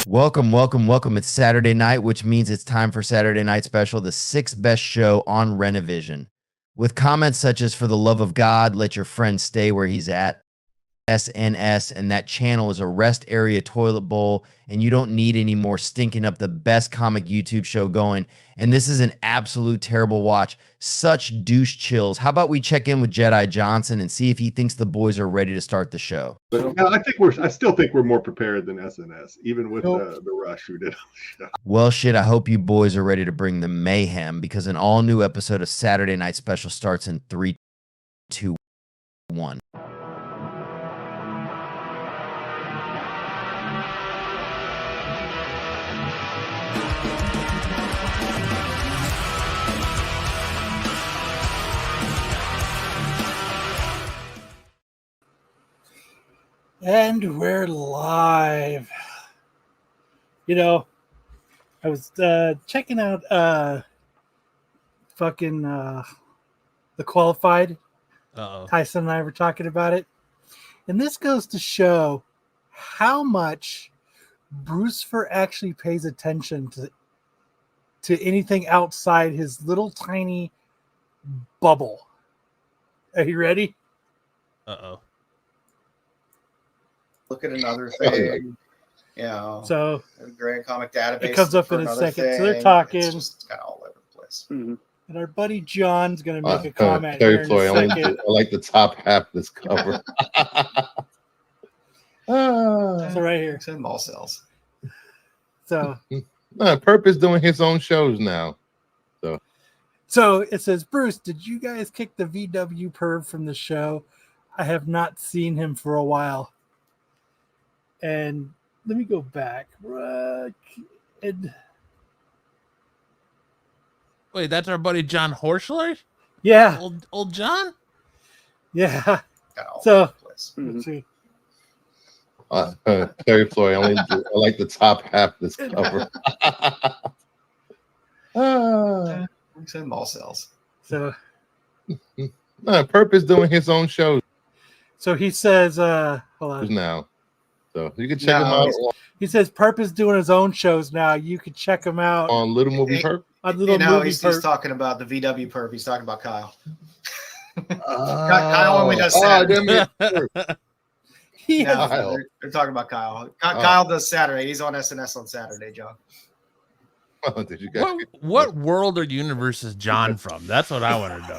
Welcome, welcome, welcome. It's Saturday night, which means it's time for Saturday Night Special, the sixth best show on Renovision. With comments such as, for the love of God, let your friend stay where he's at, SNS, and that channel is a rest area toilet bowl, and you don't need any more stinking up the best comic YouTube show going. And this is an absolute terrible watch. Such douche chills. How about we check in with Jedi Johnson and see if he thinks the boys are ready to start the show? But I still think we're more prepared than SNS, even with the rush who did on the show. Well, shit, I hope you boys are ready to bring the mayhem, because an all-new episode of Saturday Night Special starts in 3, 2, 1. And we're live. You know, I was checking out the Qualified. Tyson and I were talking about it. And this goes to show how much Brucifer actually pays attention to anything outside his little tiny bubble. Are you ready? Uh-oh. Look at another thing, you know. So a Grand Comic Database. It comes up in a second. So they're talking. It's just kind of all over the place. Mm-hmm. And our buddy John's going to make a comment. Terry Floyd, I like the top half of this cover. So right here. It's in mall sales. So Purpose doing his own shows now. So it says, Bruce, did you guys kick the VW perv from the show? I have not seen him for a while. And let me go back. Wait, that's our buddy John Horschler? Yeah. Old John? Yeah. So let's see. Terry Floyd, I like the top half of this cover. It's in mall sales. So Purpose doing his own shows. So he says, hold on. Now. So you can check him out. He says Purpose doing his own shows now. You can check him out on Little Movie Perp. He's talking about the VW Perp. He's talking about Kyle. Kyle only does Saturday. They're talking about Kyle. Kyle does Saturday. He's on SNS on Saturday, John. Oh, did you guys what world or universe is John from? That's what I want to know.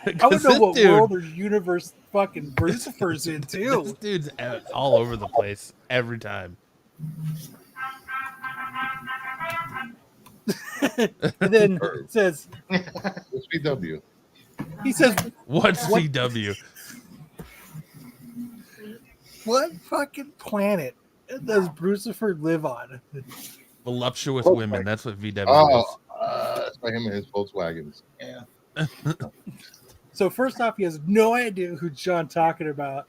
I want to know what world or universe fucking Brucifer's in too. This dude's all over the place every time. And then it says, "What's VW?" He says, "What's VW? What fucking planet does Brucifer live on?" Voluptuous women. That's what VW is. That's by him and his Volkswagens. Yeah. So first off, he has no idea who John talking about.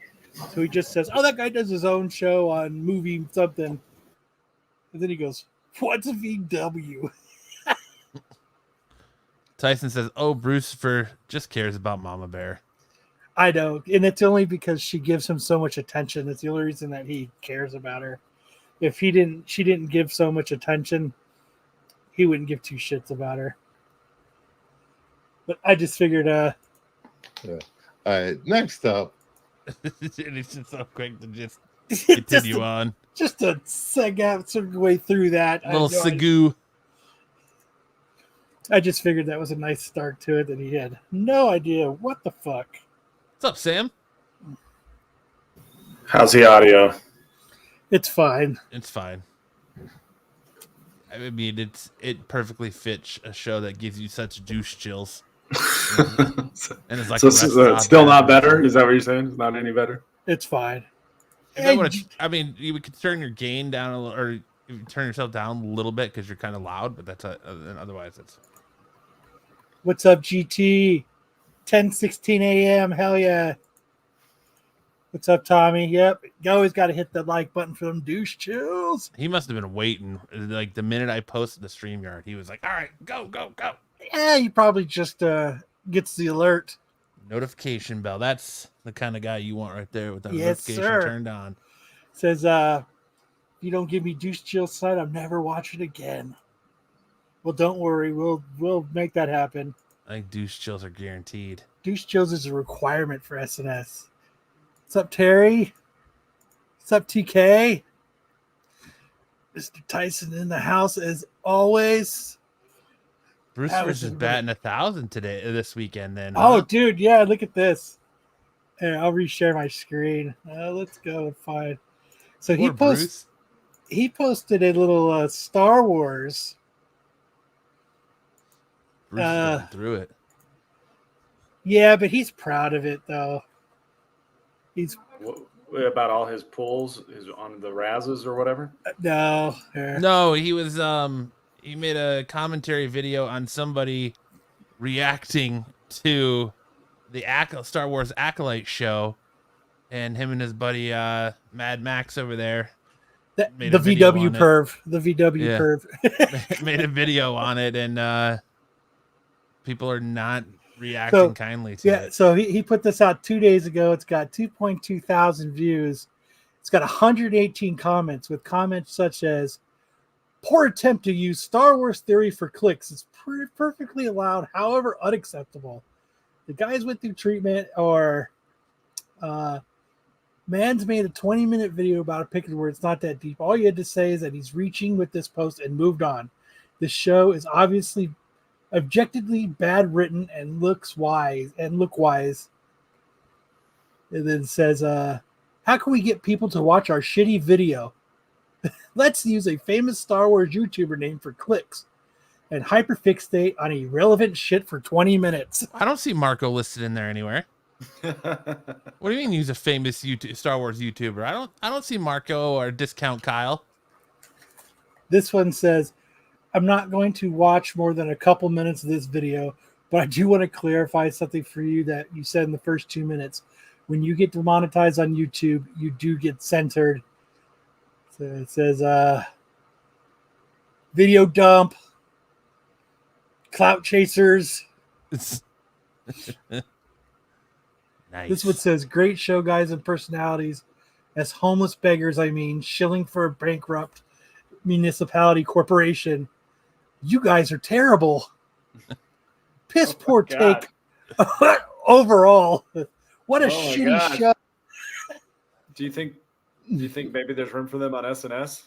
So he just says, "Oh, that guy does his own show on movie something." And then he goes, "What's VW?" Tyson says, "Oh, Brucifer just cares about Mama Bear." I know, and it's only because she gives him so much attention. It's the only reason that he cares about her. If she didn't give so much attention, he wouldn't give two shits about her. But I just figured, All right, next up. It's just so quick to just continue on. Just to segue through that. Little Segoo. I just figured that was a nice start to it, that he had no idea what the fuck. What's up, Sam? How's the audio? It's fine. It's fine. I mean, it perfectly fits a show that gives you such douche chills. And it's like so still not better? Is that what you're saying? It's not any better? It's fine. I mean, you could turn your gain down a little, or you turn yourself down a little bit because you're kind of loud, but that's otherwise it's. What's up, GT? 10:16 a.m. Hell yeah. What's up, Tommy? Yep. You always got to hit the like button for them douche chills. He must have been waiting. Like the minute I posted the StreamYard, he was like, all right, go. Yeah, he probably just gets the alert. Notification bell. That's the kind of guy you want right there with that notification turned on. Says you don't give me douche chills tonight, I'm never watching again. Well, don't worry. We'll make that happen. I think douche chills are guaranteed. Douche chills is a requirement for SNS. What's up, Terry? What's up, TK? Mr. Tyson in the house as always. Bruce is batting 1,000 this weekend. Then, oh, dude, yeah, look at this. Here, I'll reshare my screen. Let's go and find. So he posted a little Star Wars. Bruce is going through it. Yeah, but he's proud of it though. He's about all his pulls, on the Razzes or whatever. No, he was he made a commentary video on somebody reacting to the Star Wars Acolyte show, and him and his buddy Mad Max over there. The VW perv. The VW perv. Made a video on it, and people are not reacting kindly to it. So he put this out 2 days ago. It's got 2.2 thousand views. It's got 118 comments, with comments such as, poor attempt to use Star Wars theory for clicks. It's perfectly allowed, however unacceptable. The guys went through treatment, or man's made a 20-minute video about a picture where it's not that deep. All you had to say is that he's reaching with this post and moved on. The show is obviously objectively bad written and look wise. And then says, how can we get people to watch our shitty video? Let's use a famous Star Wars YouTuber name for clicks and hyperfixate on irrelevant shit for 20 minutes. I don't see Marco listed in there anywhere. What do you mean use a famous Star Wars YouTuber? I don't see Marco or Discount Kyle. This one says, I'm not going to watch more than a couple minutes of this video, but I do want to clarify something for you that you said in the first 2 minutes. When you get demonetized on YouTube, you do get censored. So it says, video dump, clout chasers. Nice. This one says, great show, guys, and personalities. As homeless beggars, shilling for a bankrupt municipality corporation. You guys are terrible. Piss poor take overall. What a shitty show. Do you think maybe there's room for them on SNS?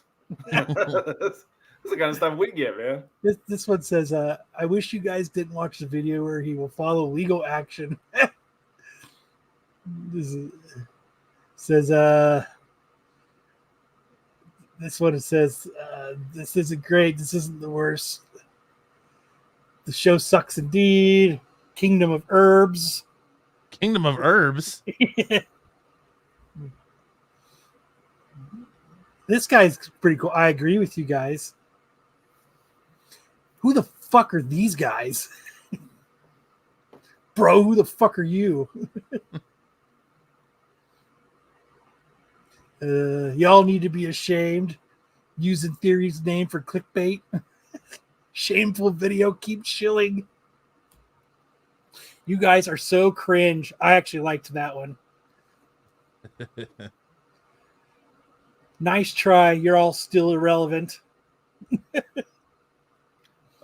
That's the kind of stuff we get, man. This one says, I wish you guys didn't watch the video where he will follow legal action. This one says, this isn't great. This isn't the worst. The show sucks indeed. Kingdom of Herbs. Kingdom of Herbs? This guy's pretty cool. I agree with you guys. Who the fuck are these guys? Bro, who the fuck are you? Y'all need to be ashamed. Using Theory's name for clickbait. Shameful video keeps shilling. You guys are so cringe. I actually liked that one. Nice try. You're all still irrelevant.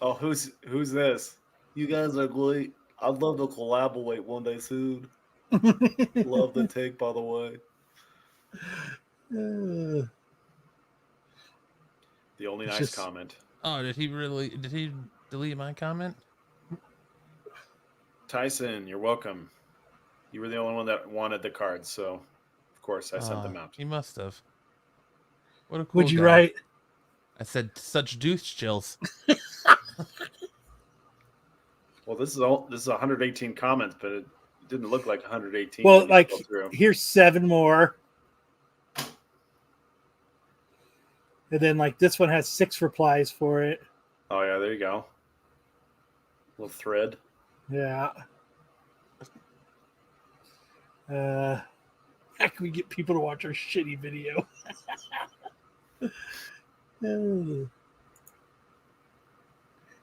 Oh, who's this? You guys are great. I'd love to collaborate one day soon. Love the take, by the way. The only nice comment. Oh, did he delete my comment? Tyson, you're welcome. You were the only one that wanted the cards, so of course I sent them out. He must have. What a cool Would you guy. write? I said such douche chills. Well, this is 118 comments, but it didn't look like 118. Well, like here's 7 more. And then like this one has 6 replies for it. Oh yeah, there you go. Little thread. Yeah. How can we get people to watch our shitty video?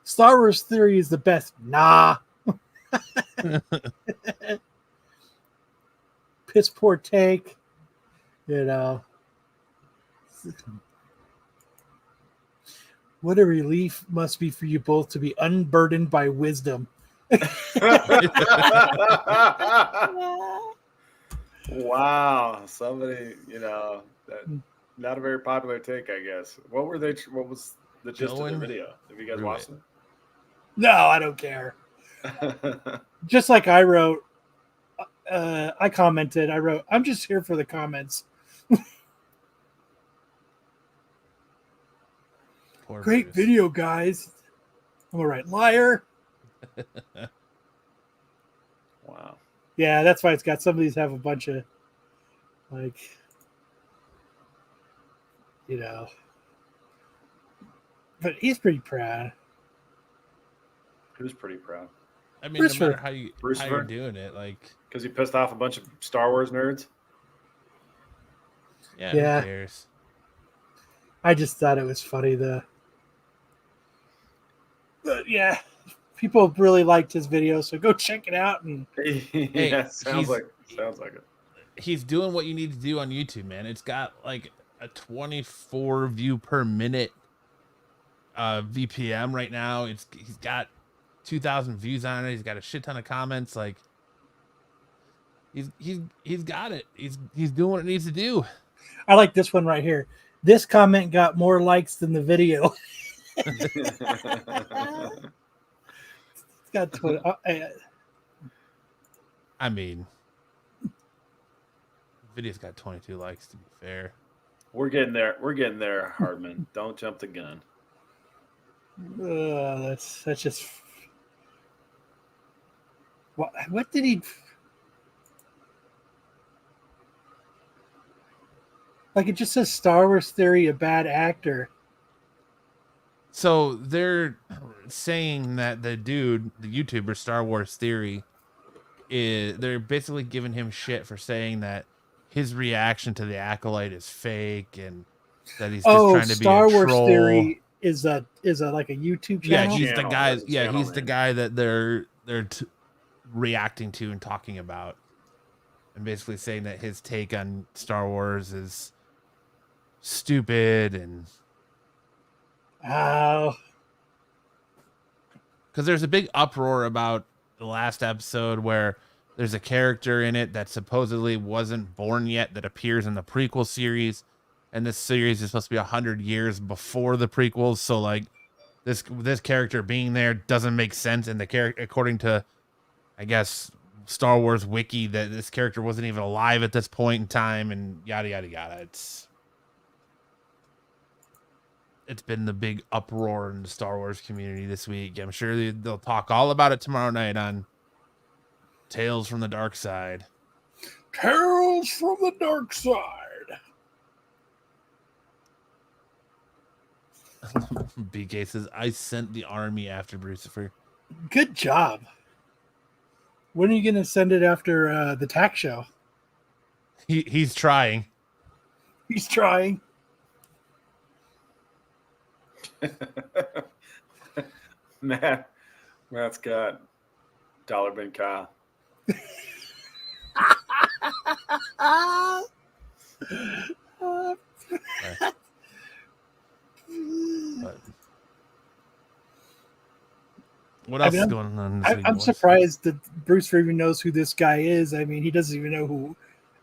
Star Wars Theory is the best. Nah. Piss poor take. You know. What a relief must be for you both to be unburdened by wisdom. Wow, somebody, not a very popular take, I guess. What was the gist of the video? Have you guys watched it? No, I don't care. Just like I wrote, I commented, I'm just here for the comments. Great video, guys. I'm a right liar. Wow. Yeah, that's why it's got some of these have a bunch of but he's pretty proud. Who's pretty proud? I mean, no matter how you're doing it, because he pissed off a bunch of Star Wars nerds. Yeah. Who cares? I just thought it was funny though. But yeah, people really liked his video, so go check it out. And sounds like it. He's doing what you need to do on YouTube, man. It's got like a 24 view per minute VPM right now. He's got 2,000 views on it. He's got a shit ton of comments. Like he's got it. He's doing what it needs to do. I like this one right here. This comment got more likes than the video. It's got 20. I mean, the video's got 22 likes. To be fair, we're getting there, Hardman. Don't jump the gun. That's just. What did he? Like it just says Star Wars Theory, a bad actor. So they're saying that the YouTuber Star Wars Theory, they're basically giving him shit for saying that his reaction to the Acolyte is fake and that he's just trying to Star be a Wars troll. Theory is like a YouTube channel. Yeah, he's the guy. Yeah, he's the guy that they're reacting to and talking about, and basically saying that his take on Star Wars is stupid and. Oh. Because there's a big uproar about the last episode where there's a character in it that supposedly wasn't born yet that appears in the prequel series, and this series is supposed to be 100 years before the prequels. So like this character being there doesn't make sense, and the character, according to, I guess, Star Wars Wiki, that this character wasn't even alive at this point in time, and yada yada yada. It's been the big uproar in the Star Wars community this week. I'm sure they'll talk all about it tomorrow night on Tales from the Dark Side. Tales from the Dark Side. BK says, I sent the army after Brucifer. Good job. When are you going to send it after the tack show? He's trying. He's trying. Matt's got Dollar Bin Kyle. What else is going on this week, I'm boys? surprised that Bruce even knows who this guy is. I mean, he doesn't even know who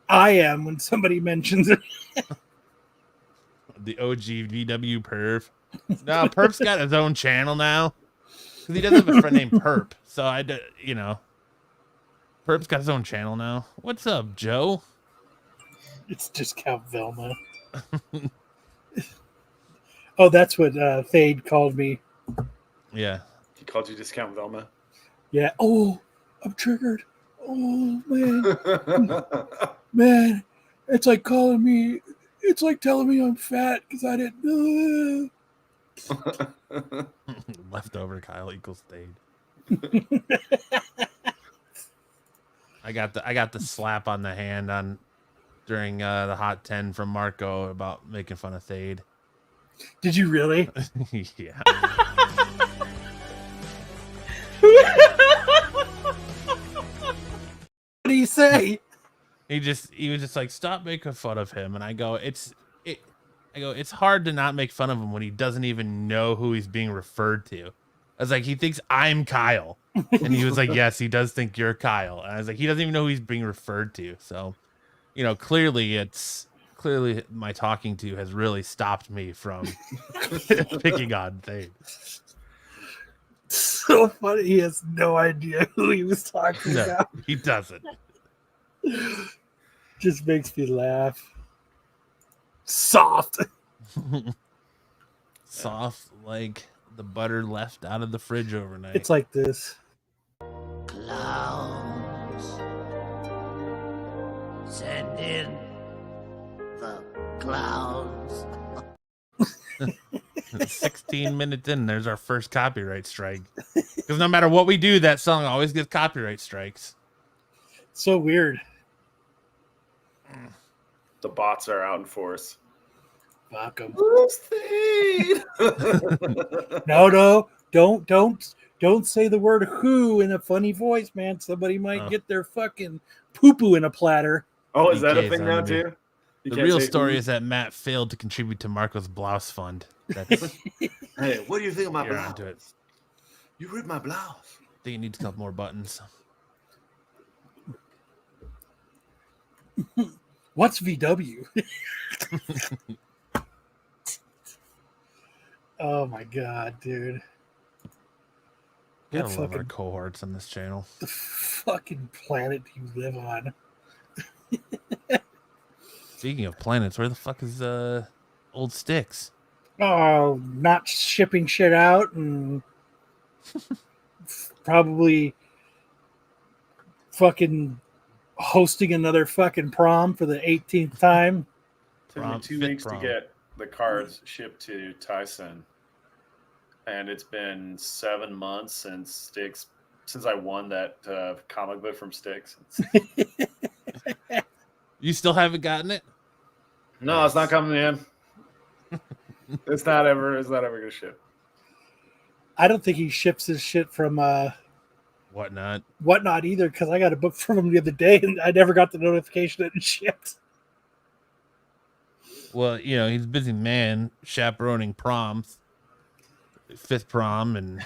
I am when somebody mentions it. The OG VW perv. No, Perp's got his own channel now because he doesn't have a friend named Perp. So Perp's got his own channel now. What's up, Joe? It's just Count Velma. Oh, that's what Thade called me. Yeah. He called you Discount Velma? Yeah. Oh, I'm triggered. Oh, man. Man, it's like calling me. It's like telling me I'm fat because I didn't. Leftover Kyle equals Thade. I got the slap on the hand during the Hot 10 from Marco about making fun of Thade. Did you really? Yeah. What do you say? He was just like, stop making fun of him. And I go, I go, it's hard to not make fun of him when he doesn't even know who he's being referred to. I was like, he thinks I'm Kyle. And he was like, yes, he does think you're Kyle. And I was like, he doesn't even know who he's being referred to. So, clearly my talking to has really stopped me from picking on things. So funny. He has no idea who he was talking about. He doesn't. Just makes me laugh. Soft. Soft like the butter left out of the fridge overnight. It's like this. Clowns. Send in the clowns. 16 minutes in, there's our first copyright strike. Because no matter what we do, that song always gets copyright strikes. So weird. The bots are out in force. Fuck 'em. No, don't say the word "who" in a funny voice, man. Somebody might get their fucking poo-poo in a platter. Oh, is that a thing now too? The real story is that Matt failed to contribute to Marco's blouse fund. That's Hey, what do you think of my you're blouse? onto it. You ripped my blouse. I think you need a couple more buttons. What's VW? Oh my god, dude. Gotta What love our fucking, cohorts on this channel. the fucking planet you live on. Speaking of planets, where the fuck is old Sticks? Oh, not shipping shit out and probably fucking hosting another fucking prom for the 18th time. Took me 2 weeks to get the cards shipped to Tyson, and it's been 7 months since I won that comic book from Sticks. You still haven't gotten it? No, it's not coming in. It's not ever gonna ship. I don't think he ships his shit from Whatnot either, because I got a book from him the other day and I never got the notification that it shipped. Well, he's a busy man chaperoning proms, 5th prom, and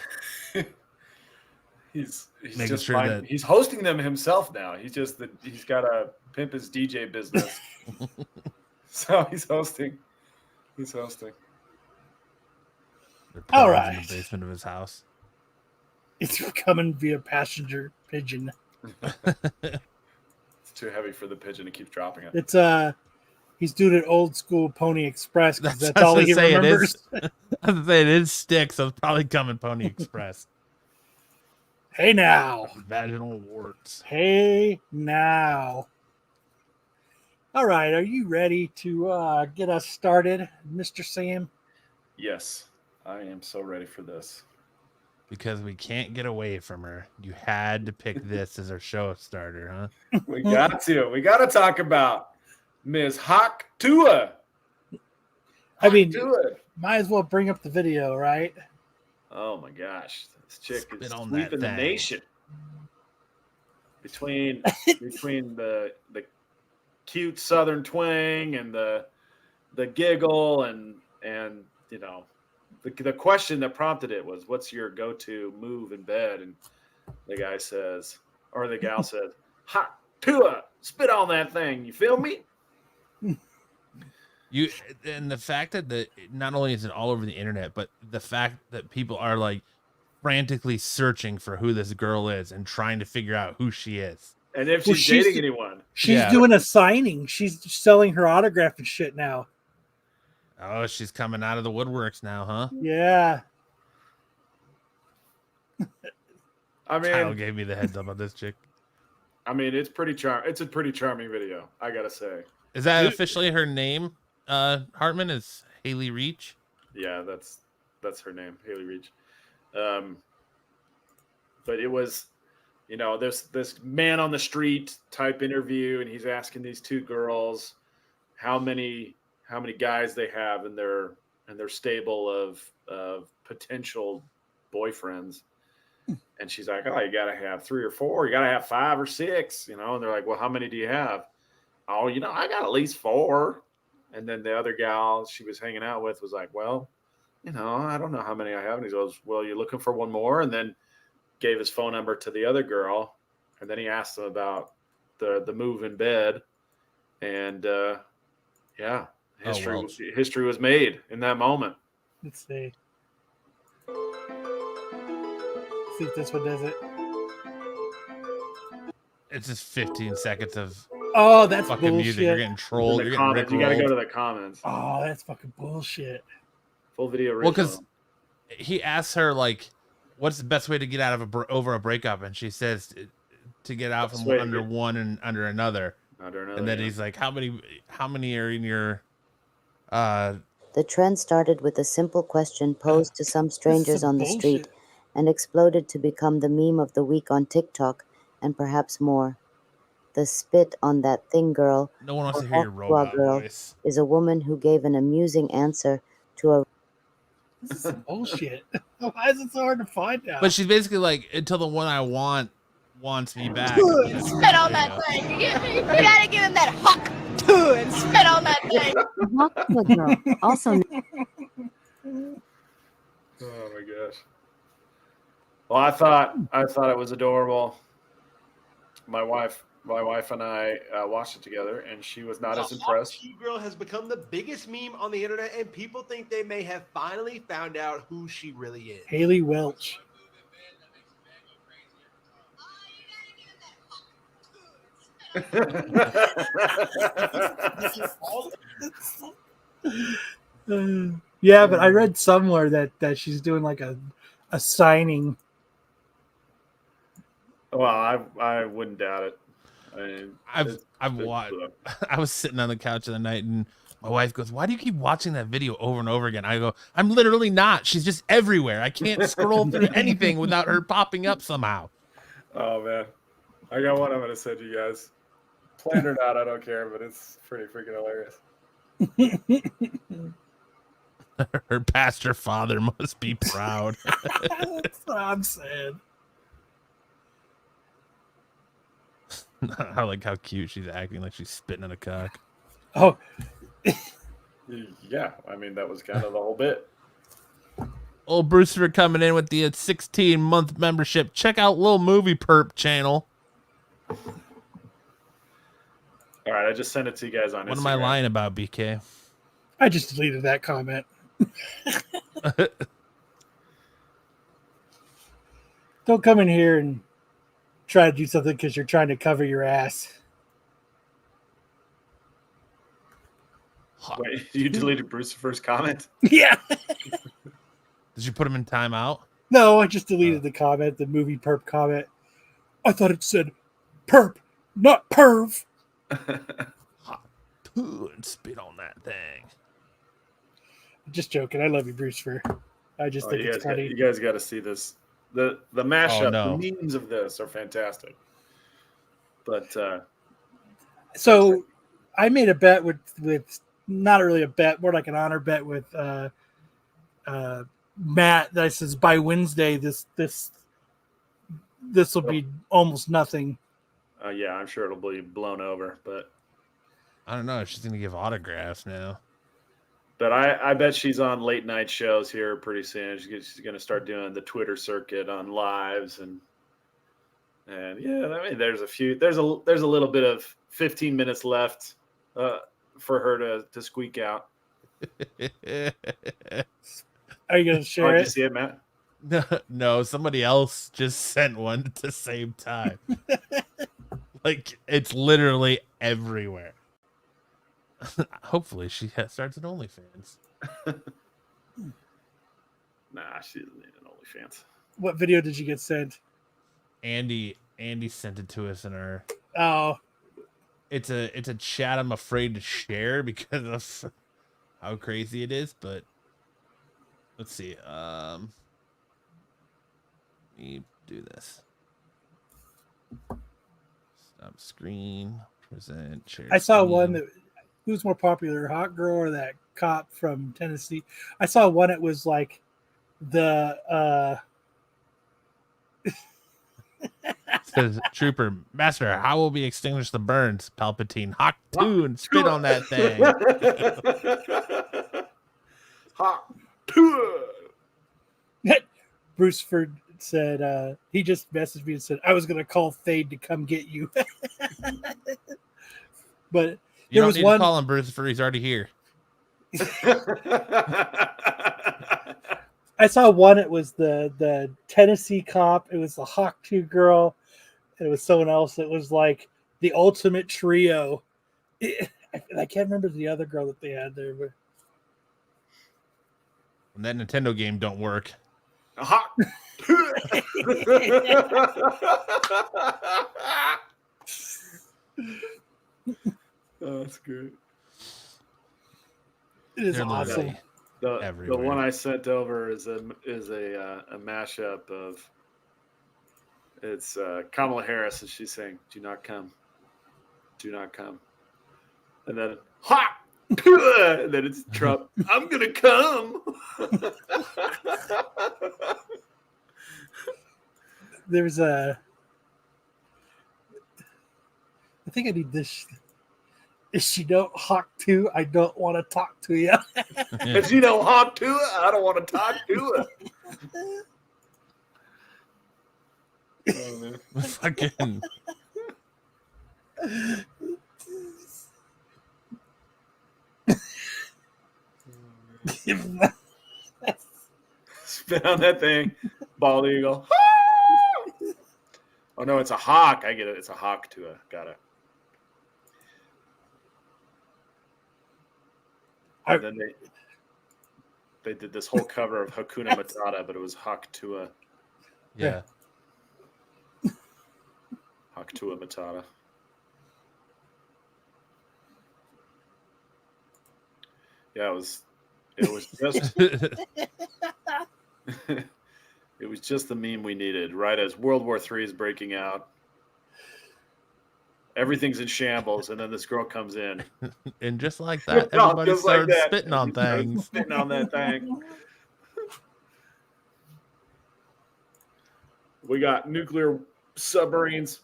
he's making just sure fine. that He's hosting them himself now. He's got to pimp his DJ business. So he's hosting. they're All proms right. in the basement of his house. It's coming via passenger pigeon. It's too heavy for the pigeon to keep dropping it. It's he's doing an old school Pony Express because that's what I all was he gonna say, remembers. I was saying it is Sticks, so it's probably coming Pony Express. Hey now. Vaginal warts. Hey now. All right, are you ready to get us started, Mr. Sam? Yes, I am so ready for this. Because we can't get away from her. You had to pick this as our show starter, huh? We got to talk about Ms. Hawk Tua. I mean, Tua. might as well bring up the video, right? Oh my gosh, this chick Spit is on sweeping that the thing. nation. Between the cute Southern twang and the giggle and the question that prompted it was, "What's your go-to move in bed?" And the gal says, "Hot Tua, spit on that thing." You feel me? And the fact that not only is it all over the internet, but the fact that people are like frantically searching for who this girl is and trying to figure out who she is. And if she's dating anyone. She's doing a signing. She's selling her autograph and shit now. Oh, she's coming out of the woodworks now, huh? Yeah. I mean, Kyle gave me the heads up on this chick. I mean, it's a pretty charming video, I gotta say. Is that officially her name? Hartman is Haley Reach. Yeah, that's her name, Haley Reach. But it was, this man on the street type interview, and he's asking these two girls how many guys they have in their stable of potential boyfriends. And she's like, "Oh, you gotta have 3 or 4, you gotta have 5 or 6, and they're like, "Well, how many do you have?" "Oh, I got at least 4. And then the other gal she was hanging out with was like, well, I don't know how many I have. And he goes, well, you're looking for one more? And then gave his phone number to the other girl. And then he asked him about the move in bed. And history was made in that moment. Let's see. See if this one does it. It's just 15 seconds of that's fucking bullshit. music. You're getting trolled. You're getting rickrolled. You got to go to the comments. Oh, that's fucking bullshit. Full video. Well, because he asks her like, "What's the best way to get out of over a breakup?" And she says, "To get out from under one and under another." And then he's like, "How many are in your?" The trend started with a simple question posed to some strangers on the street, and exploded to become the meme of the week on TikTok, and perhaps more. The spit on that thing girl, no one wants to hear your robot voice, is a woman who gave an amusing answer to a. This is some bullshit. Why is it so hard to find out? But she's basically like, until the one I want wants me back. Spit on that thing. You gotta give him that huck too and spit on that thing. Huck girl, also. Oh my gosh. Well, I thought it was adorable. My wife and I watched it together, and she was not as impressed. The girl has become the biggest meme on the internet, and people think they may have finally found out who she really is. Haley Welch. Yeah, but I read somewhere that she's doing like a signing. Well, I wouldn't doubt it. I've watched. I was sitting on the couch the other night, and my wife goes, "Why do you keep watching that video over and over again?" I go, "I'm literally not. She's just everywhere. I can't scroll through anything without her popping up somehow." Oh man, I got one I'm gonna send you guys. Planned or not, I don't care, but it's pretty freaking hilarious. Her pastor father must be proud. That's what I'm saying. I like how cute she's acting, like she's spitting in a cock. Oh, yeah. I mean, that was kind of the whole bit. Old Brewster coming in with the 16-month membership. Check out Little Movie Perp channel. All right, I just sent it to you guys on Instagram. What am I lying about, BK? I just deleted that comment. Don't come in here and try to do something because you're trying to cover your ass. Wait, you deleted Bruce's first comment? Yeah. Did you put him in timeout? No, I just deleted the comment, the movie perp comment. I thought it said perp, not perv. Hot poo and spit on that thing. Just joking. I love you, Brewster. I just think it's funny. You guys got to see this. The mashup, the memes of this are fantastic. But so I made a bet with not really a bet, more like an honor bet with Matt that says by Wednesday this will be almost nothing. Yeah, I'm sure it'll be blown over, but I don't know if she's gonna give autographs now. But I bet she's on late night shows here pretty soon. She's going to start doing the Twitter circuit on lives and yeah, I mean there's a little bit of 15 minutes left for her to squeak out. Are you going to share it? Did you see it, Matt? No, somebody else just sent one at the same time. Like it's literally everywhere. Hopefully she starts an OnlyFans. Nah, she doesn't need an OnlyFans. What video did you get sent? Andy sent it to us in our. Oh, it's a chat I'm afraid to share because of how crazy it is. But let's see. Let me do this. Stop screen. Present. Share. I saw screen. one that. Who's more popular, Hot Girl or that cop from Tennessee? I saw one. It was like the Says Trooper, Master, how will we extinguish the burns? Palpatine, Hawk 2 and spit on that thing. Hawk 2. Bruceford said, he just messaged me and said, I was going to call Thade to come get you. But you don't need to call him Bruceford. He's already here. I saw one. It was the Tennessee cop. It was the Hawk 2 girl. And it was someone else. It was like the ultimate trio. I can't remember the other girl that they had there. But when that Nintendo game don't work. Hawk. Oh, that's good. It is awesome. The one I sent over is a mashup of it's Kamala Harris and she's saying, "Do not come, do not come," and then ha, and then it's Trump. I'm gonna come. There's I think I need this. If you don't Hawk 2, I don't want to talk to you. If you don't Hawk to it, I don't want to talk to it. Oh, man. Fucking. Spit on that thing. Bald eagle. Oh, no, it's a hawk. I get it. It's a Hawk to it. Got it. And then they did this whole cover of Hakuna Matata, but it was Hawk Tua. Yeah. Hawk Tua Matata. Yeah, it was just it was just the meme we needed, right as World War III is breaking out. Everything's in shambles, and then this girl comes in. And just like that, everybody starts spitting on things. Spitting on that thing. We got nuclear submarines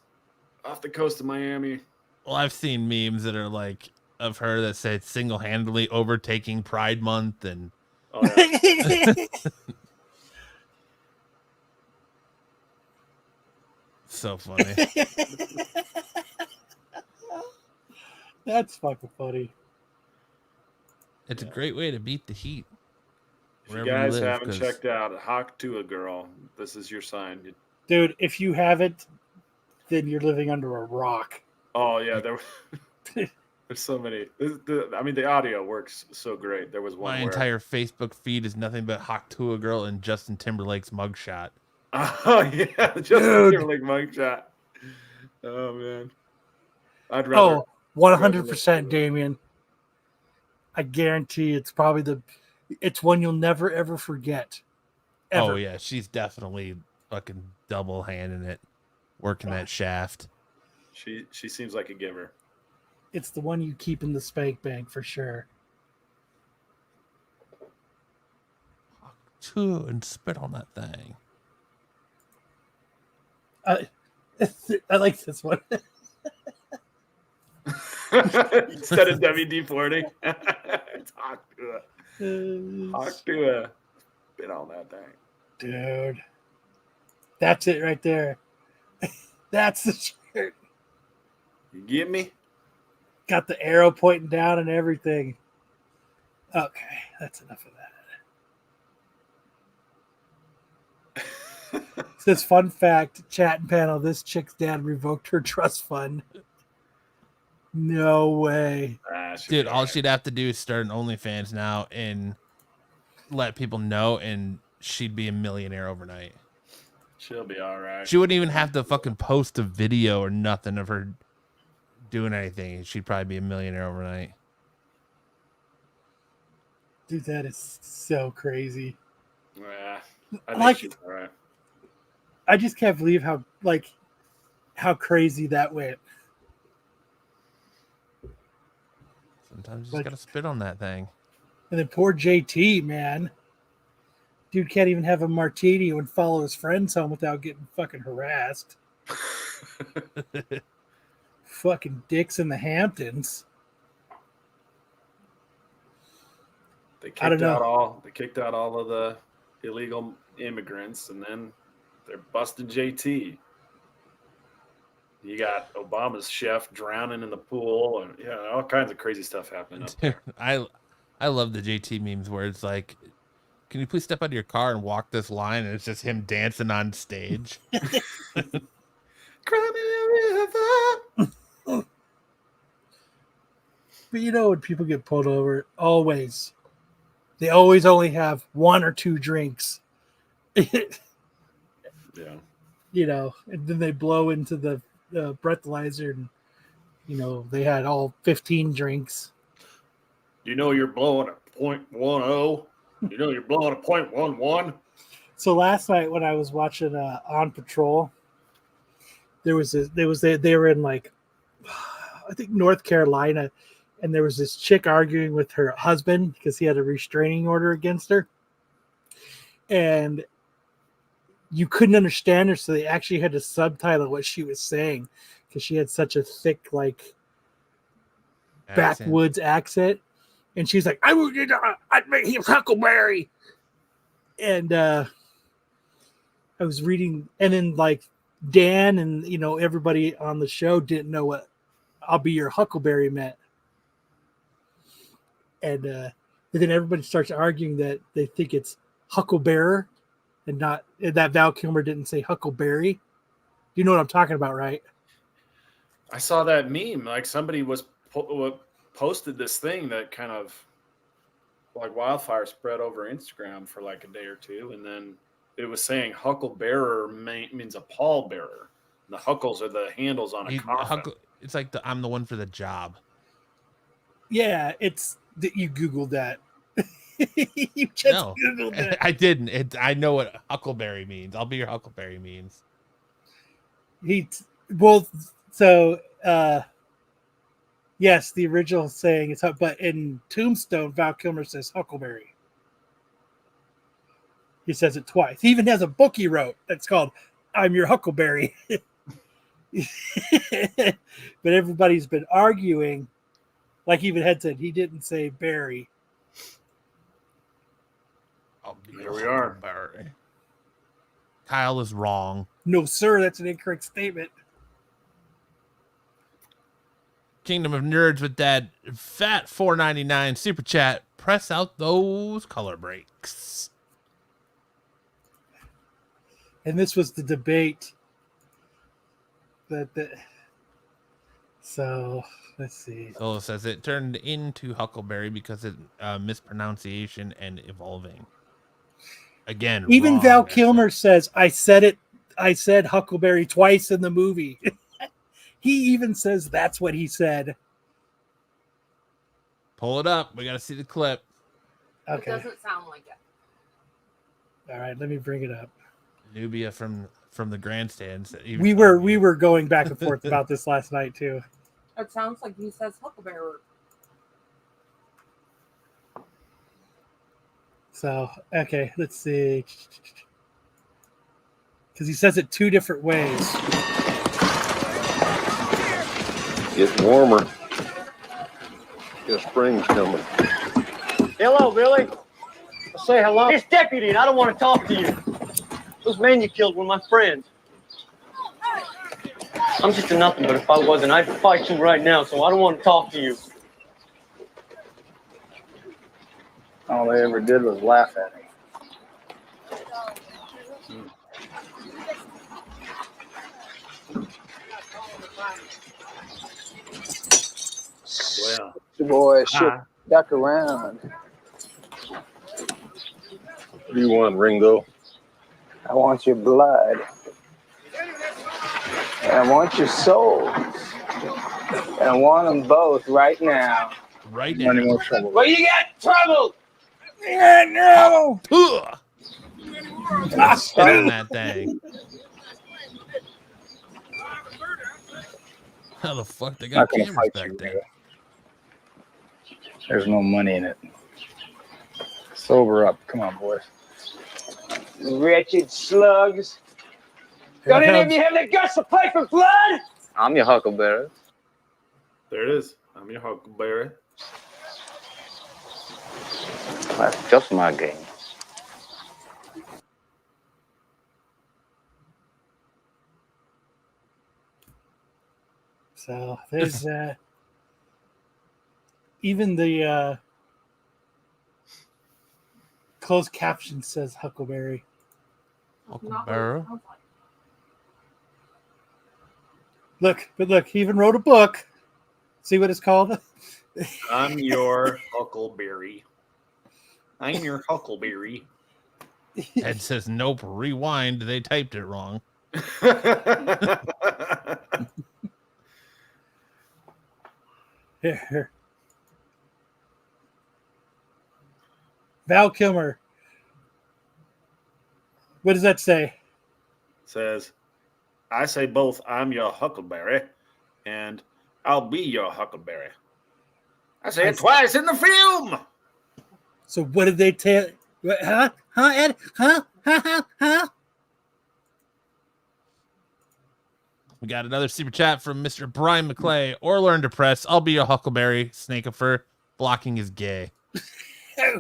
off the coast of Miami. Well, I've seen memes that are like of her that say single-handedly overtaking Pride Month and so funny. That's fucking funny. It's a great way to beat the heat. If you guys haven't checked out Hawk to a Girl, this is your sign. Dude, if you haven't, then you're living under a rock. Oh, yeah. There's so many. The audio works so great. There was one My entire Facebook feed is nothing but Hawk to a Girl and Justin Timberlake's mugshot. Oh, yeah. Justin Timberlake mugshot. Oh, man. I'd rather... 100% Damien. I guarantee it's probably it's one you'll never ever forget. Ever. Oh yeah, she's definitely fucking double handing it, working that shaft. She seems like a giver. It's the one you keep in the spank bank for sure. And spit on that thing. I like this one. Instead of WD-40, it's Hawk to it. Hawk to it. Spit on that thing. Dude. That's it right there. That's the shirt. You get me? Got the arrow pointing down and everything. Okay, that's enough of that. Says fun fact, chat and panel, this chick's dad revoked her trust fund. No way. Dude, all she'd have to do is start an OnlyFans now and let people know, and she'd be a millionaire overnight. She'll be all right. She wouldn't even have to fucking post a video or nothing of her doing anything. She'd probably be a millionaire overnight. Dude, that is so crazy. Yeah, I think she's all right. I just can't believe how crazy that went. Sometimes you just gotta spit on that thing. And then poor JT, man. Dude can't even have a martini and follow his friends home without getting fucking harassed. Fucking dicks in the Hamptons. They I don't know. They kicked out all of the illegal immigrants, and then they're busting JT. You got Obama's chef drowning in the pool, and all kinds of crazy stuff happening up there. I love the JT memes where it's like, can you please step out of your car and walk this line? And it's just him dancing on stage. But you know, when people get pulled over, they always only have one or two drinks. Yeah. You know, and then they blow into the breathalyzer, and you know they had all 15 drinks. You know you're blowing a .10. You know you're blowing a .11. So last night when I was watching On Patrol, they were in like, I think North Carolina, and there was this chick arguing with her husband because he had a restraining order against her, and you couldn't understand her, so they actually had to subtitle what she was saying because she had such a thick, like, backwoods accent. And she's like, I'd make him Huckleberry. And I was reading, and then like Dan and everybody on the show didn't know what "I'll be your Huckleberry" meant. And then everybody starts arguing that they think it's Hucklebearer, and that Val Kilmer didn't say Huckleberry. You know what I'm talking about, right? I saw that meme. Like somebody posted this thing that kind of like wildfire spread over Instagram for like a day or two, and then it was saying Hucklebearer means a pallbearer. And the huckles are the handles on a coffin. It's like I'm the one for the job. Yeah, it's that you Googled that. You just Googled that. I didn't. I know what Huckleberry means. I'll be your Huckleberry means. Yes, the original saying is, but in Tombstone, Val Kilmer says Huckleberry. He says it twice. He even has a book he wrote that's called "I'm Your Huckleberry." But everybody's been arguing. Like even Head said, he didn't say Barry. Here we are. Kyle is wrong. No, sir, that's an incorrect statement. Kingdom of Nerds with that fat $4.99 super chat. Press out those color breaks. And this was the debate so let's see. Solo says it turned into Huckleberry because of mispronunciation and evolving. Again, even wrong. Val Kilmer says, I said Huckleberry twice in the movie. He even says that's what he said. Pull it up. We got to see the clip. Okay. It doesn't sound like it. All right, let me bring it up. Nubia from the grandstands. We were going back and forth about this last night too. It sounds like he says Huckleberry. So, okay, let's see. Because he says it two different ways. Getting warmer. Guess spring's coming. Hello, Billy. I'll say hello. It's Deputy, and I don't want to talk to you. Those men you killed were my friends. I'm just a nothing, but if I wasn't, I'd fight you right now, so I don't want to talk to you. All they ever did was laugh at me. Well, Boy, shit, duck around. What do you want, Ringo? I want your blood. And I want your souls. And I want them both right now. Right now. Any more trouble? Well, you got trouble! Yeah, no! Spit on that thing. How the fuck they got Not gonna cameras fight back you, there? nigga. There's no money in it. Sober up. Come on, boys. Wretched slugs. Got any of you have the guts to play for blood? I'm your huckleberry. There it is. I'm your huckleberry. That's just my game. So there's even the closed caption says Huckleberry. Huckleberry. Look, he even wrote a book. See what it's called? I'm your huckleberry. I'm your huckleberry. Ed says, nope, rewind. They typed it wrong. Here. Val Kilmer. What does that say? Says, I say both I'm your huckleberry and I'll be your huckleberry. I say it twice in the film. So what did they tell? Huh, Ed? Huh? We got another super chat from Mr. Brian McClay. Or learn to press. I'll be your huckleberry. Snake of fur. Blocking is gay.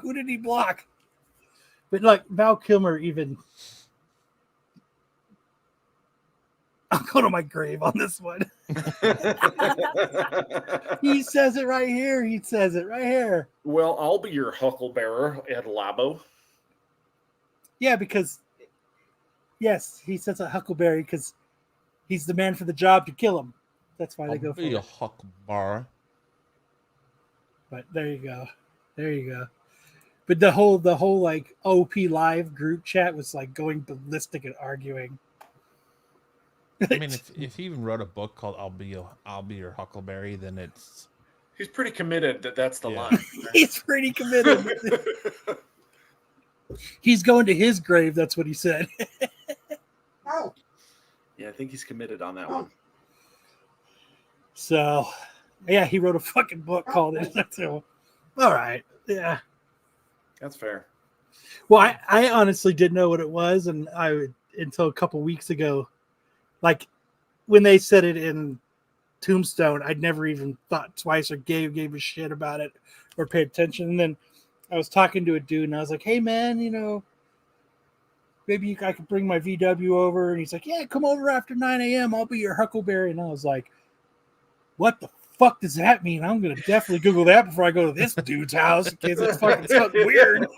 Who did he block? But like Val Kilmer even. I'll go to my grave on this one. He says it right here. Well, I'll be your hucklebearer, Ed Labo. Yeah, because yes, he says a huckleberry because he's the man for the job to kill him. That's why they go for I'll be a it. huckleberry. But there you go. But the whole like OP live group chat was like going ballistic and arguing. I mean, if he even wrote a book called "I'll Be Your Huckleberry," then it's he's pretty committed. That's the line. He's pretty committed. He's going to his grave. That's what he said. Yeah, I think he's committed on that one. So, yeah, he wrote a fucking book called it. So, all right, yeah, that's fair. Well, I honestly didn't know what it was, and until a couple weeks ago. Like when they said it in Tombstone, I'd never even thought twice or gave a shit about it or paid attention. And then I was talking to a dude and I was like, hey man, maybe I could bring my VW over. And he's like, yeah, come over after 9 a.m. I'll be your huckleberry. And I was like, what the fuck does that mean? I'm going to definitely Google that before I go to this dude's house in case it's fucking something weird.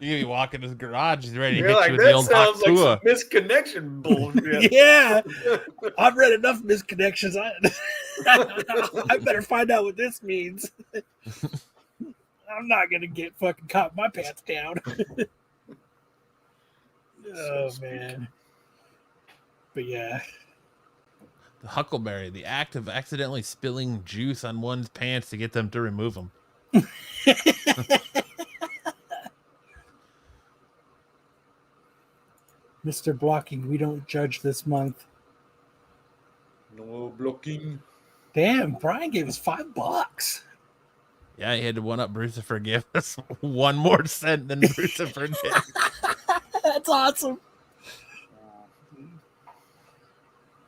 You walk in his garage, he's ready to You're hit like, you with that the old sounds like Haktua. some misconnection bullshit. Yeah, I've read enough misconnections. I better find out what this means. I'm not gonna get fucking caught my pants down. Oh man, but yeah, The huckleberry, the act of accidentally spilling juice on one's pants to get them to remove them. Mr. Blocking, we don't judge this month. No blocking. Damn, Brian gave us $5. Yeah, he had to one up Brucifer. Give us one more cent than Brucifer did. That's awesome.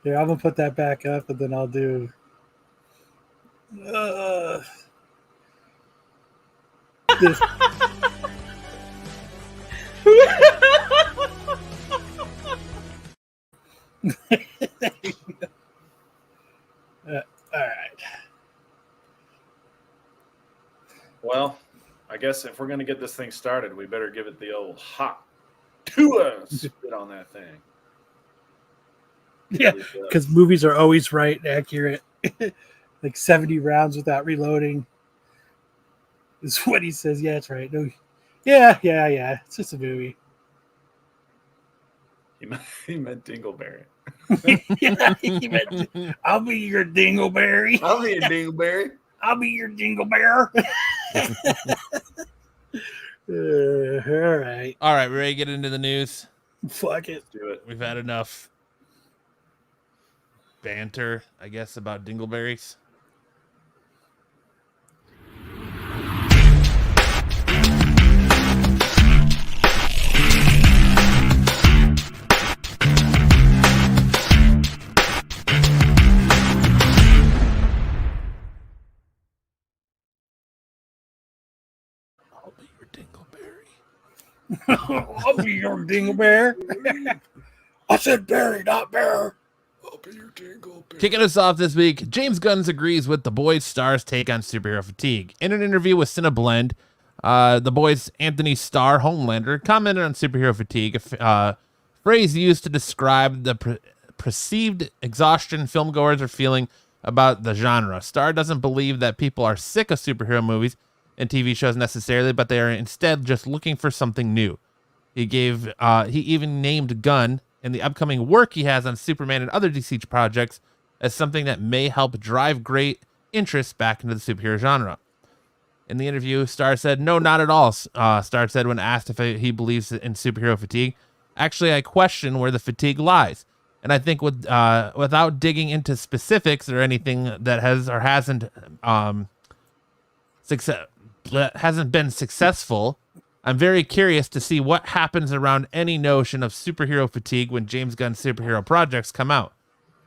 Yeah, I'm gonna put that back up, and then I'll do. This. All right. Well, I guess if we're going to get this thing started, we better give it the old hot tour spit on that thing. Yeah, because movies are always right and accurate. Like 70 rounds without reloading is what he says. Yeah, that's right. No, yeah. It's just a movie. He meant Dingleberry. Yeah, he meant, I'll be your Dingleberry. I'll be your Dingleberry. I'll be your Dinglebear. All right. All right, we're ready to get into the news. Fuck it. Let's do it. We've had enough banter, I guess, about dingleberries. Dingleberry. I'll be your Dingleberry. I said berry, not bear. I'll be your Dingleberry. Kicking us off this week, James Gunn agrees with The Boys star's take on superhero fatigue. In an interview with Cineblend, The Boys' Anthony Starr, Homelander, commented on superhero fatigue, a phrase used to describe the perceived exhaustion filmgoers are feeling about the genre. Starr doesn't believe that people are sick of superhero movies and TV shows necessarily, but they are instead just looking for something new. He even named Gunn and the upcoming work he has on Superman and other DC projects as something that may help drive great interest back into the superhero genre. In the interview, Starr said, "No, not at all." Starr said when asked if he believes in superhero fatigue, "Actually, I question where the fatigue lies. And I think without digging into specifics or anything that has or hasn't been successful, I'm very curious to see what happens around any notion of superhero fatigue when James Gunn's superhero projects come out.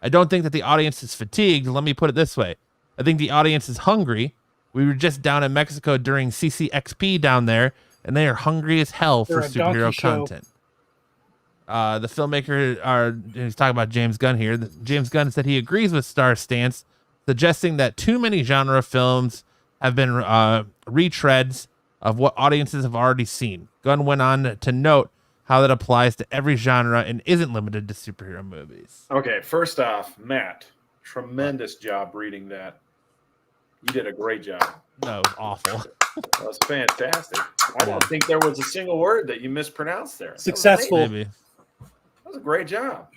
I don't think that the audience is fatigued. Let me put it this way. I think the audience is hungry. We were just down in Mexico during CCXP down there, and they are hungry as hell for superhero content." The filmmaker, he's talking about James Gunn here. James Gunn said he agrees with Starr's stance, suggesting that too many genre films have been retreads of what audiences have already seen. Gunn went on to note how that applies to every genre and isn't limited to superhero movies. Okay, first off, Matt, tremendous job reading that. You did a great job. No, it was awful. That was fantastic. I don't think there was a single word that you mispronounced there. Successful. Maybe. That was a great job.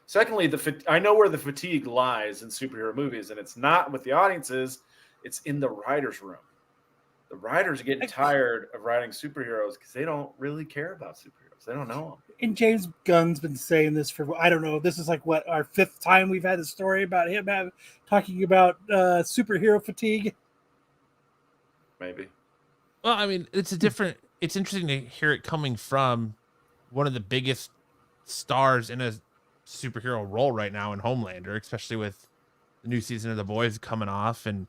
Secondly, I know where the fatigue lies in superhero movies, and it's not with the audiences, it's in the writer's room. The writers are getting tired of writing superheroes because they don't really care about superheroes. They don't know them. And James Gunn's been saying this for, I don't know, this is like what, our 5th time we've had a story about him talking about superhero fatigue. Maybe. Well, I mean, it's interesting to hear it coming from one of the biggest stars in a superhero role right now in Homelander, especially with the new season of The Boys coming off. And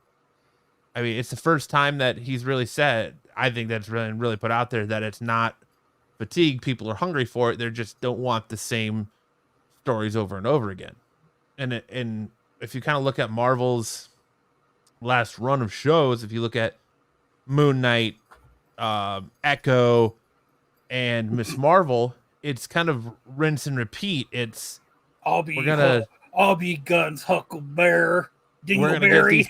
I mean, it's the first time that he's really said, I think that's really put out there, that it's not fatigue. People are hungry for it. They just don't want the same stories over and over again. And if you kind of look at Marvel's last run of shows, if you look at Moon Knight, Echo, and Miss Marvel, it's kind of rinse and repeat. It's I'll be Gunn's Huckleberry. We're going to get these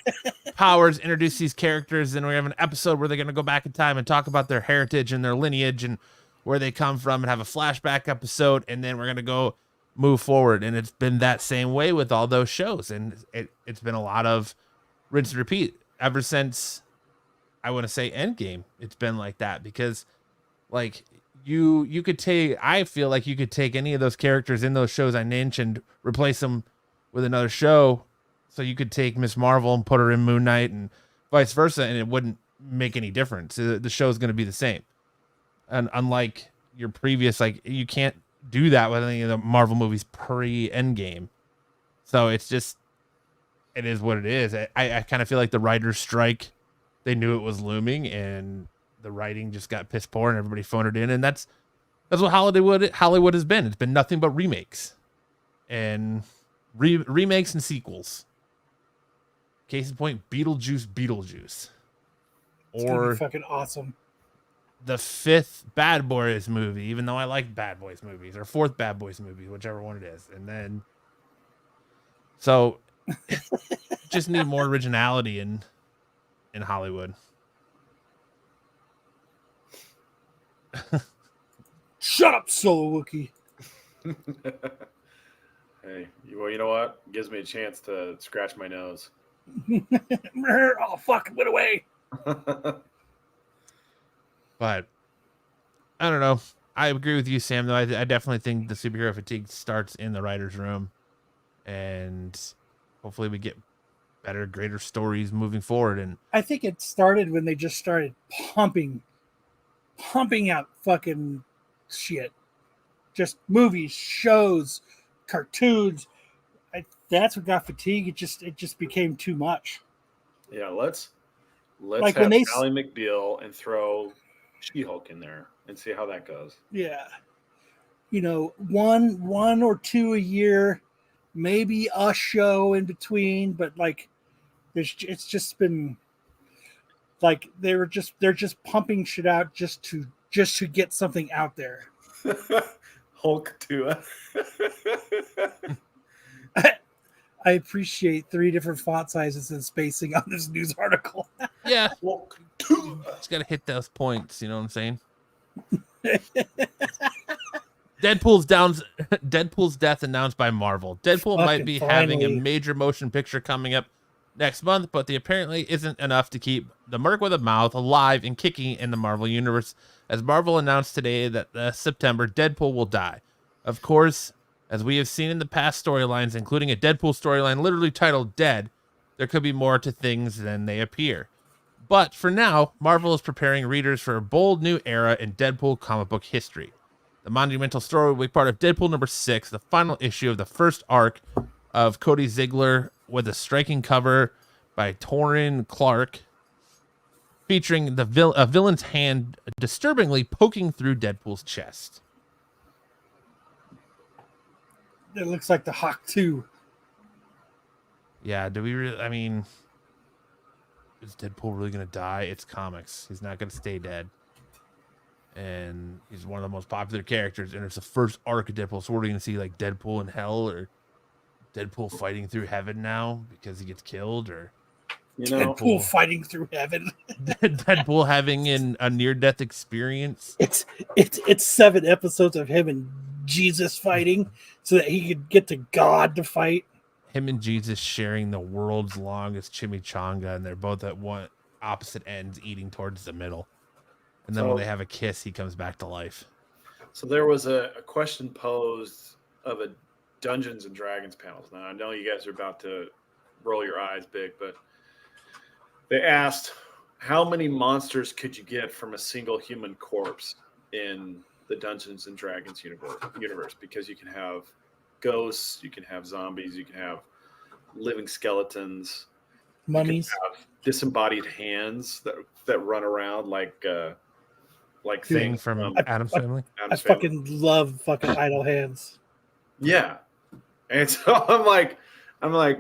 powers, introduce these characters, and we have an episode where they're going to go back in time and talk about their heritage and their lineage and where they come from and have a flashback episode, and then we're going to go move forward. And it's been that same way with all those shows, and it's been a lot of rinse and repeat ever since, I want to say, Endgame. It's been like that because, like, you could take, I feel like you could take any of those characters in those shows I mentioned, replace them with another show. So you could take Miss Marvel and put her in Moon Knight and vice versa, and it wouldn't make any difference. The show's going to be the same. And unlike your previous, like, you can't do that with any of the Marvel movies pre-Endgame. So it's just, it is what it is. I kind of feel like the writer's strike, they knew it was looming, and the writing just got piss poor, and everybody phoned it in. And that's what Hollywood has been. It's been nothing but remakes and remakes and sequels. Case in point, Beetlejuice. Or fucking awesome. The 5th Bad Boys movie, even though I like Bad Boys movies, or 4th Bad Boys movie, whichever one it is. And then, so just need more originality in Hollywood. Shut up, Solo Wookie. Hey, well, you know what? It gives me a chance to scratch my nose. Oh, fuck, it went away. But I don't know. I agree with you, Sam, though. I definitely think the superhero fatigue starts in the writer's room, and hopefully we get better, greater stories moving forward. And I think it started when they just started pumping out fucking shit. Just movies, shows, cartoons. That's what got fatigue. It just became too much. Yeah, let's like have when they Ally McBeal and throw She-Hulk in there and see how that goes. Yeah. One or two a year, maybe a show in between, but like it's just been like they're just pumping shit out just to get something out there. Hulk 2. I appreciate 3 different font sizes and spacing on this news article. Yeah. Just got to hit those points. You know what I'm saying? Deadpool's death announced by Marvel. Deadpool might be having a major motion picture coming up next month, but the apparently isn't enough to keep the Merc with a Mouth alive and kicking in the Marvel Universe, as Marvel announced today that September, Deadpool will die. Of course, as we have seen in the past storylines, including a Deadpool storyline literally titled Dead, there could be more to things than they appear. But for now, Marvel is preparing readers for a bold new era in Deadpool comic book history. The monumental story will be part of Deadpool number 6, the final issue of the first arc of Cody Ziegler, with a striking cover by Torrin Clark, featuring a villain's hand disturbingly poking through Deadpool's chest. It looks like the Hawk 2. Yeah, do we really? I mean, is Deadpool really going to die? It's comics. He's not going to stay dead. And he's one of the most popular characters, and it's the first arc of Deadpool. So we're going to see like Deadpool in hell, or Deadpool fighting through heaven now because he gets killed, or Deadpool fighting through heaven. Deadpool having a near-death experience. It's 7 episodes of him and Jesus fighting so that he could get to God to fight. Him and Jesus sharing the world's longest chimichanga, and they're both at one opposite ends eating towards the middle. And then when they have a kiss, he comes back to life. So there was a question posed of a Dungeons and Dragons panels. Now, I know you guys are about to roll your eyes big, but they asked, how many monsters could you get from a single human corpse in the Dungeons and Dragons universe? Because you can have ghosts, you can have zombies, you can have living skeletons, mummies, disembodied hands that run around like Thing from Addams Family. I fucking love fucking idle hands. Yeah, and so I'm like,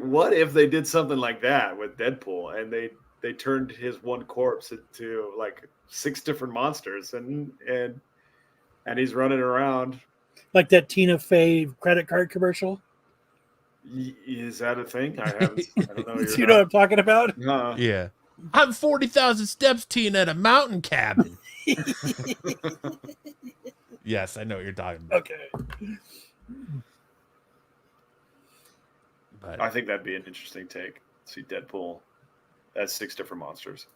what if they did something like that with Deadpool, and they turned his one corpse into like 6 different monsters, and he's running around like that Tina Fey credit card commercial. Is that a thing? I don't know. You know what I'm talking about? Yeah. I'm 40,000 steps, Tina, at a mountain cabin. Yes, I know what you're talking about. Okay. But I think that'd be an interesting take. See Deadpool as 6 different monsters.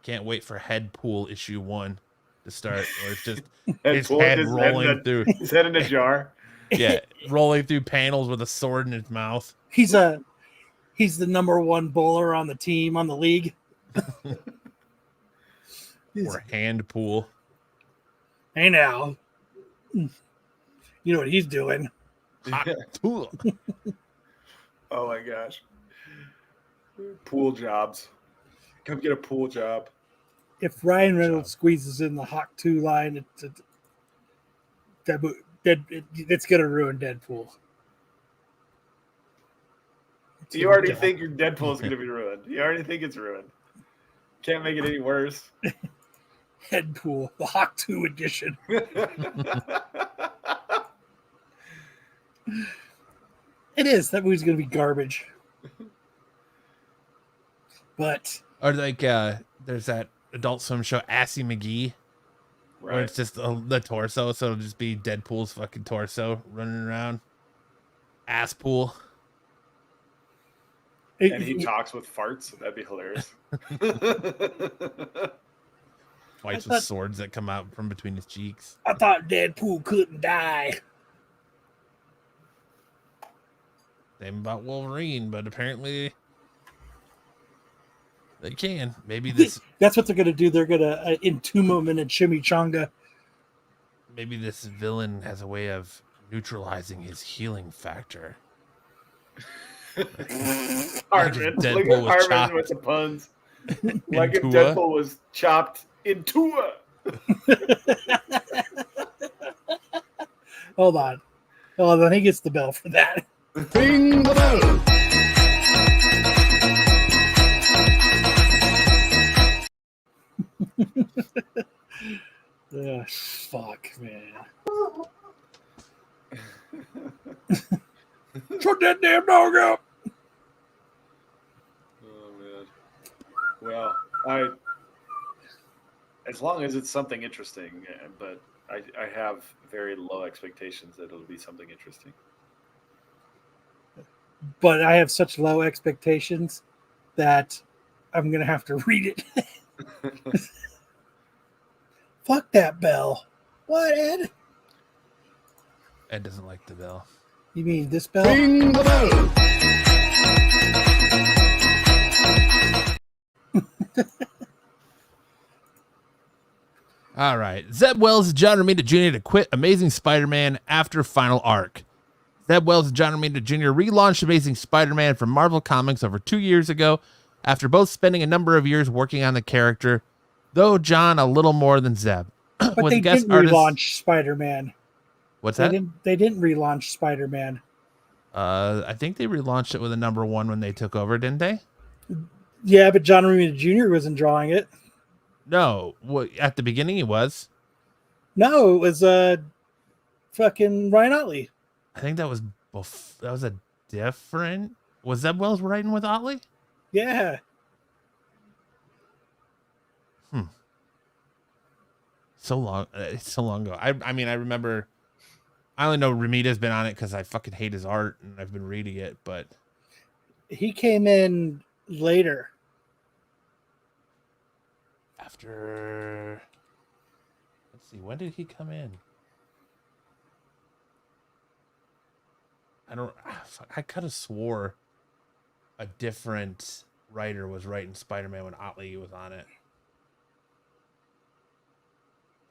Can't wait for Headpool issue 1 to start, where it's just his head rolling through. His head in a jar. Yeah, rolling through panels with a sword in his mouth. He's the number 1 bowler on the team, on the league. Or Handpool. Hey now. You know what he's doing. Pool. Oh my gosh. Pool jobs. Come get a pool job. If Ryan Reynolds squeezes in the Hawk 2 line, it's going to ruin Deadpool. You already think your Deadpool is going to be ruined. You already think it's ruined. Can't make it any worse. Deadpool, the Hawk 2 edition. It is. That movie's going to be garbage. But or like there's that Adult Swim show Assy McGee, right, where it's just the torso, so it'll just be Deadpool's fucking torso running around. Ass pool. And he talks with farts. That'd be hilarious. Fights with swords that come out from between his cheeks. I thought Deadpool couldn't die. Same about Wolverine, but apparently they can. Maybe this. That's what they're going to do. They're going to entomb him in a chimichanga. Maybe this villain has a way of neutralizing his healing factor. Harmon, look at Harmon with the puns. Like if Deadpool was chopped into Hold on. Oh, then he gets the bell for that. Ring the bell. Fuck, man. Shut that damn dog up. Oh man. Well, as long as it's something interesting, but I have very low expectations that it'll be something interesting. But I have such low expectations that I'm gonna have to read it. Fuck that bell. What, Ed? Ed doesn't like the bell. You mean this bell? Ring the bell. All right. Zeb Wells and John Romita Jr. to quit Amazing Spider-Man after final arc. Zeb Wells and John Romita Jr. relaunched Amazing Spider-Man from Marvel Comics over 2 years ago after both spending a number of years working on the character, though John a little more than Zeb. But With they guest didn't artist- relaunch Spider-Man. What's that? They didn't relaunch Spider-Man. I think they relaunched it with a number 1 when they took over, didn't they? Yeah, but John Romita Jr. wasn't drawing it. No, at the beginning he was. No, it was fucking Ryan Otley. I think that was a different. Was Zeb Wells writing with Otley? Yeah. So long. It's so long ago. I mean, I remember. I only know Romita's been on it because I fucking hate his art and I've been reading it. But he came in later. After. Let's see. When did he come in? I kind of swore a different writer was writing Spider-Man when Otley was on it.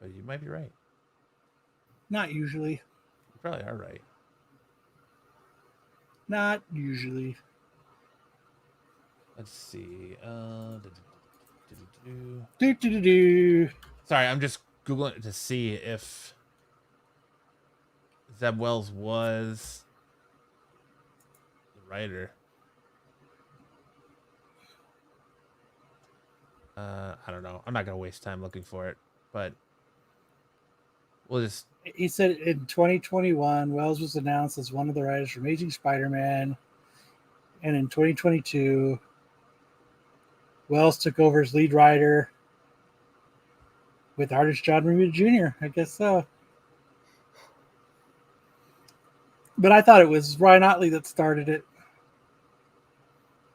But you might be right. Not usually. You probably are right. Not usually. Let's see. Sorry, I'm just Googling it to see if Zeb Wells was the writer. I don't know. I'm not going to waste time looking for it, but we'll just... He said in 2021, Wells was announced as one of the writers for Amazing Spider-Man. And in 2022, Wells took over as lead writer with artist John Romita Jr. I guess so. But I thought it was Ryan Otley that started it.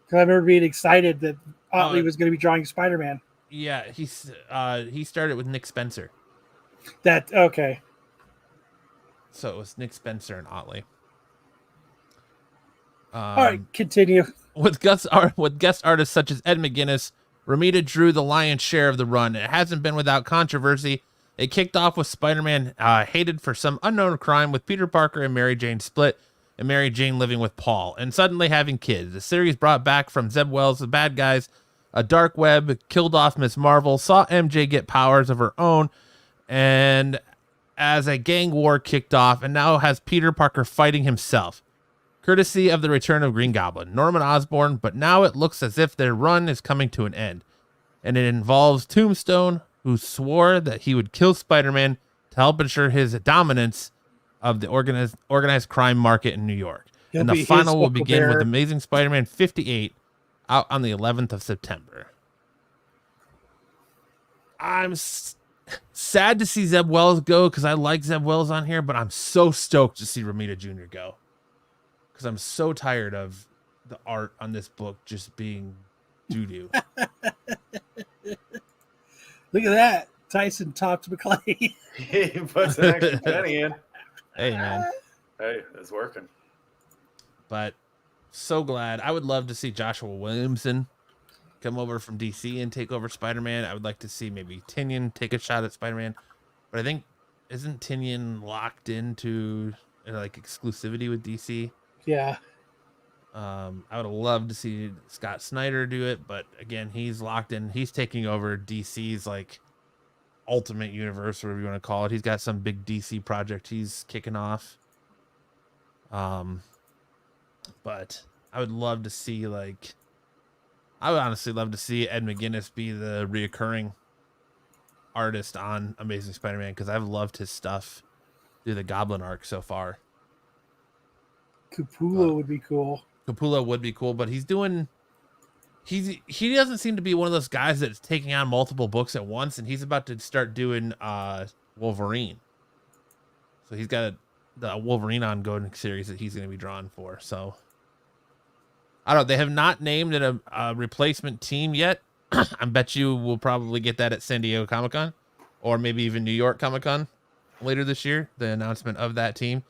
Because I remember being excited that Otley was going to be drawing Spider-Man. Yeah, he started with Nick Spencer. Okay. So it was Nick Spencer and Otley. All right, continue. With guest artists such as Ed McGuinness, Romita drew the lion's share of the run. It hasn't been without controversy. It kicked off with Spider-Man hated for some unknown crime, with Peter Parker and Mary Jane split, and Mary Jane living with Paul, and suddenly having kids. The series brought back from Zeb Wells the bad guys, a dark web, killed off Miss Marvel, saw MJ get powers of her own, and as a gang war kicked off, and now has Peter Parker fighting himself, courtesy of the return of Green Goblin, Norman Osborn. But now it looks as if their run is coming to an end, and it involves Tombstone, who swore that he would kill Spider-Man to help ensure his dominance of the organized crime market in New York. And the final will begin with Amazing Spider-Man 58 out on the 11th of September. I'm sad to see Zeb Wells go because I like Zeb Wells on here, but I'm so stoked to see Romita Jr. go because I'm so tired of the art on this book just being doo-doo. Look at that. Tyson topped McClay. He puts an extra penny in. Hey, man. Hey, it's working. But so glad. I would love to see Joshua Williamson come over from DC and take over Spider-Man. I would like to see maybe Tynion take a shot at Spider-Man. But I think, isn't Tynion locked into like exclusivity with DC? Yeah. I would love to see Scott Snyder do it, but again, he's locked in. He's taking over DC's like Ultimate Universe, whatever you want to call it. He's got some big DC project he's kicking off. But I would love to see, like, I would honestly love to see Ed McGuinness be the reoccurring artist on Amazing Spider-Man, because I've loved his stuff through the Goblin arc so far. Capullo would be cool. Capullo would be cool, but he doesn't seem to be one of those guys that's taking on multiple books at once, and he's about to start doing Wolverine. So he's got the Wolverine ongoing series that he's going to be drawn for. So I don't know. They have not named a replacement team yet. I bet you we'll probably get that at San Diego Comic-Con, or maybe even New York Comic-Con later this year, the announcement of that team.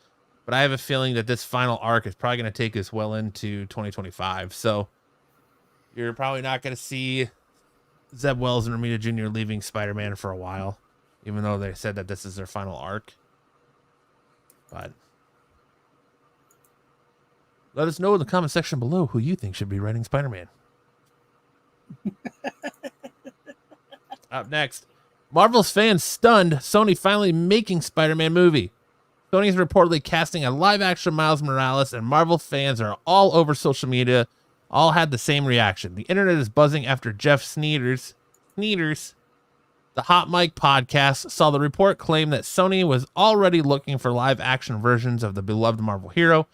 But I have a feeling that this final arc is probably going to take us well into 2025. So you're probably not going to see Zeb Wells and Romita Jr. leaving Spider-Man for a while, even though they said that this is their final arc. But let us know in the comment section below who you think should be writing Spider-Man. Up next, Marvel's fans stunned Sony finally making Spider-Man movie. Sony is reportedly casting a live-action Miles Morales, and Marvel fans are all over social media. All had the same reaction. The internet is buzzing after Jeff Sneeders, the Hot Mic podcast, saw the report claim that Sony was already looking for live-action versions of the beloved Marvel hero.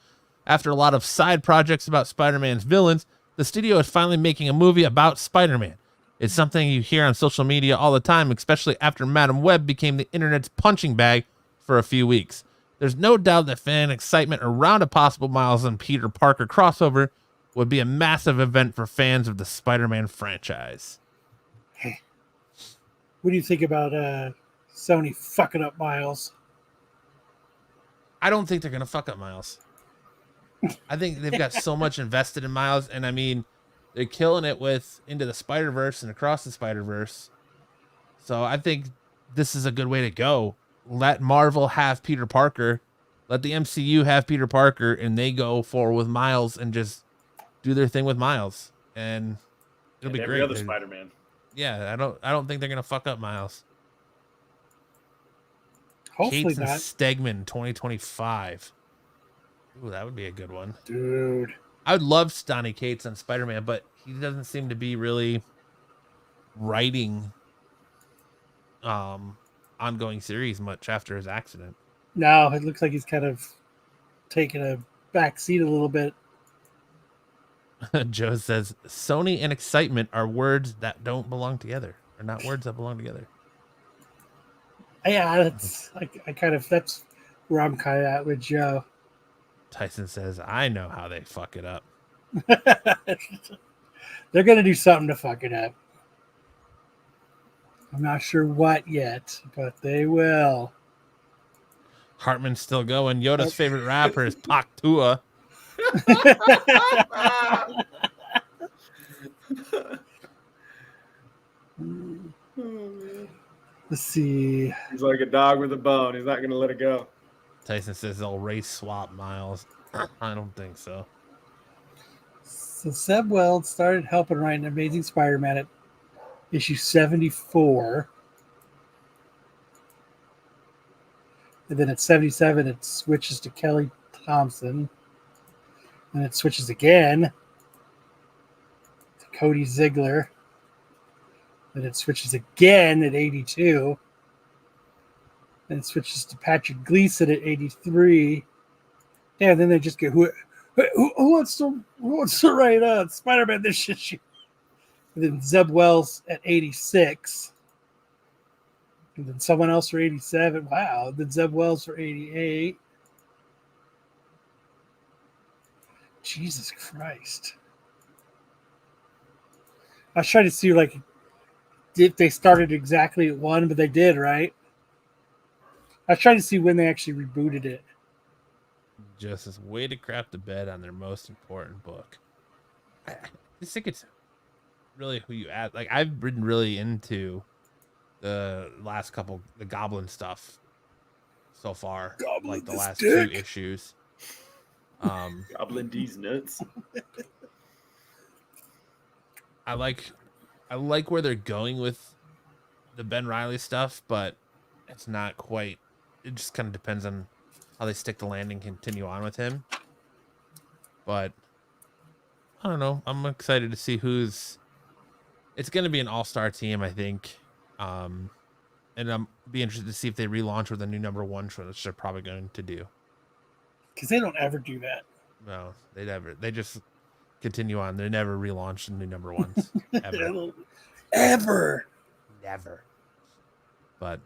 After a lot of side projects about Spider-Man's villains, the studio is finally making a movie about Spider-Man. It's something you hear on social media all the time, especially after Madam Web became the internet's punching bag for a few weeks. There's no doubt that fan excitement around a possible Miles and Peter Parker crossover would be a massive event for fans of the Spider-Man franchise. What do you think about Sony fucking up Miles? I don't think they're going to fuck up Miles. I think they've got so much invested in Miles, and I mean, they're killing it with Into the Spider-Verse and Across the Spider-Verse. So I think this is a good way to go. Let Marvel have Peter Parker. Let the MCU have Peter Parker, and they go forward with Miles and just do their thing with Miles. And it'll be every great. Other Spider-Man. Yeah, I don't think they're gonna fuck up Miles. Hopefully Cates not. and Stegman 2025. Ooh, that would be a good one. Dude. I would love Stoney Cates on Spider-Man, but he doesn't seem to be really writing ongoing series much after his accident. No, it looks like he's kind of taking a back seat a little bit. Joe says Sony and excitement are words that don't belong together, or not words that belong together. Yeah, that's that's where I'm kind of at with Joe. Tyson says, I know how they fuck it up. They're going to do something to fuck it up. I'm not sure what yet, but they will. Hartman's still going. Yoda's favorite rapper is Pac Tua. Let's see. He's like a dog with a bone. He's not going to let it go. Tyson says they'll race swap Miles. I don't think so. So Zeb Wells started helping write an Amazing Spider-Man at issue 74. And then at 77, it switches to Kelly Thompson. And it switches again to Cody Ziegler. Then it switches again at 82. Then it switches to Patrick Gleason at 83. Yeah, then they just get who wants to write Spider-Man this issue. And then Zeb Wells at 86. And then someone else for 87. Wow. Then Zeb Wells for 88. Jesus Christ. I was trying to see if they started exactly at 1, but they did, right? I was trying to see when they actually rebooted it. Just as way to crap the bed on their most important book. I just think it's really who you add. Like, I've been really into the last couple, the Goblin stuff so far. Goblin like the last dick. 2 issues. Goblin D's nuts. I like where they're going with the Ben Reilly stuff, but it's not quite. It just kind of depends on how they stick the landing, continue on with him. But I don't know. I'm excited to see who's. It's going to be an all-star team, I think. And I'm be interested to see if they relaunch with a new number one, which they're probably going to do. Because they don't ever do that. No, they never. They just continue on. They never relaunch the new number ones. Ever. Never. But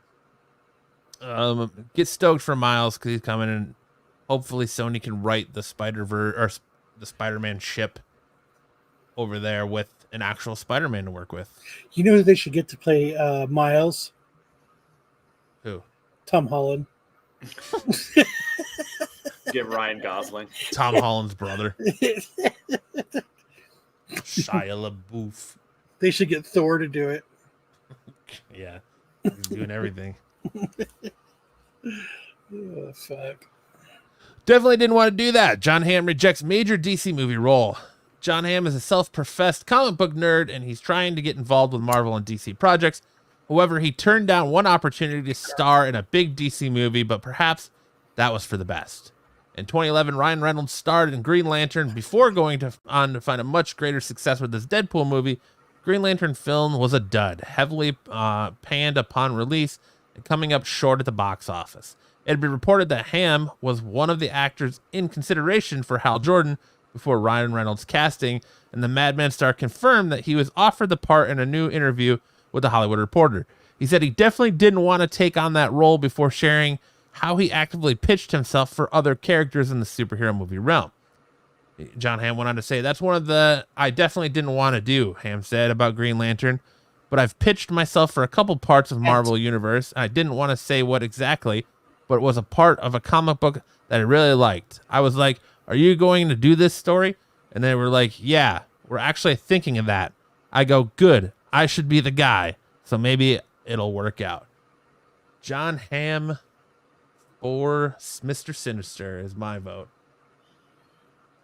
get stoked for Miles because he's coming, and hopefully Sony can write the the Spider-Man ship over there with an actual Spider-Man to work with. You know who they should get to play Miles? Who? Tom Holland. Get Ryan Gosling. Tom Holland's brother. Shia LaBeouf. They should get Thor to do it. Yeah. He's doing everything. Oh, fuck. Definitely didn't want to do that. John Hamm rejects major DC movie role. John Hamm is a self-professed comic book nerd, and he's trying to get involved with Marvel and DC projects. However, he turned down one opportunity to star in a big DC movie, but perhaps that was for the best. In 2011, Ryan Reynolds starred in Green Lantern before going on to find a much greater success with his Deadpool movie. Green Lantern film was a dud, heavily panned upon release and coming up short at the box office. It had been reported that Hamm was one of the actors in consideration for Hal Jordan before Ryan Reynolds' casting, and the Madman star confirmed that he was offered the part in a new interview with The Hollywood Reporter. He said he definitely didn't want to take on that role before sharing how he actively pitched himself for other characters in the superhero movie realm. John Hamm went on to say, "That's one of the I definitely didn't want to do," Hamm said about Green Lantern, "but I've pitched myself for a couple parts of Marvel Universe. I didn't want to say what exactly, but it was a part of a comic book that I really liked. I was like, are you going to do this story? And they were like, yeah, we're actually thinking of that. I go, good, I should be the guy, so maybe it'll work out." John Hamm for Mr. Sinister is my vote.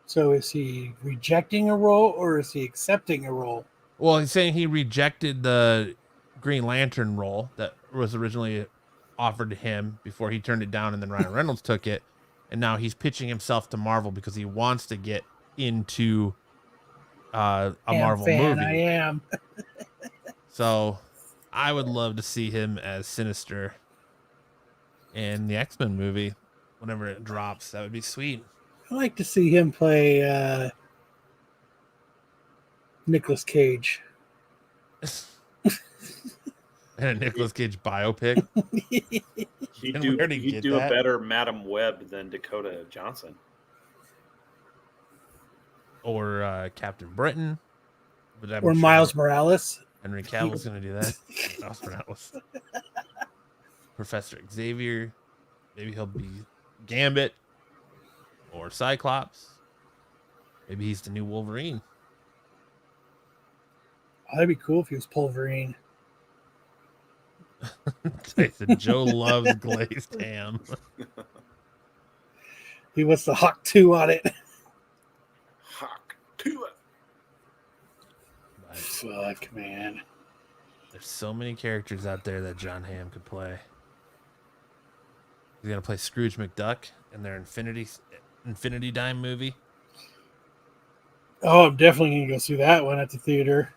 So is he rejecting a role or is he accepting a role? Well, he's saying he rejected the Green Lantern role that was originally offered to him before he turned it down, and then Ryan Reynolds took it. And now he's pitching himself to Marvel because he wants to get into a Marvel movie. I am. So I would love to see him as Sinister in the X-Men movie whenever it drops. That would be sweet. I'd like to see him play Nicolas Cage. And a Nicolas Cage biopic. He'd do a better Madam Web than Dakota Johnson. Or Captain Britain. Or Miles Morales. Henry Cavill's going to do that. Miles Morales. Professor Xavier. Maybe he'll be Gambit. Or Cyclops. Maybe he's the new Wolverine. Oh, that'd be cool if he was Wolverine. Jason, Joe loves glazed ham. He wants the Hawk 2 on it. Hawk 2. Fuck, man. There's so many characters out there that John Hamm could play. He's gonna play Scrooge McDuck in their Infinity Dime movie. Oh, I'm definitely gonna go see that one at the theater.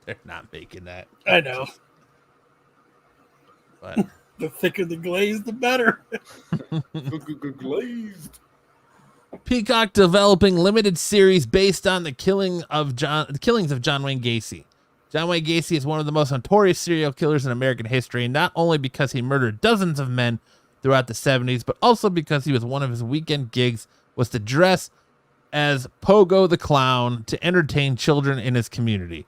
They're not making that. I know. But the thicker the glaze, the better. Glazed. Peacock developing limited series based on the killings of John Wayne Gacy. John Wayne Gacy is one of the most notorious serial killers in American history, not only because he murdered dozens of men throughout the 70s, but also because he was one of his weekend gigs was to dress as Pogo the Clown to entertain children in his community.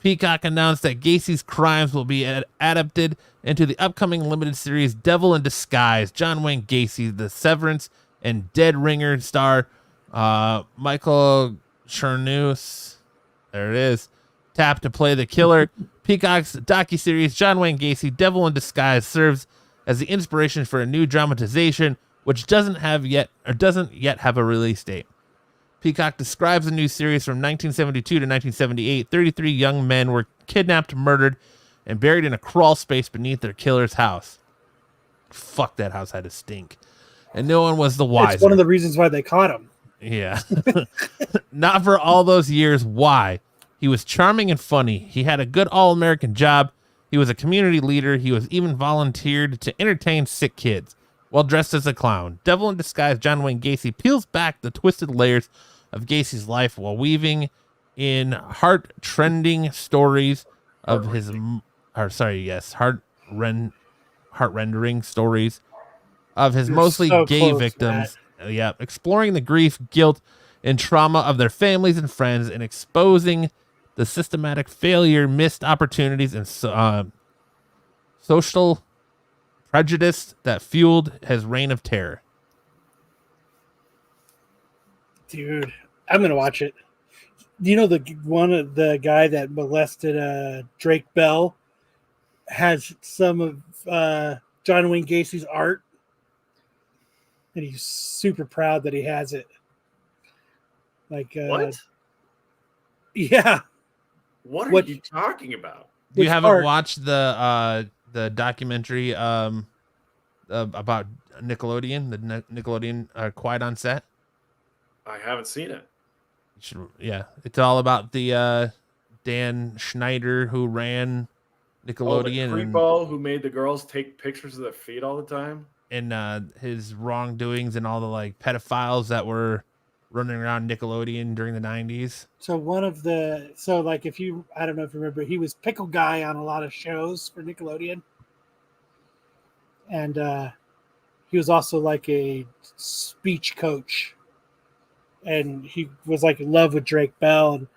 Peacock announced that Gacy's crimes will be adapted into the upcoming limited series Devil in Disguise. John Wayne Gacy, the Severance and Dead Ringer star Michael Chernouse, there it is, tapped to play the killer. Peacock's docuseries John Wayne Gacy, Devil in Disguise, serves as the inspiration for a new dramatization, which doesn't yet have a release date. Peacock describes the new series from 1972 to 1978. 33 young men were kidnapped, murdered, and buried in a crawl space beneath their killer's house. Fuck, that house had to stink. And no one was the wiser. It's one of the reasons why they caught him. Yeah. Not for all those years. Why? He was charming and funny. He had a good all-American job. He was a community leader. He was even volunteered to entertain sick kids while dressed as a clown. Devil in disguise John Wayne Gacy peels back the twisted layers of Gacy's life while weaving in heart-rending stories of his... heart-rendering stories of his mostly gay victims. Yeah, exploring the grief, guilt, and trauma of their families and friends, and exposing the systematic failure, missed opportunities, and social prejudice that fueled his reign of terror. Dude, I'm gonna watch it. You know, the guy that molested Drake Bell has some of John Wayne Gacy's art, and he's super proud that he has it. Like, what? Yeah. What are you talking about? You haven't watched the documentary about Nickelodeon, the Nickelodeon Quiet on Set? I haven't seen it. Yeah, it's all about the Dan Schneider who ran Nickelodeon, the creepo who made the girls take pictures of their feet all the time, and his wrongdoings and all the like pedophiles that were running around Nickelodeon during the 90s. So like if you, I don't know if you remember, he was pickle guy on a lot of shows for Nickelodeon, and he was also like a speech coach, and he was like in love with Drake Bell, and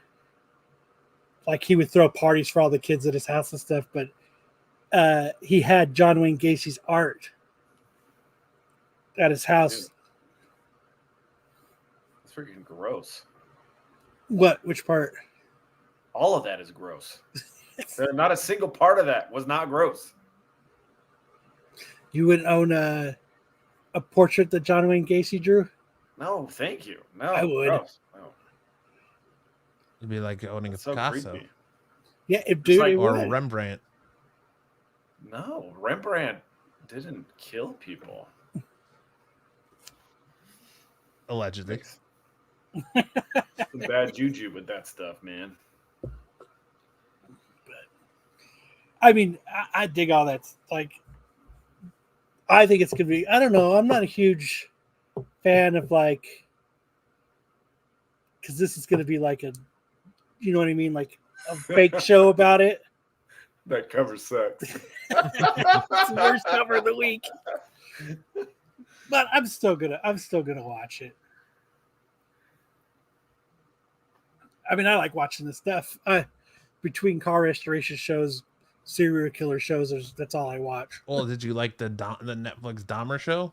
like he would throw parties for all the kids at his house and stuff, but he had John Wayne Gacy's art at his house. Dude. It's freaking gross. What? Which part? All of that is gross. Not a single part of that was not gross. You wouldn't own a portrait that John Wayne Gacy drew? No, thank you. No, I would. Gross. No. It'd be like owning That's a Picasso. So creepy. Yeah, or Rembrandt. No, Rembrandt didn't kill people. Allegedly. Some bad juju with that stuff, man. I mean, I dig all that. Like, I think it's gonna be. I don't know. I'm not a huge fan of like, because this is gonna be like a, you know what I mean, like a fake show about it. That cover sucks. It's the worst cover of the week. But I'm still gonna watch it. I mean, I like watching this stuff. Between car restoration shows, serial killer shows, that's all I watch. Well, did you like the Netflix Dahmer show?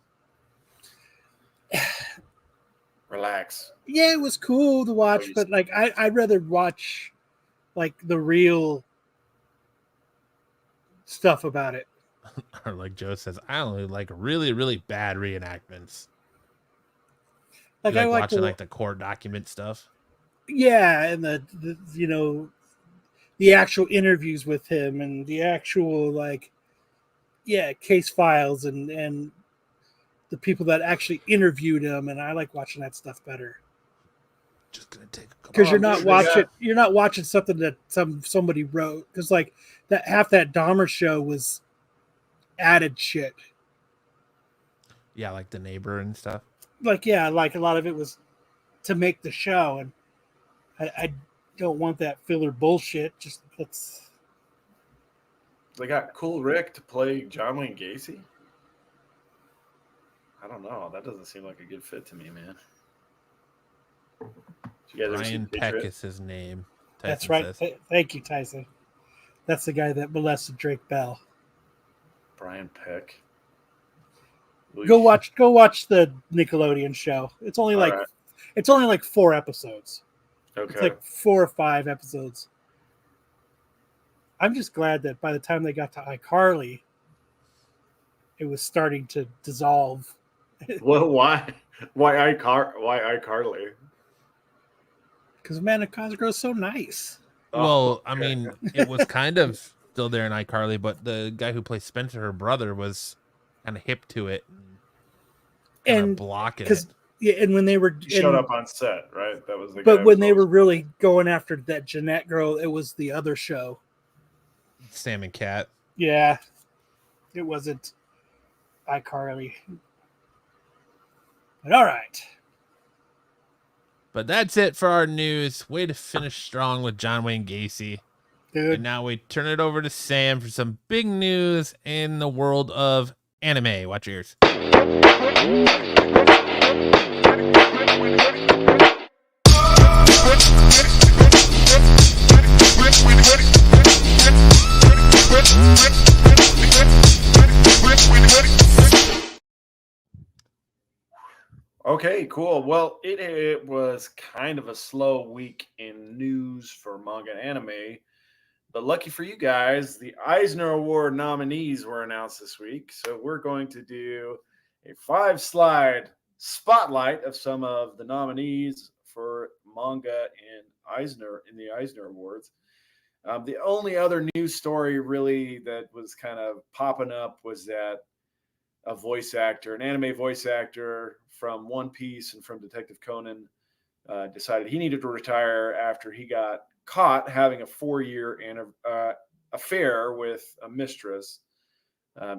Relax. Yeah, it was cool to watch, but like I'd rather watch like the real stuff about it. Or like Joe says, I only like really, really bad reenactments. Like you I like watching like the court document stuff. Yeah, and the you know, the actual interviews with him and the actual like case files and the people that actually interviewed him, and I like watching that stuff better. Just gonna take because you're not watching something that somebody wrote, because like that half that Dahmer show was added shit. Yeah, like The Neighbor and stuff. Like like a lot of it was to make the show, and I don't want that filler bullshit. Just let's. They got Cool Rick to play John Wayne Gacy. I don't know. That doesn't seem like a good fit to me, man. Brian Peck is his name. Tyson That's right. Says. Thank you, Tyson. That's the guy that molested Drake Bell. Brian Peck. Go watch the Nickelodeon show. It's only it's only like 4 episodes. Okay. It's like 4 or 5 episodes. I'm just glad that by the time they got to iCarly, it was starting to dissolve. Well, why iCarly? Because Amanda Cosgrove's so nice. Well, I mean, it was kind of still there in iCarly, but the guy who plays Spencer, her brother, was kind of hip to it and blocking it. Yeah, and when they were He showed up on set, right? That was the. But when they were really going after that Jeanette girl, it was the other show, Sam and Cat. Yeah, it wasn't iCarly. But all right. But that's it for our news. Way to finish strong with John Wayne Gacy. Dude. And now we turn it over to Sam for some big news in the world of anime. Watch your ears. Okay, cool. Well, it was kind of a slow week in news for manga and anime, but lucky for you guys, the Eisner Award nominees were announced this week. So we're going to do a 5-slide spotlight of some of the nominees for manga and Eisner in the Eisner Awards. The only other news story really that was kind of popping up was that a voice actor, an anime voice actor from One Piece and from Detective Conan, decided he needed to retire after he got caught having a 4-year affair with a mistress,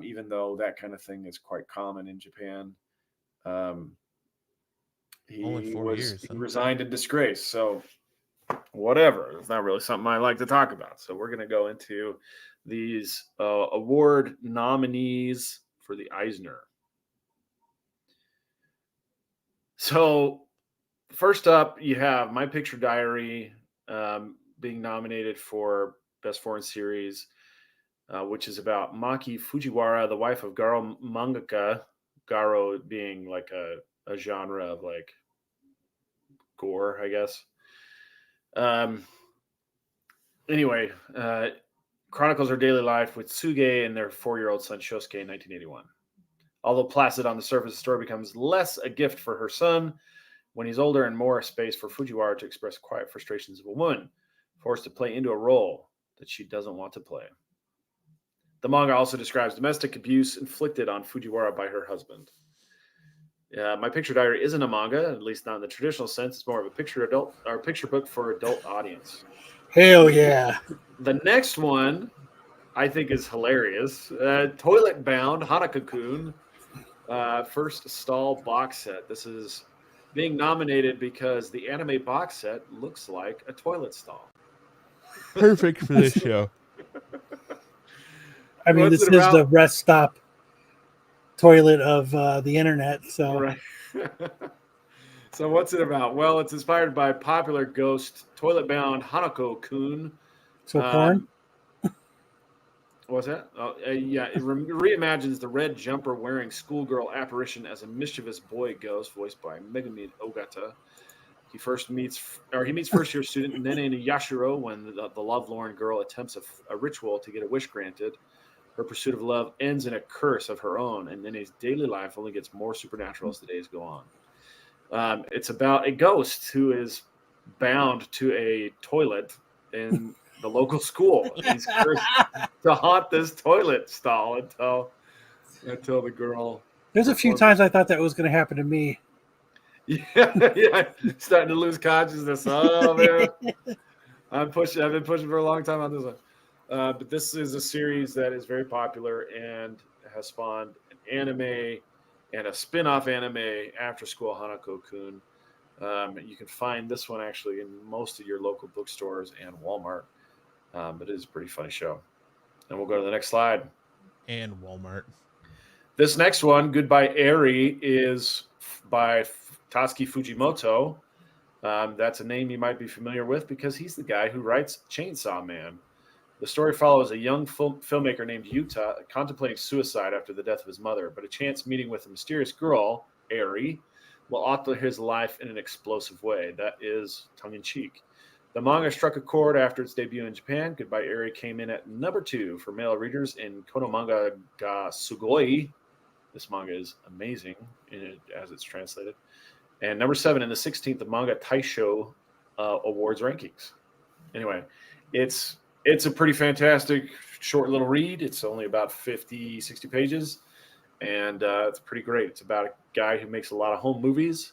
even though that kind of thing is quite common in Japan. Only 4 years. He resigned in disgrace. So whatever. It's not really something I like to talk about. So we're going to go into these award nominees for the Eisner. So first up, you have My Picture Diary being nominated for Best Foreign Series, which is about Maki Fujiwara, the wife of Garo mangaka. Garo being like a genre of like gore, I guess. Anyway, chronicles her daily life with Tsuge and their 4-year-old son Shosuke in 1981. Although placid on the surface, the story becomes less a gift for her son when he's older and more a space for Fujiwara to express quiet frustrations of a woman forced to play into a role that she doesn't want to play. The manga also describes domestic abuse inflicted on Fujiwara by her husband. My Picture Diary isn't a manga, at least not in the traditional sense. It's more of a picture book for adult audience. Hell yeah. The next one I think is hilarious. Toilet Bound Hanako-kun first stall box set. This is being nominated because the anime box set looks like a toilet stall. Perfect for this show. I mean, this is the rest stop toilet of the internet. So, right. So what's it about? Well, it's inspired by popular ghost Toilet Bound Hanako-kun. So porn? What's that? Yeah, it reimagines the red jumper wearing schoolgirl apparition as a mischievous boy ghost voiced by Megumi Ogata. He meets first year student Nene Yashiro when the lovelorn girl attempts a ritual to get a wish granted. Her pursuit of love ends in a curse of her own, and Nene's daily life only gets more supernatural as the days go on. It's about a ghost who is bound to a toilet in the local school. He's cursed to haunt this toilet stall until the girl. There's a few times I thought that was going to happen to me. Yeah, starting to lose consciousness. Oh man, I've been pushing for a long time on this one. But this is a series that is very popular and has spawned an anime and a spin-off anime, After School Hanako-kun. You can find this one actually in most of your local bookstores and Walmart. But it is a pretty funny show. And we'll go to the next slide. And Walmart. This next one, Goodbye Eri, is by Tatsuki Fujimoto. That's a name you might be familiar with because he's the guy who writes Chainsaw Man. The story follows a young filmmaker named Yuta contemplating suicide after the death of his mother, but a chance meeting with a mysterious girl, Eri, will alter his life in an explosive way. That is tongue-in-cheek. The manga struck a chord after its debut in Japan. Goodbye Eri came in at number 2 for male readers in Kono Manga ga Sugoi. This manga is amazing as it's translated. And number 7 in the 16th of Manga Taisho Awards rankings. Anyway, it's It's a pretty fantastic short little read. It's only about 50, 60 pages, and it's pretty great. It's about a guy who makes a lot of home movies,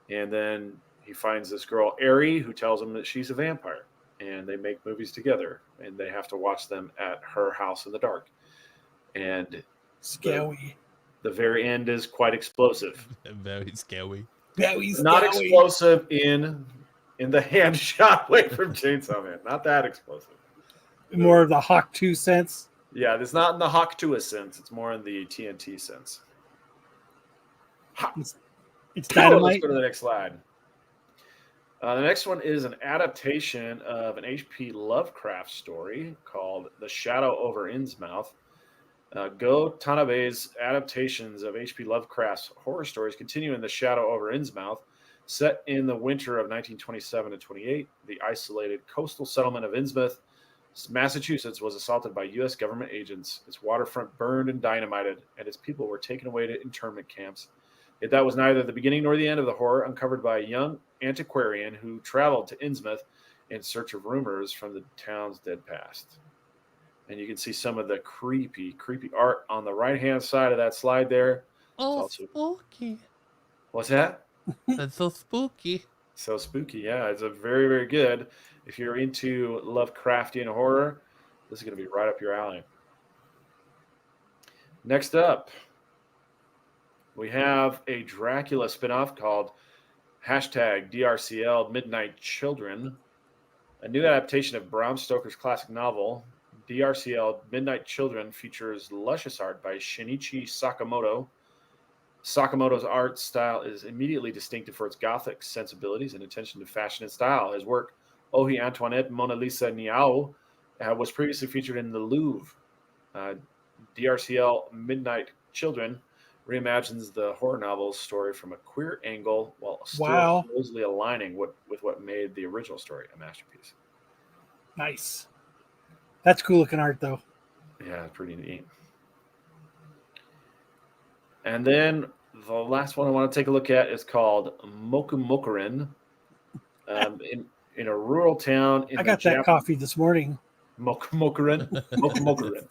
and then he finds this girl, Ari, who tells him that she's a vampire, and they make movies together, and they have to watch them at her house in the dark. And scary. The very end is quite explosive. Very scary. Not explosive in the hand shot away from Chainsaw Man. Not that explosive. More of the Hawk 2 sense. Yeah, it's not in the Hawk 2 sense. It's more in the TNT sense. It's dynamite. Let's go to the next slide. The next one is an adaptation of an H.P. Lovecraft story called The Shadow over Innsmouth. Go Tanabe's adaptations of H.P. Lovecraft's horror stories continue in The Shadow over Innsmouth. Set in the winter of 1927 to 28, the isolated coastal settlement of Innsmouth, Massachusetts, was assaulted by U.S. government agents. Its waterfront burned and dynamited, and its people were taken away to internment camps. Yet that was neither the beginning nor the end of the horror uncovered by a young antiquarian who traveled to Innsmouth in search of rumors from the town's dead past. And you can see some of the creepy art on the right-hand side of that slide there. Oh, spooky. What's that? That's so spooky. So spooky, yeah. It's a very, very good. If you're into Lovecraftian horror, this is going to be right up your alley. Next up, we have a Dracula spinoff called #DRCL Midnight Children, a new adaptation of Bram Stoker's classic novel. DRCL Midnight Children features luscious art by Shinichi Sakamoto. Sakamoto's art style is immediately distinctive for its gothic sensibilities and attention to fashion and style. His work, Ohi Antoinette Mona Lisa Niao, was previously featured in the Louvre. DRCL Midnight Children reimagines the horror novel's story from a queer angle while still closely aligning with what made the original story a masterpiece. Nice. That's cool looking art, though. Yeah, pretty neat. And then the last one I want to take a look at is called Mokumokurin. In a rural town. I got that coffee this morning. Mokumokurin. Mokumokurin.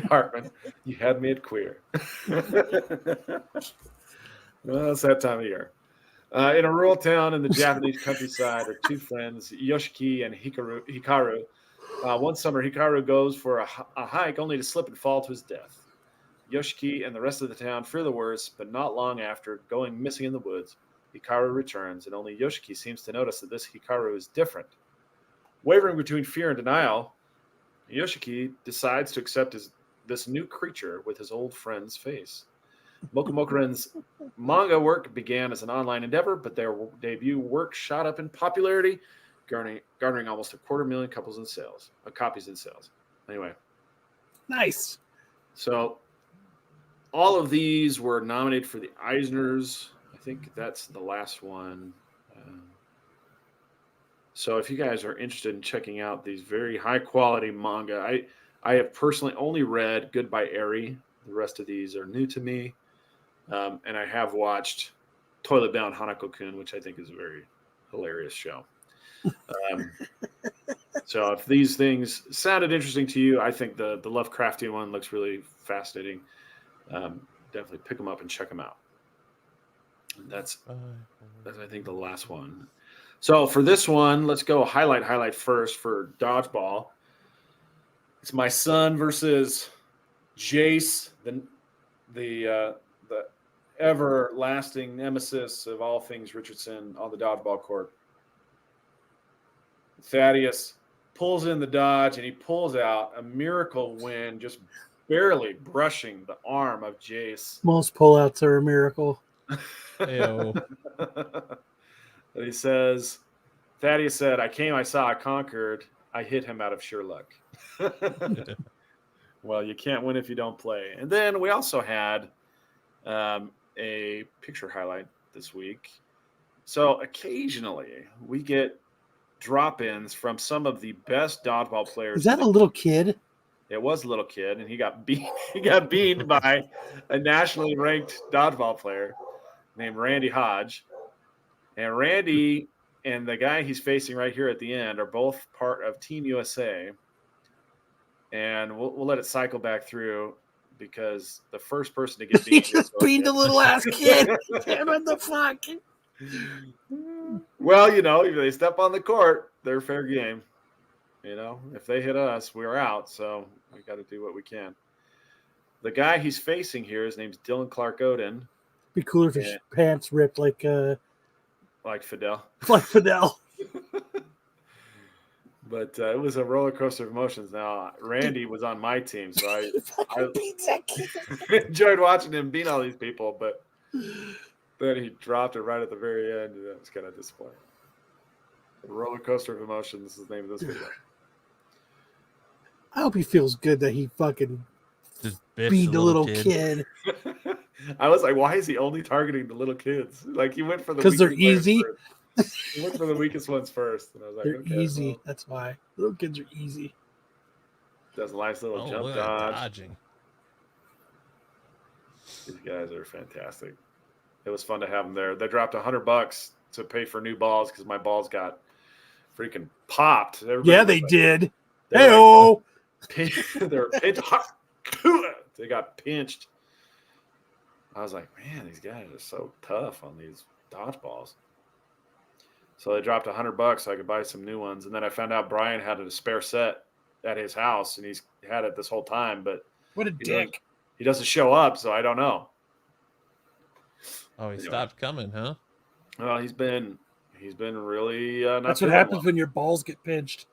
Hartman, you had me at queer. Well, it's that time of year. In a rural town in the Japanese countryside are two friends, Yoshiki and Hikaru. One summer, Hikaru goes for a hike only to slip and fall to his death. Yoshiki and the rest of the town fear the worst, but not long after going missing in the woods, Hikaru returns, and only Yoshiki seems to notice that this Hikaru is different. Wavering between fear and denial, Yoshiki decides to accept this new creature with his old friend's face. Mokumokurin's manga work began as an online endeavor, but their debut work shot up in popularity, garnering almost 250,000 copies in sales. Anyway. Nice. So all of these were nominated for the Eisners. I think that's the last one. So if you guys are interested in checking out these very high-quality manga, I have personally only read Goodbye Eri. The rest of these are new to me. And I have watched Toilet Bound Hanako-kun, which I think is a very hilarious show. So if these things sounded interesting to you, I think the Lovecraftian one looks really fascinating. Definitely pick them up and check them out. And that's I think the last one. So for this one, let's go highlight first for Dodgeball. It's my son versus Jace, the everlasting nemesis of all things Richardson on the dodgeball court. Thaddeus pulls in the dodge, and he pulls out a miracle win, just barely brushing the arm of Jace. Most pullouts are a miracle. Ew. And he says, Thaddeus said, I came, I saw, I conquered. I hit him out of sheer luck. Well, you can't win if you don't play. And then we also had a picture highlight this week. So occasionally we get drop-ins from some of the best dodgeball players. Is that a little kid? It was a little kid, and he got beaten by a nationally ranked dodgeball player named Randy Hodge. And Randy and the guy he's facing right here at the end are both part of Team USA. And we'll let it cycle back through because the first person to get beat. He just beat the little ass kid. What the fuck? Well, you know, if they step on the court, they're fair game. You know, if they hit us, we're out. So we got to do what we can. The guy he's facing here, his name's Dylan Clark Oden. Be cooler if his pants ripped like Fidel. Like Fidel. But it was a roller coaster of emotions. Now, Randy was on my team, so I enjoyed watching him beat all these people, but then he dropped it right at the very end, and that was kind of disappointing. Roller coaster of emotions is the name of this video. I hope he feels good that he fucking just beat the little kid. I was like, why is he only targeting the little kids? Like, he went for the because they're easy. He went for the weakest ones first, and I was like, they're okay, easy. well. That's why little kids are easy. Does a nice little jump look at dodge. dodging. These guys are fantastic. It was fun to have them there. They dropped $100 to pay for new balls because my balls got freaking popped. Yeah, they did. Hey-oh. They were pinched. They got pinched. I was like, man, these guys are so tough on these dodgeballs. So they dropped $100 so I could buy some new ones. And then I found out Brian had a spare set at his house, and he's had it this whole time. But what a dick! He doesn't show up, so I don't know. Oh, he stopped coming, huh? Well, he's been really. Not That's what happens when your balls get pinched.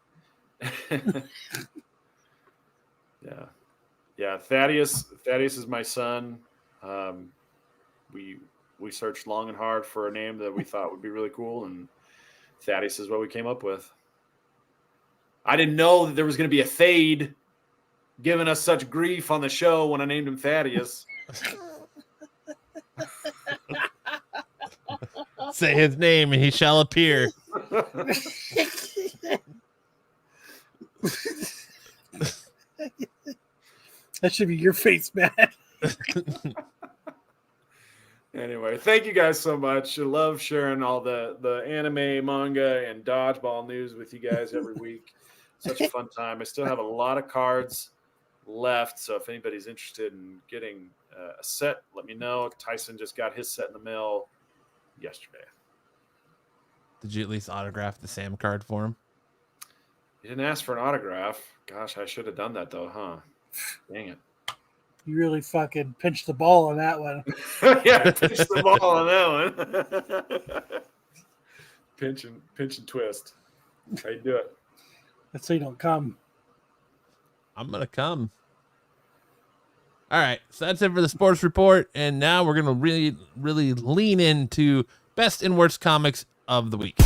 Yeah. Thaddeus is my son. We searched long and hard for a name that we thought would be really cool, and Thaddeus is what we came up with. I didn't know that there was going to be a Thade giving us such grief on the show when I named him Thaddeus. Say his name and he shall appear. That should be your face, Matt. Anyway, thank you guys so much. I love sharing all the anime, manga, and dodgeball news with you guys every week. Such a fun time. I still have a lot of cards left, so if anybody's interested in getting a set, let me know. Tyson just got his set in the mail yesterday. Did you at least autograph the Sam card for him? He didn't ask for an autograph. Gosh, I should have done that, though, huh? Dang it. You really fucking pinched the ball on that one. Yeah, pinch the ball on that one. pinch and twist. How you do it? That's so you don't come. I'm gonna come. All right, so that's it for the sports report, and now we're gonna really lean into best and worst comics of the week.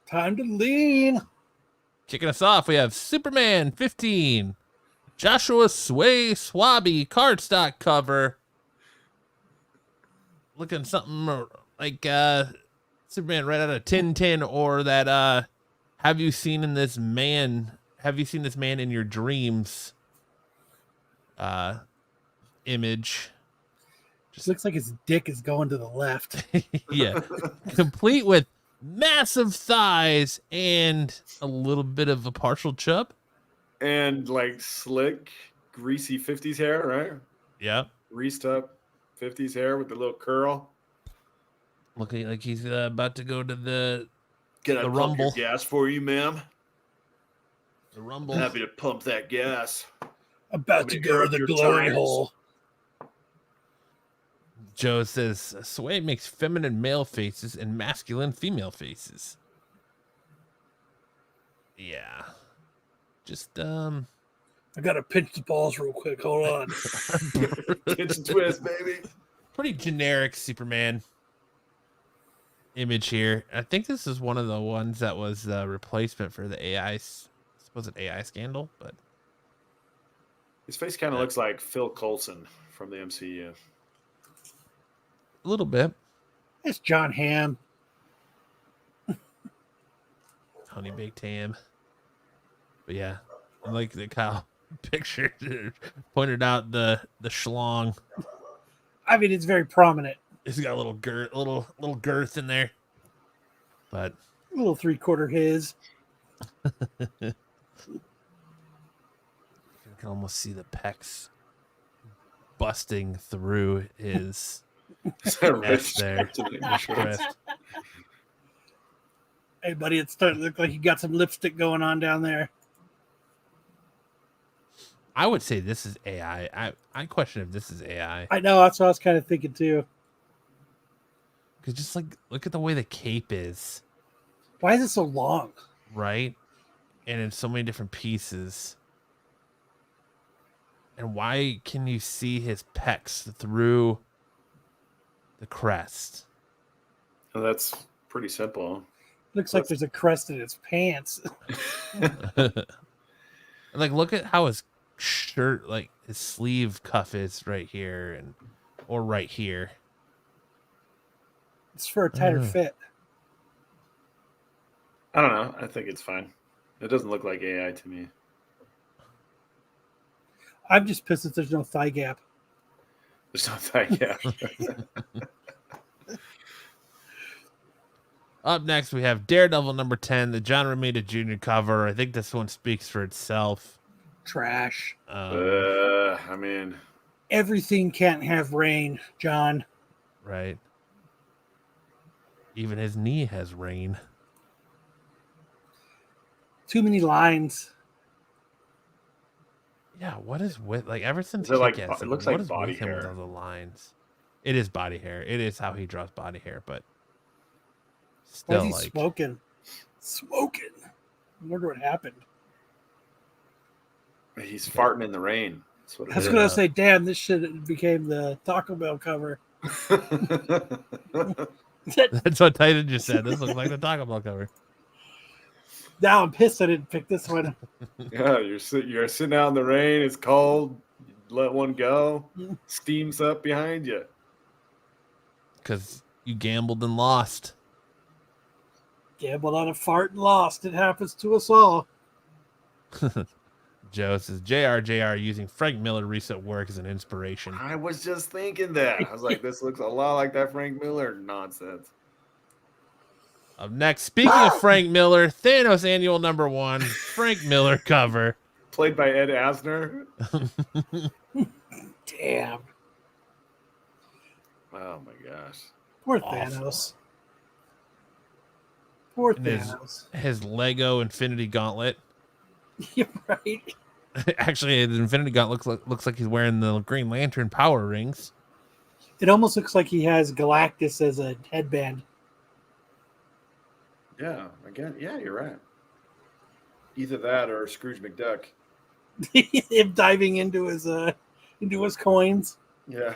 Time to lean. Kicking us off, we have Superman 15, Joshua Sway Swaby cardstock cover. Looking something like Superman right out of Tintin, or that have you seen this man in your dreams image. Just looks like his dick is going to the left. Yeah. Complete with massive thighs and a little bit of a partial chub. And like slick, greasy 50s hair, right? Yeah. Greased up 50s hair with the little curl. Looking like he's about to go to the Rumble. Gas for you, ma'am. The Rumble. Happy to pump that gas. About to go to the glory hole. Joe says Sway makes feminine male faces and masculine female faces. Yeah. Just I gotta pinch the balls real quick. Hold on. Pinch and twist, baby. Pretty generic Superman image here. I think this is one of the ones that was the replacement for the AI scandal, but his face kind of looks like Phil Coulson from the MCU. A little bit. It's John Hamm. Honey baked ham. But yeah, I like the Kyle. picture pointed out the schlong. I mean, it's very prominent. It's got a little girth in there, but a little 3/4 his. You can almost see the pecs busting through his vest there. Hey, buddy, it's starting to look like you got some lipstick going on down there. I would say this is AI. I question if this is AI. I know, that's what I was kind of thinking too. Because just like, look at the way the cape is. Why is it so long? Right? And in so many different pieces. And why can you see his pecs through the crest? Well, that's pretty simple. Looks like there's a crest in his pants. Like, look at how his shirt, like his sleeve cuff is right here or right here. It's for a tighter fit. I don't know. I think it's fine. It doesn't look like AI to me. I'm just pissed that there's no thigh gap. There's no thigh gap. Up next, we have Daredevil number 10, the John Romita Jr. cover. I think this one speaks for itself. Trash. I mean, everything can't have rain, John. Right. Even his knee has rain. Too many lines. Yeah, what is with, like, ever since it like, Kick-Ass, it looks what like is body with him hair. with all the lines? It is body hair. It is how he draws body hair, but Why still, is he like, smoking? I wonder what happened. He's farting in the rain. That's what it I was is. going to say, damn, this shit became the Taco Bell cover. That's what Titan just said. This looks like the Taco Bell cover. Now I'm pissed I didn't pick this one. Yeah, you're sitting out in the rain. It's cold. You let one go. Steams up behind you. Because you gambled and lost. Gambled on a fart and lost. It happens to us all. Joe says, JR using Frank Miller recent work as an inspiration. I was just thinking that. I was like, this looks a lot like that Frank Miller nonsense. Up next, speaking of Frank Miller, Thanos Annual number 1, Frank Miller cover. Played by Ed Asner. Damn. Oh my gosh. Poor Awful. Thanos. Poor And Thanos. his Lego Infinity Gauntlet. You're right. Actually, the Infinity Gauntlet looks like he's wearing the Green Lantern power rings. It almost looks like he has Galactus as a headband. Yeah, again, yeah, you're right. Either that or Scrooge McDuck. Him diving into his coins. Yeah.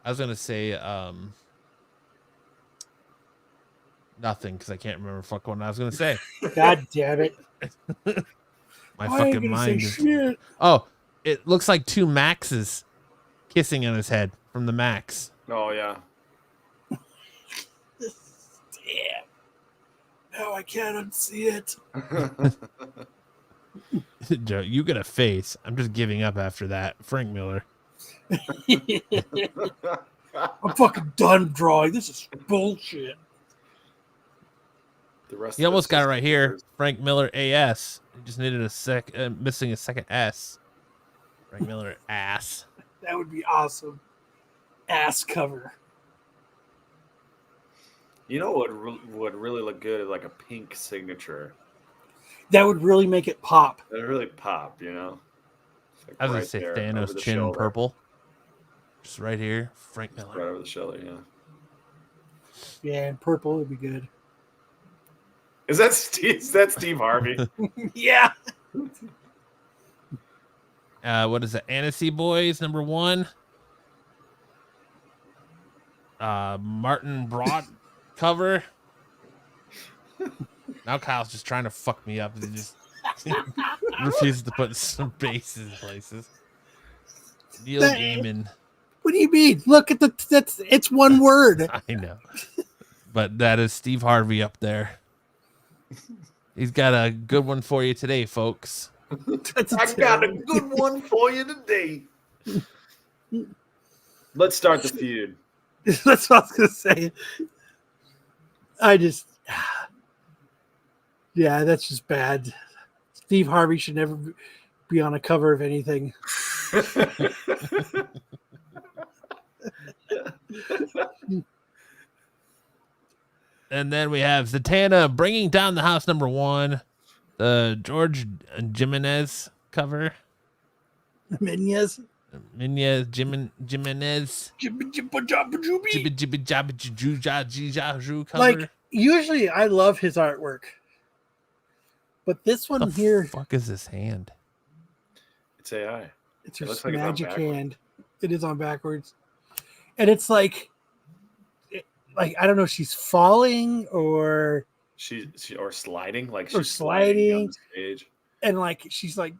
I was gonna say nothing because I can't remember what I was gonna say. God damn it! My Why are you fucking gonna mind. say shit? Oh, it looks like two Maxes kissing on his head from the Max. Oh yeah. Damn. Now I can't unsee it. Joe, you get a face. I'm just giving up after that. Frank Miller. I'm fucking done drawing. This is bullshit. The rest He of almost it's got it just right here. pictures. Frank Miller AS. He just needed missing a second S. Frank Miller ass. That would be awesome. Ass cover. You know what would really look good is like a pink signature. That would really make it pop. It really pop, you know. It's like I was right gonna say there, Thanos over the chin shoulder. purple. Just right here. Frank Miller. Right over the shoulder, yeah. Yeah, and purple would be good. Is that Steve Harvey? Yeah. What is it? Annecy Boys number 1. Martin Broad cover. Now Kyle's just trying to fuck me up. He just refuses to put some bases in places. Neil Gaiman. What do you mean? Look at it's one word. I know. But that is Steve Harvey up there. He's got a good one for you today, folks. I got a good one for you today. Let's start the feud. That's what I was gonna say. Yeah, that's just bad. Steve Harvey should never be on a cover of anything. And then we have Zatanna bringing down the house number 1, the George Jimenez cover. Jimenez. Cover. Like, usually I love his artwork, but this one here. Fuck is this hand? It's AI. It's her magic hand. It is on backwards, and it's like I don't know. She's falling or she or sliding, like or she's sliding on the stage, and like she's like.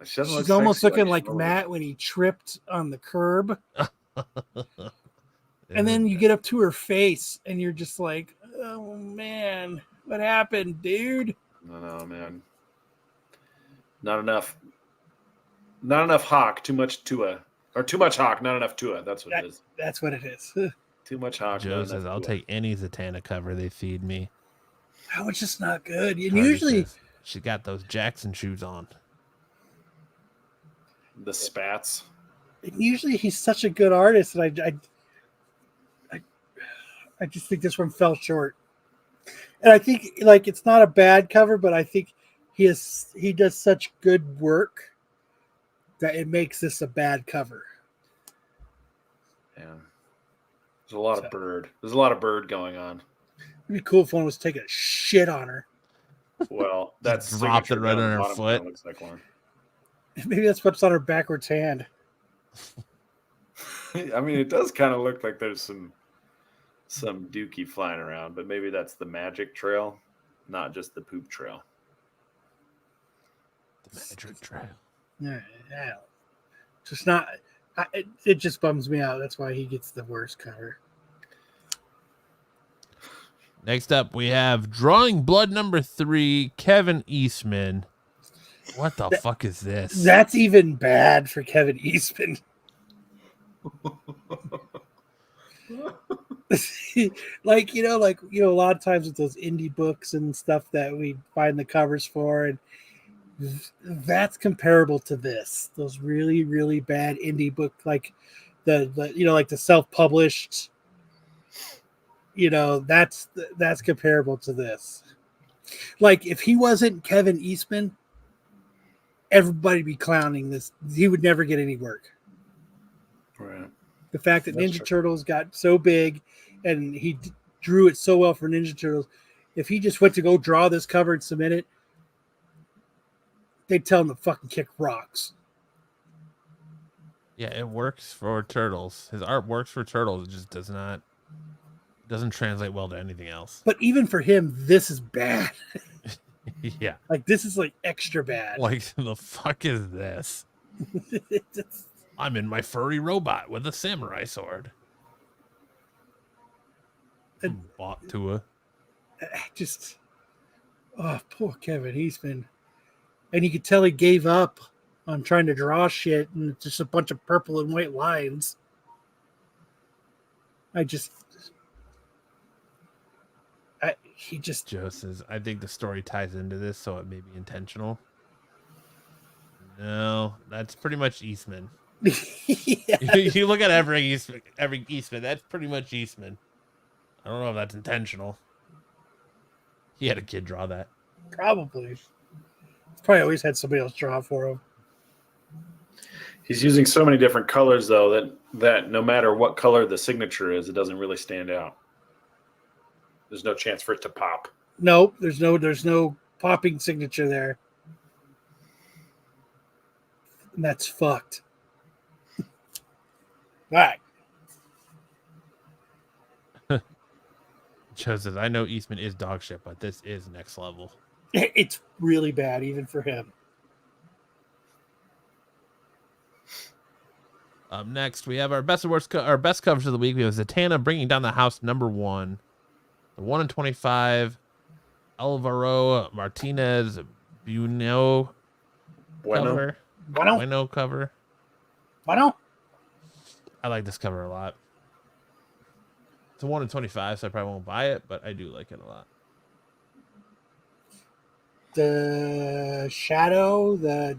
She's almost looking like Matt when he tripped on the curb. And then you get up to her face and you're just like, oh man, what happened, dude? No, man. Not enough Hawk, too much Tua. Or too much Hawk, not enough Tua. That's what it is. That's what it is. Too much Hawk. Joe says, I'll take any Zatanna cover they feed me. That was just not good. And usually she got those Jackson shoes on. The spats. And usually he's such a good artist, and I just think this one fell short. And I think like it's not a bad cover, but I think he does such good work that it makes this a bad cover. Yeah. There's a lot of bird. There's a lot of bird going on. It'd be cool if one was taking a shit on her. Well, that's dropped it right on her foot. Looks like one. Maybe that's what's on her backwards hand. I mean, it does kind of look like there's some dookie flying around, but maybe that's the magic trail, not just the poop trail. The magic trail. Yeah. Just not. It just bums me out. That's why he gets the worst cover. Next up, we have Drawing Blood number 3, Kevin Eastman. What the fuck is this? That's even bad for Kevin Eastman. like a lot of times with those indie books and stuff that we find the covers for, and that's comparable to this. Those really, really bad indie book, like the like the self-published. That's comparable to this. Like if he wasn't Kevin Eastman, everybody be clowning this. He would never get any work. Right. The fact that Ninja Turtles got so big and he drew it so well for Ninja Turtles, if he just went to go draw this cover and submit it, they'd tell him to fucking kick rocks. Yeah, it works for Turtles. His art works for Turtles. It just doesn't translate well to anything else. But even for him, this is bad. Yeah. Like this is like extra bad. Like the fuck is this? I'm in my furry robot with a samurai sword. And bought to a poor Kevin Eastman. And you could tell he gave up on trying to draw shit and it's just a bunch of purple and white lines. Joe says, I think the story ties into this, so it may be intentional. No, that's pretty much Eastman. You look at every Eastman, that's pretty much Eastman. I don't know if that's intentional. He had a kid draw that. Probably. He's probably always had somebody else draw for him. He's using so many different colors, though, that no matter what color the signature is, it doesn't really stand out. There's no chance for it to pop. Nope, there's no popping signature there. And that's fucked. All right. Joe says, I know Eastman is dog shit, but this is next level. It's really bad, even for him. Up next, we have our best covers of the week. We have Zatanna bringing down the house number 1. The 1 in 25, Alvaro Martinez Buño cover. Bueno cover. Bueno. I like this cover a lot. It's a 1 in 25, so I probably won't buy it, but I do like it a lot. The shadow, the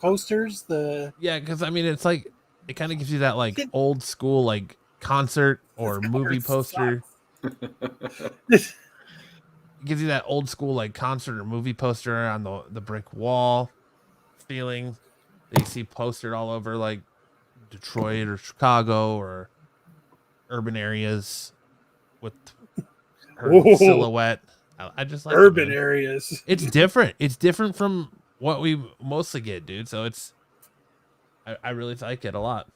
posters, yeah, because I mean, it's like it kind of gives you that like old school like concert or movie poster. It gives you that old school like concert or movie poster on the brick wall feeling that you see postered all over like Detroit or Chicago or urban areas with her silhouette. I just like urban areas. It's different. It's different from what we mostly get, dude. So I really like it a lot.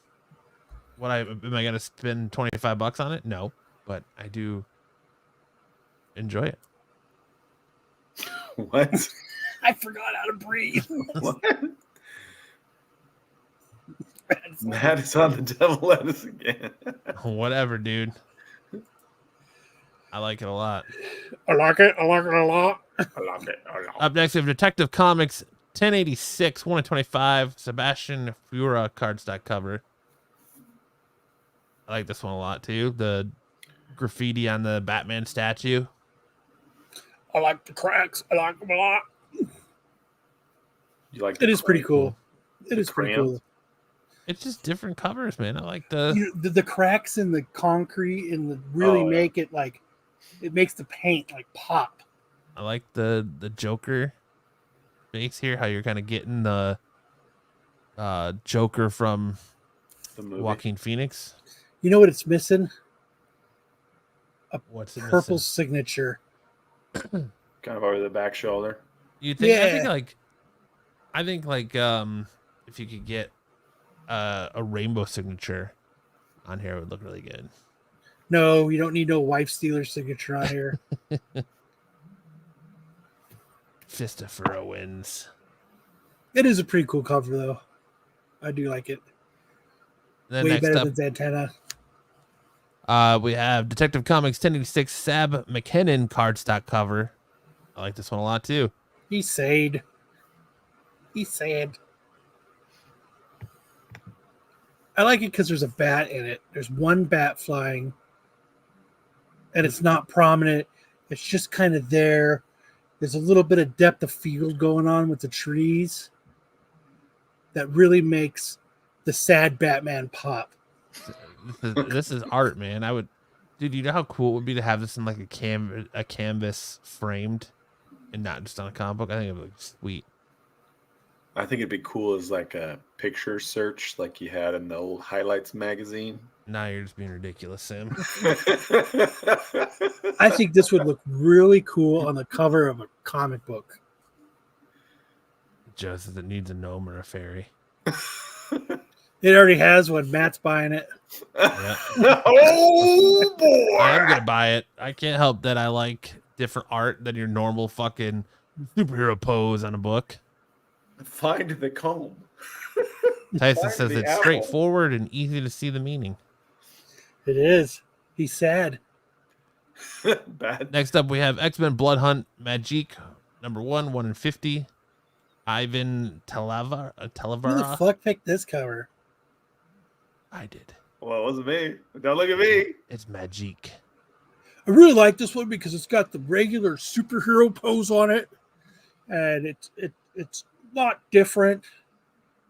Am I gonna spend $25 on it? No, but I do enjoy it. What? I forgot how to breathe. What? Matt is on the devil lettuce again. Whatever, dude. I like it a lot. I like it a lot. Up next, we have Detective Comics 1086, 1 in 25, Sebastian Fura cardstock cover. I like this one a lot, too. The graffiti on the Batman statue. I like the cracks. I like them a lot. You like? It is pretty cool. It is pretty cool. It's just different covers, man. I like the cracks in the concrete and really make it like it makes the paint like pop. I like the Joker face here. How you're kind of getting the Joker from the movie. Joaquin Phoenix. You know what it's missing? What's it purple missing? Signature. Kind of over the back shoulder. You think? Yeah. I think like if you could get a rainbow signature on here, it would look really good. No, you don't need no wife stealer signature on here. Fistafura wins. It is a pretty cool cover, though. I do like it. Then way next better up, than Santana. We have Detective Comics 1086 Sab McKinnon cardstock cover. I like this one a lot too. He's sad. I like it because there's a bat in it. There's one bat flying, and it's not prominent. It's just kind of there. There's a little bit of depth of field going on with the trees that really makes the sad Batman pop. This is art, man. Dude, you know how cool it would be to have this in like a canvas framed and not just on a comic book? I think it would look sweet. I think it'd be cool as like a picture search like you had in the old Highlights magazine. Now you're just being ridiculous, Sam. I think this would look really cool on the cover of a comic book. Joe says it needs a gnome or a fairy. It already has one. Matt's buying it. Yeah. Oh, boy. I'm going to buy it. I can't help that I like different art than your normal fucking superhero pose on a book. Find the comb. Tyson says it's straightforward and easy to see the meaning. It is. He's sad. Bad. Next up, we have X-Men Blood Hunt Magique, number 1 in 50. Ivan Talavera. Who the fuck picked this cover? I did. Well, it wasn't me. Don't look at me. It's Magique. I really like this one because it's got the regular superhero pose on it, and it's not different,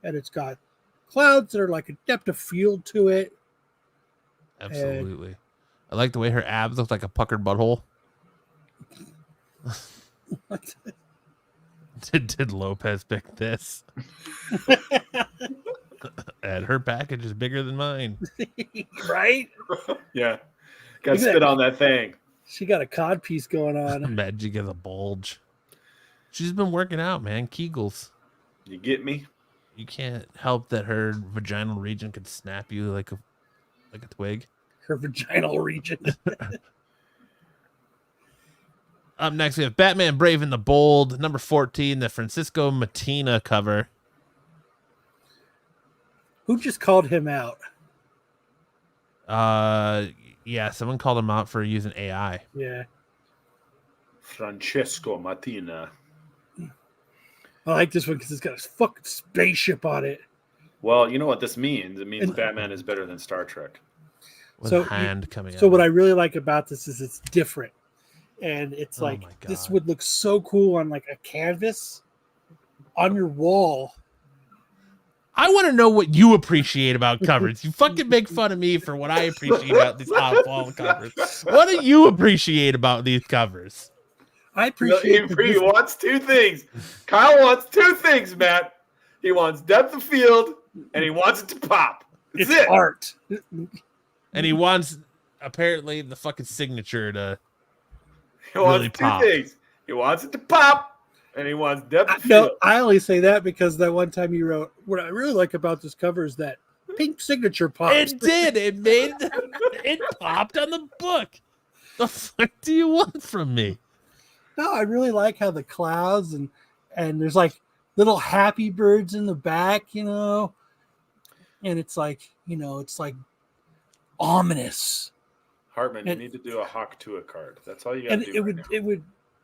and it's got clouds that are like a depth of field to it. Absolutely. I like the way her abs look like a puckered butthole. Did Lopez pick this? And her package is bigger than mine. Right? Yeah. Got to spit on that thing. She got a cod piece going on. Magic has a bulge. She's been working out, man. Kegels. You get me? You can't help that her vaginal region could snap you like a twig. Her vaginal region. Up next, we have Batman Brave and the Bold, number 14, the Francisco Matina cover. Who just called him out? Yeah, someone called him out for using AI. Yeah. Francesco Matina. I like this one because it's got a fucking spaceship on it. Well, you know what this means? It means Batman is better than Star Trek. With a hand coming out. So what I really like about this is it's different. And it's like, this would look so cool on like a canvas on your wall. I want to know what you appreciate about covers. You fucking make fun of me for what I appreciate about these oddball covers. What do you appreciate about these covers? I appreciate he wants two things. Kyle wants two things, Matt. He wants depth of field and he wants it to pop. It's it. Art. And he wants apparently the fucking signature to really pop. Two things. He wants it to pop and he wants depth of field. No, I only say that because that one time you wrote, what I really like about this cover is that pink signature pops. It did. It popped on the book. The fuck do you want from me? No, I really like how the clouds and there's like little happy birds in the back, and it's like, it's like ominous. Hartman, you need to do a Hawk Tua card. That's all you got to do.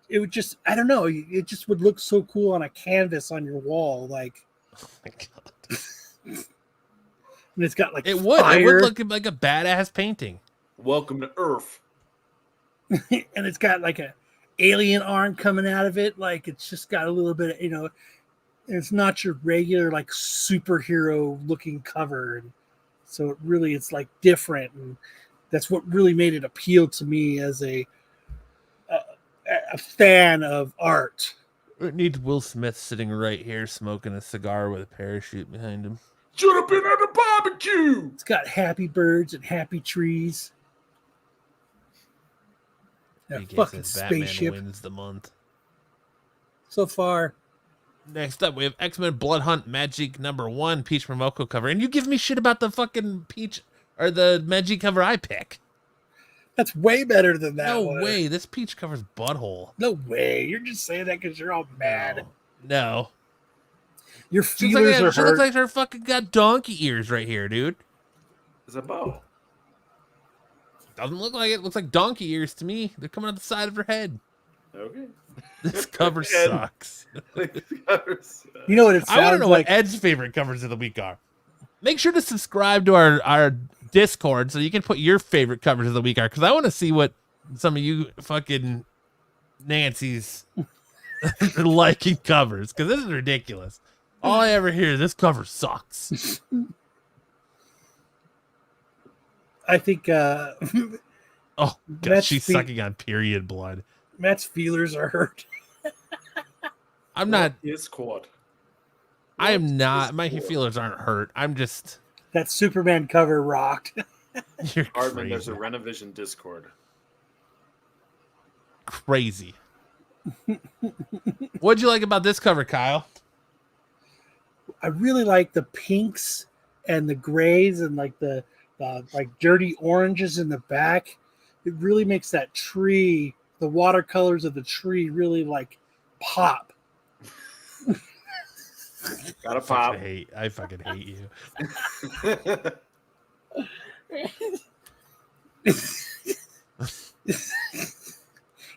It would just, I don't know, it just would look so cool on a canvas on your wall, like. Oh my god! And it's got like it would look like a badass painting. Welcome to Earth. And it's got like a alien arm coming out of it, like it's just got a little bit of, it's not your regular like superhero looking cover, and so it's like different, and that's what really made it appeal to me as a fan of art. It needs Will Smith sitting right here smoking a cigar with a parachute behind him. Should have been at a barbecue. It's got happy birds and happy trees. That fucking spaceship wins the month so far. Next up, we have X-Men Blood Hunt Magic #1 Peach Momoko cover, and you give me shit about the fucking Peach or the Magic cover I pick. That's way better than that. No one. way. This Peach cover's butthole. No way. You're just saying that because you're all mad. No. Your feelers are she hurt. looks like her fucking got donkey ears right here, dude. It's a bow. Doesn't look like it. Looks like donkey ears to me. They're coming out the side of her head. Okay. This cover sucks. You know what it sounds like? I want to know what Ed's favorite covers of the week are. Make sure to subscribe to our Discord so you can put your favorite covers of the week are, because I want to see what some of you fucking Nancy's liking covers, because this is ridiculous. All I ever hear is this cover sucks. I think oh god, she's sucking on period blood. Matt's feelers are hurt. I'm not Discord. I am not. My feelers aren't hurt. I'm just that Superman cover rocked. You're Hardman, crazy. there's a Renovision Discord. Crazy. What'd you like about this cover, Kyle? I really like the pinks and the grays and like the like dirty oranges in the back. It really makes that tree, the watercolors of the tree, really like pop. Gotta pop. I fucking hate you.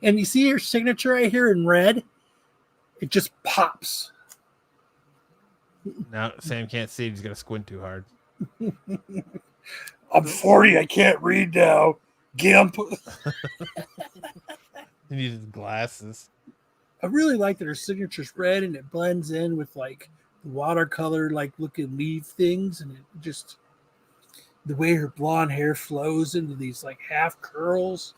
And you see your signature right here in red? It just pops. Now Sam can't see. He's gonna squint too hard. I'm 40. I can't read now. Gimp. He needs his glasses. I really like that her signature's red and it blends in with like the watercolor, like looking leaf things, and it just the way her blonde hair flows into these like half curls.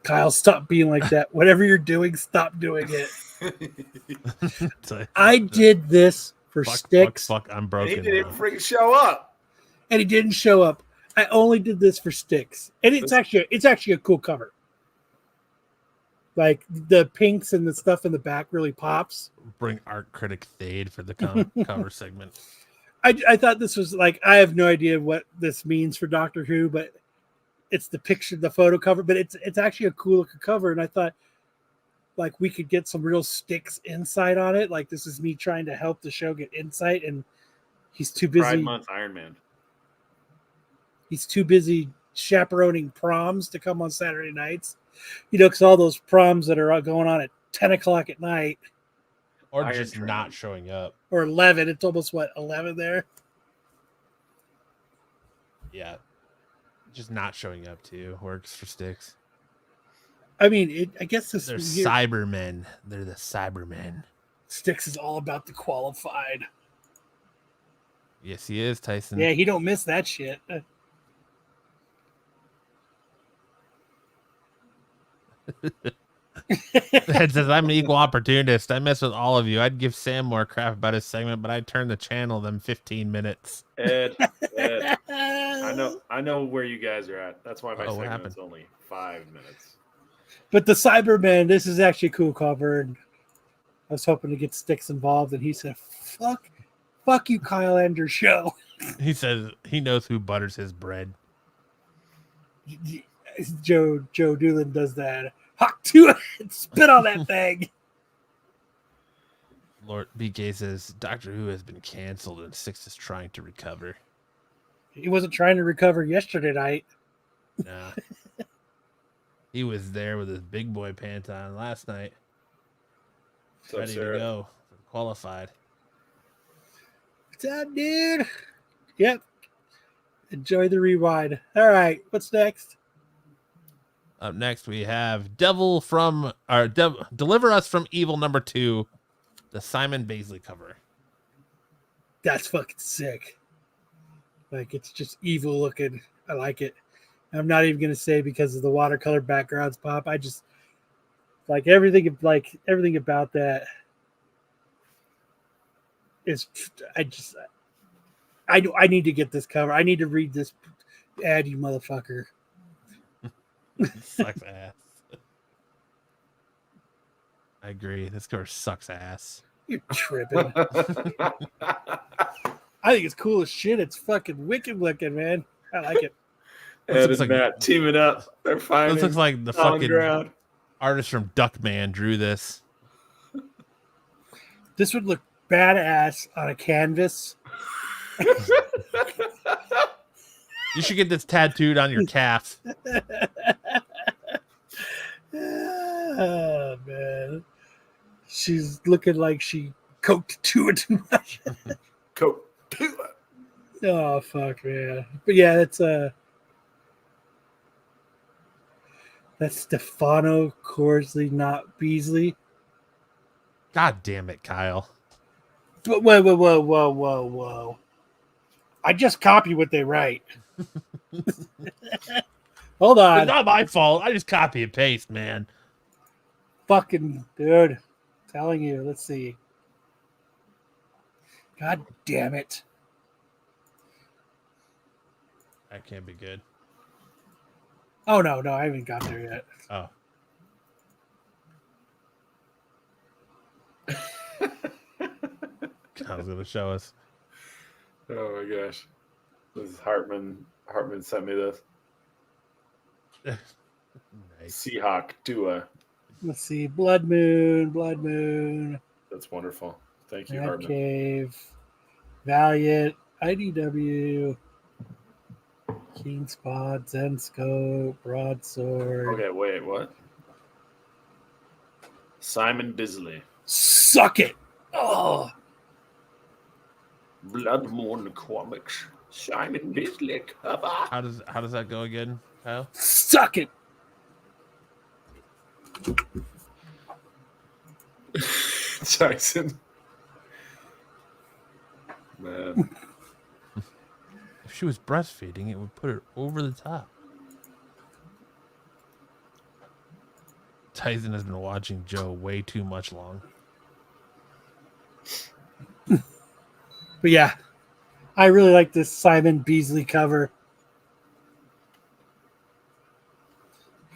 Kyle, stop being like that. Whatever you're doing, stop doing it. I did this for sticks. Fuck, I'm broken. He didn't freaking show up. And he didn't show up. I only did this for sticks. And it's actually a cool cover. Like the pinks and the stuff in the back really pops. Bring art critic Thade for the cover segment. I thought this was like, I have no idea what this means for Doctor Who, but it's the picture, the photo cover, but it's actually a cool looking cover. And I thought like we could get some real sticks insight on it. Like this is me trying to help the show get insight, and he's too busy. Pride Month Iron Man. He's too busy chaperoning proms to come on Saturday nights. Because all those proms that are going on at 10 o'clock at night. Or just not showing up. Or 11. It's almost, 11 there? Yeah. Just not showing up, too. Works for Sticks. I mean, I guess this... They're Cybermen. They're the Cybermen. Sticks is all about the qualified. Yes, he is, Tyson. Yeah, he don't miss that shit. It says, I'm an equal opportunist. I mess with all of you. I'd give Sam more crap about his segment, but I'd turn the channel them 15 minutes. Ed, I know where you guys are at. That's why my segment's only 5 minutes. But the Cyberman, this is actually a cool cover, and I was hoping to get Sticks involved, and he said, fuck you, Kyle Anders show. He says he knows who butters his bread. Joe Doolin does that. Hawk to it, spit on that thing. Lord BK says Doctor Who has been canceled and Six is trying to recover. He wasn't trying to recover yesterday night. Nah. He was there with his big boy pants on last night. Ready to go. Qualified. What's up, dude? Yep. Enjoy the rewind. All right. What's next? Up next, we have Deliver Us from Evil #2, the Simon Baisley cover. That's fucking sick. Like, it's just evil looking. I like it. I'm not even gonna say because of the watercolor backgrounds pop. I just like everything about that is. I need to get this cover. I need to read this ad, you motherfucker. Sucks ass. I agree. This cover sucks ass. You're tripping. I think it's cool as shit. It's fucking wicked looking, man. I like it. Ed and Matt teaming up. They're fine. This looks like the fucking artist from Duckman drew this. This would look badass on a canvas. You should get this tattooed on your calf. Oh, man. She's looking like she coked too much. Coke. Oh, fuck, man. But yeah, that's Stefano Corsley, not Beasley. God damn it, Kyle. But whoa. I just copy what they write. Hold on. It's not my fault. I just copy and paste, man. Fucking dude. I'm telling you. Let's see. God damn it. That can't be good. Oh, no. I haven't got there yet. Oh. Kyle's going to show us. Oh, my gosh. This is Hartman. Hartman sent me this. Nice. Seahawk Dua. Let's see. Blood Moon. That's wonderful. Thank you, Hartman. Cave. Valiant. IDW. King Spot. Zenscope. Broadsword. Okay, wait, what? Simon Bisley. Suck it. Oh. Blood Moon Comics. Simon Bisley cover. How does that go again, Kyle? Suck it. Jackson. Man. If she was breastfeeding, it would put her over the top. Tyson has been watching Joe way too much long. But yeah, I really like this Simon Beasley cover.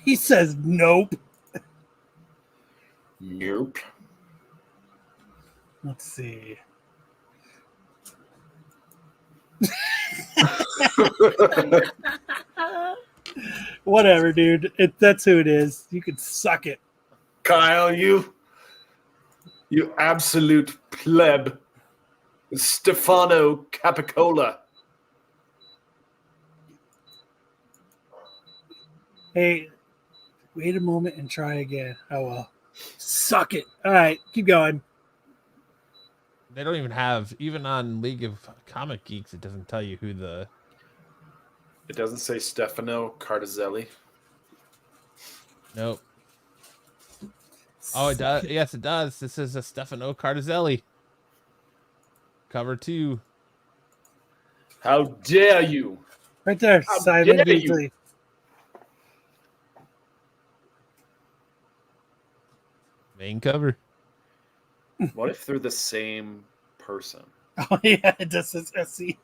He says nope. Nope. Let's see. Whatever, dude. That's who it is. You can suck it. Kyle, you absolute pleb. Stefano Capicola. Hey, wait a moment and try again. Oh, well. Suck it. All right, keep going. They don't even have, even on League of Comic Geeks, it doesn't tell you who the. It doesn't say Stefano Cardizelli. Nope. Oh, it does. Yes, it does. This is a Stefano Cardizelli. Cover 2. How dare you? Right there, How Simon dare Beasley. you? Main cover. What if they're the same person? Oh, yeah, it does says SC.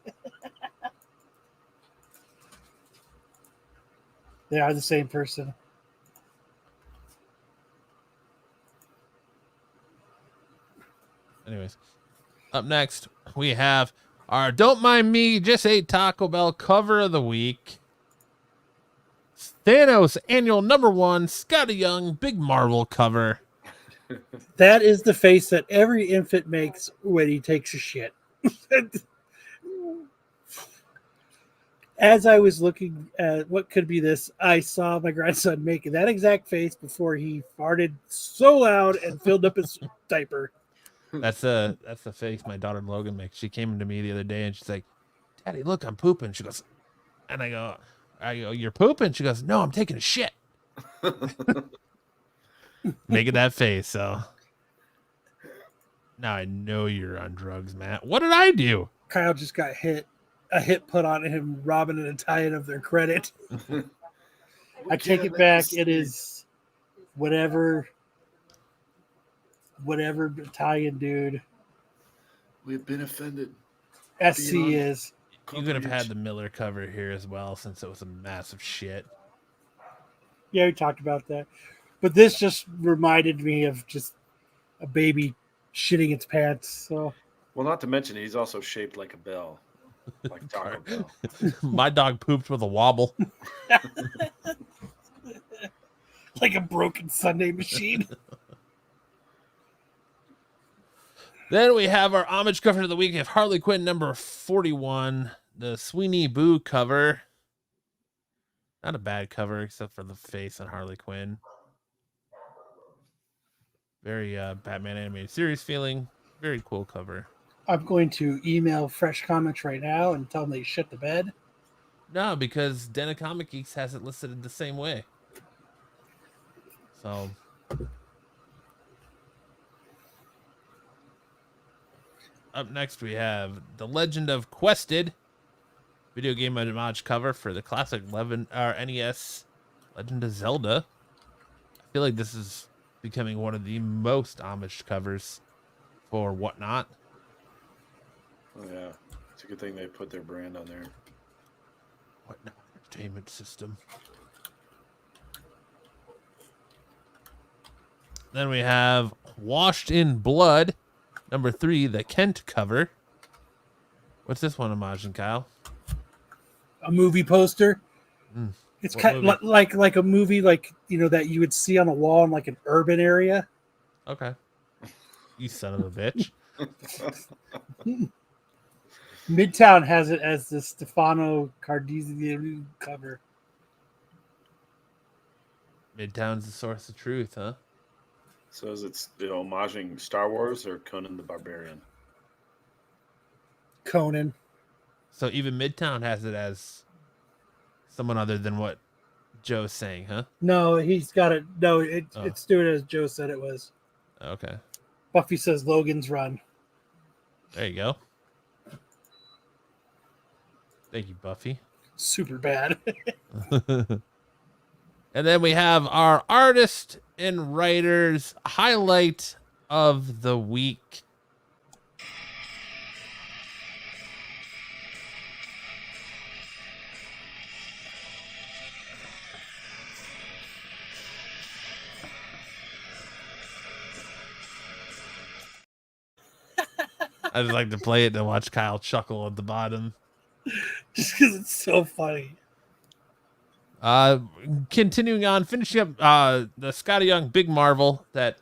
They are the same person. Anyways, up next, we have our Don't Mind Me, Just Ate Taco Bell cover of the week. Thanos annual #1, Scotty Young, Big Marvel cover. That is the face that every infant makes when he takes a shit. As I was looking at what could be this, I saw my grandson making that exact face before he farted so loud and filled up his diaper. That's the face my daughter Logan makes. She came to me the other day and she's like, "Daddy, look, I'm pooping." She goes, and I go, "You're pooping?" She goes, "No, I'm taking a shit." Making that face, so now I know you're on drugs, Matt. What did I do? Kyle just got a hit put on him, robbing an Italian of their credit. I take it back. It is whatever Italian dude. We've been offended. SC is. You could have had the Miller cover here as well, since it was a massive shit. Yeah, we talked about that. But this just reminded me of just a baby shitting its pants. So, well, not to mention he's also shaped like a bell, like Taco Bell. My dog pooped with a wobble, like a broken Sunday machine. Then we have our homage cover of the week. We have Harley Quinn #41, the Sweeney Boo cover. Not a bad cover, except for the face on Harley Quinn. Very Batman animated series feeling. Very cool cover. I'm going to email Fresh Comics right now and tell them they shit the bed. No, because Den of Comic Geeks has it listed the same way. So, up next we have The Legend of Quested, video game homage cover for the classic NES Legend of Zelda. I feel like this is becoming one of the most homaged covers for Whatnot. Oh yeah, it's a good thing they put their brand on there. Whatnot Entertainment System. Then we have Washed in Blood, #3, the Kent cover. What's this one homaging, Kyle? A movie poster. It's What kind movie? of like a movie, like, you know, that you would see on a wall in like an urban area. Okay. You son of a bitch. Midtown has it as the Stefano Cardizelli cover. Midtown's the source of truth, huh? So is it homaging Star Wars or Conan the Barbarian? Conan. So even Midtown has it as someone other than what Joe's saying, huh? No, he's got it. No, it's doing it as Joe said it was. Okay. Buffy says Logan's Run. There you go. Thank you, Buffy. Super bad. And then we have our artist and writers highlight of the week. I just like to play it and watch Kyle chuckle at the bottom. Just because it's so funny. Continuing on, finishing up the Scotty Young Big Marvel that,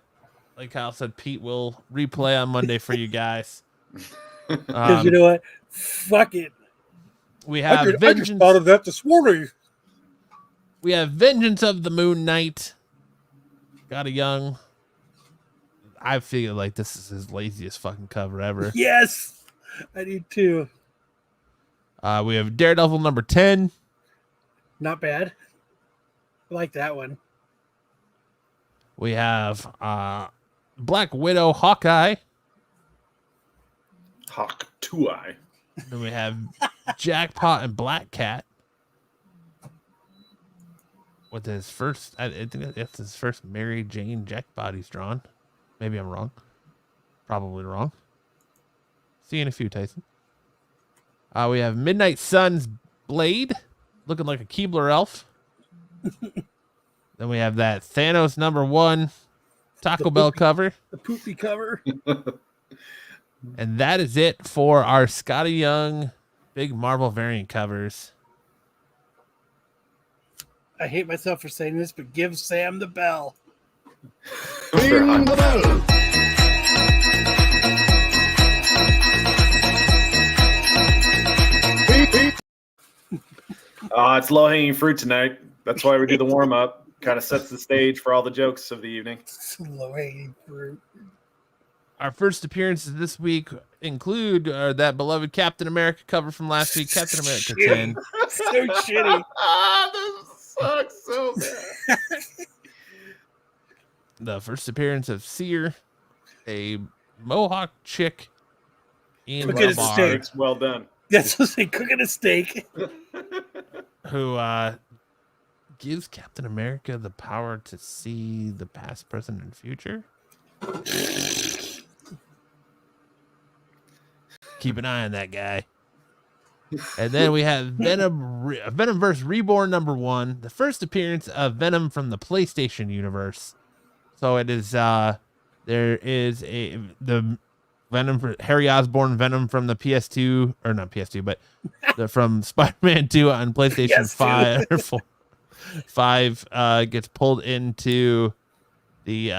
like Kyle said, Pete will replay on Monday for you guys. Because you know what? Fuck it. We have I Vengeance. just thought of that this morning. We have Vengeance of the Moon Knight. Scotty Young. I feel like this is his laziest fucking cover ever. Yes, I do too. We have Daredevil number 10. Not bad. I like that one. We have Black Widow, Hawkeye. Hawk 2-eye. Then we have Jackpot and Black Cat. With his first, I think it's his first Mary Jane Jackpot he's drawn. Maybe I'm wrong. Probably wrong. See you in a few, Tyson. We have Midnight Sun's Blade, looking like a Keebler elf. Then we have that Thanos number 1 Taco Bell cover. The poopy cover. And that is it for our Scotty Young big Marvel variant covers. I hate myself for saying this, but give Sam the bell. Ring the bell. It's low-hanging fruit tonight. That's why we do the warm-up. Kind of sets the stage for all the jokes of the evening. Low-hanging fruit. Our first appearances this week include that beloved Captain America cover from last week, Captain America 10. So shitty. This sucks so bad. The first appearance of Seer, a Mohawk chick in Cooking a a bar. steak. Well done. That's what they cooking a steak. Who gives Captain America the power to see the past, present, and future. Keep an eye on that guy. And then we have Venomverse Reborn number 1, the first appearance of Venom from the PlayStation universe. So it is there is the Venom for Harry Osborn Venom from the PS2, or not PS2, but from Spider-Man 2 on PlayStation 5 or 4. 5 gets pulled into the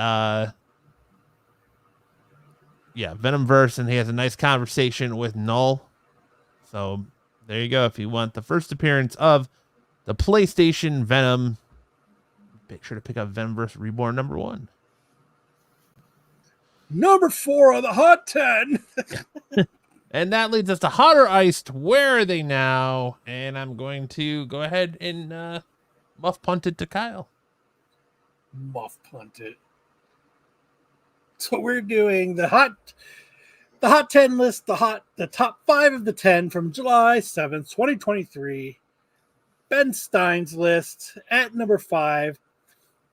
Venomverse, and he has a nice conversation with Null. So there you go. If you want the first appearance of the PlayStation Venom, make sure to pick up Venomverse Reborn number 1. Number 4 on the Hot 10. And that leads us to Hot or Iced. Where are they now? And I'm going to go ahead and muff punt it to Kyle. Muff punt it. So we're doing the hot 10 list, the top 5 of the 10 from July 7th, 2023. Ben Stein's list at number 5.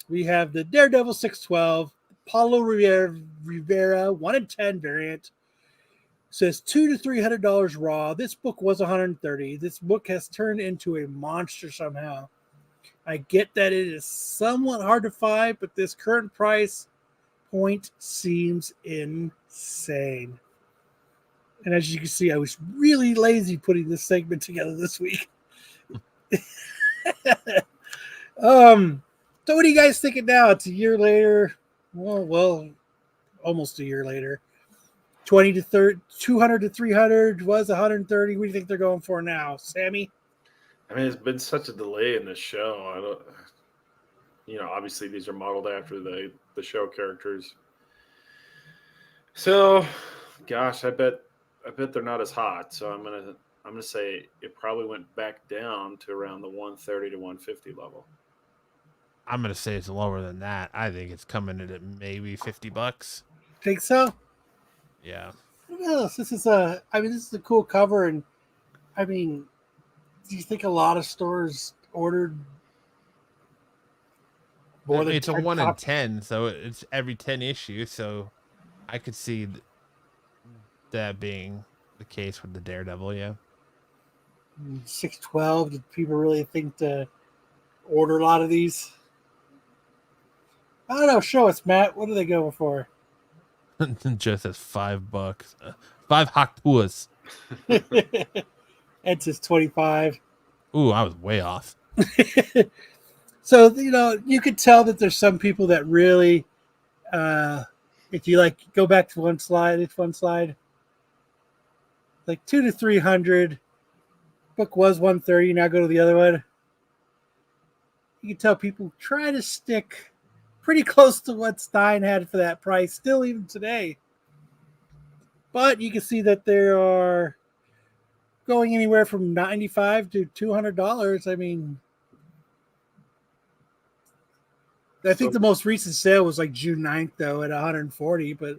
We have the Daredevil 612, Paulo Rivera 1 in 10 variant. Says $200 to $300 raw. This book was $130. This book has turned into a monster somehow. I get that it is somewhat hard to find, but this current price point seems insane. And as you can see, I was really lazy putting this segment together this week. So what are you guys thinking now? It's a year later. Well, almost a year later. 200 to 300 was 130. What do you think they're going for now, Sammy? I mean, it's been such a delay in this show. Obviously these are modeled after the show characters. So, gosh, I bet they're not as hot. So I'm gonna say it probably went back down to around the 130 to 150 level. I'm gonna say it's lower than that. I think it's coming in at maybe $50. Think so? Yeah. Yes, this is a cool cover, and I mean, do you think a lot of stores ordered more than it's a 1 in 10, so it's every 10 issues, so I could see that being the case with the Daredevil, yeah. 612, did people really think to order a lot of these? I don't know, show us, Matt. What are they going for? Just as $5. 5 Hakpuas. Ed says 25. Ooh, I was way off. So, you could tell that there's some people that really, if you go back to one slide, like 200 to 300. Book was 130. Now go to the other one. You can tell people try to stick pretty close to what Stein had for that price, still even today. But you can see that they are going anywhere from $95 to $200. I mean, I think the most recent sale was like June 9th, though, at $140, but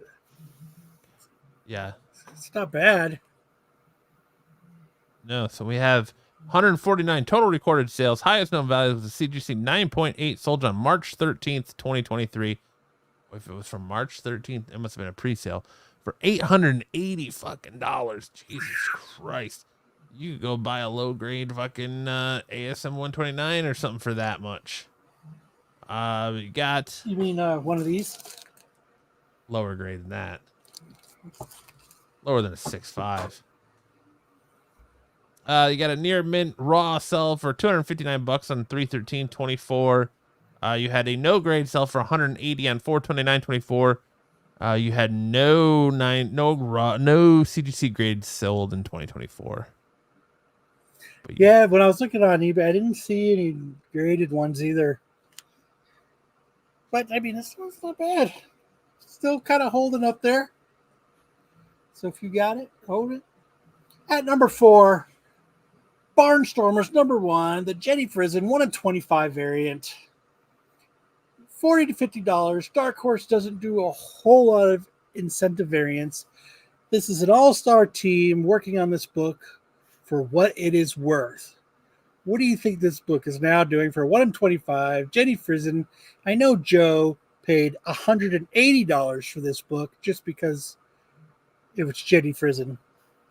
yeah, it's not bad. No, so we have 149 total recorded sales. Highest known value was the CGC 9.8, sold on March 13th, 2023. If it was from March 13th, it must have been a pre-sale for $880 fucking dollars. Jesus Christ. You could go buy a low grade fucking ASM 129 or something for that much. We got. You mean one of these? Lower grade than that. Lower than a 6.5. You got a near mint raw sell for $259 on 3/13/24. You had a no grade sell for $180 on 4/29/24. You had no CGC grades sold in 2024. Yeah, when I was looking on eBay, I didn't see any graded ones either. But I mean, this one's not bad. Still kind of holding up there. So if you got it, hold it. At number 4. Barnstormers number 1, the Jenny Frizen 1 in 25 variant, $40 to $50. Dark Horse doesn't do a whole lot of incentive variants. This is an all-star team working on this book for what it is worth. What do you think this book is now doing for 1 in 25? Jenny Frizen, I know Joe paid $180 for this book just because it was Jenny Frizen.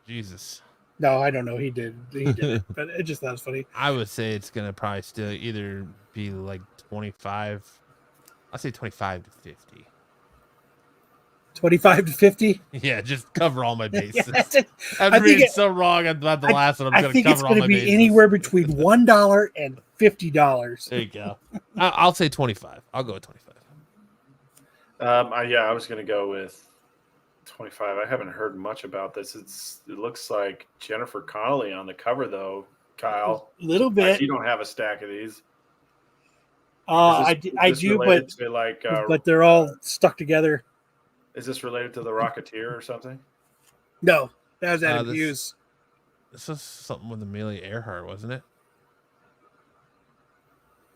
Jesus. No, I don't know. He did it, but it just sounds funny. I would say it's gonna probably still either be like 25. I'll say 25 to 50. 25 to 50. Yeah, just cover all my bases. Yeah, I'm reading so wrong about the last one. I'm I think it's going to be anywhere between $1 and $50. There you go. I'll say 25. I'll go with 25. I was going to go with 25. I haven't heard much about this. It looks like Jennifer Connelly on the cover, though. Kyle, a little bit. You don't have a stack of these. I do, but they're all stuck together. Is this related to the Rocketeer or something? No, that was Adam Hughes. This was something with Amelia Earhart, wasn't it?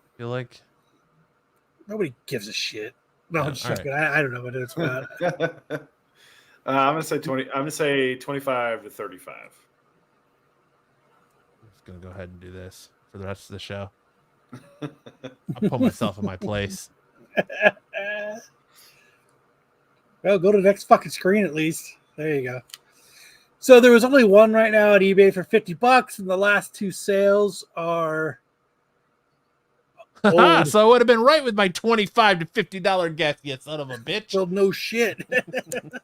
I feel like nobody gives a shit. No, I'm just joking. Right. I don't know what it's about. I'm gonna say 20. I'm gonna say 25 to 35. I'm just gonna go ahead and do this for the rest of the show. I'll put myself in my place. Well, go to the next fucking screen at least. There you go. So there was only one right now at eBay for $50, and the last 2 sales are. So I would have been right with my $25 to $50 guess, you son of a bitch. Well, no shit. The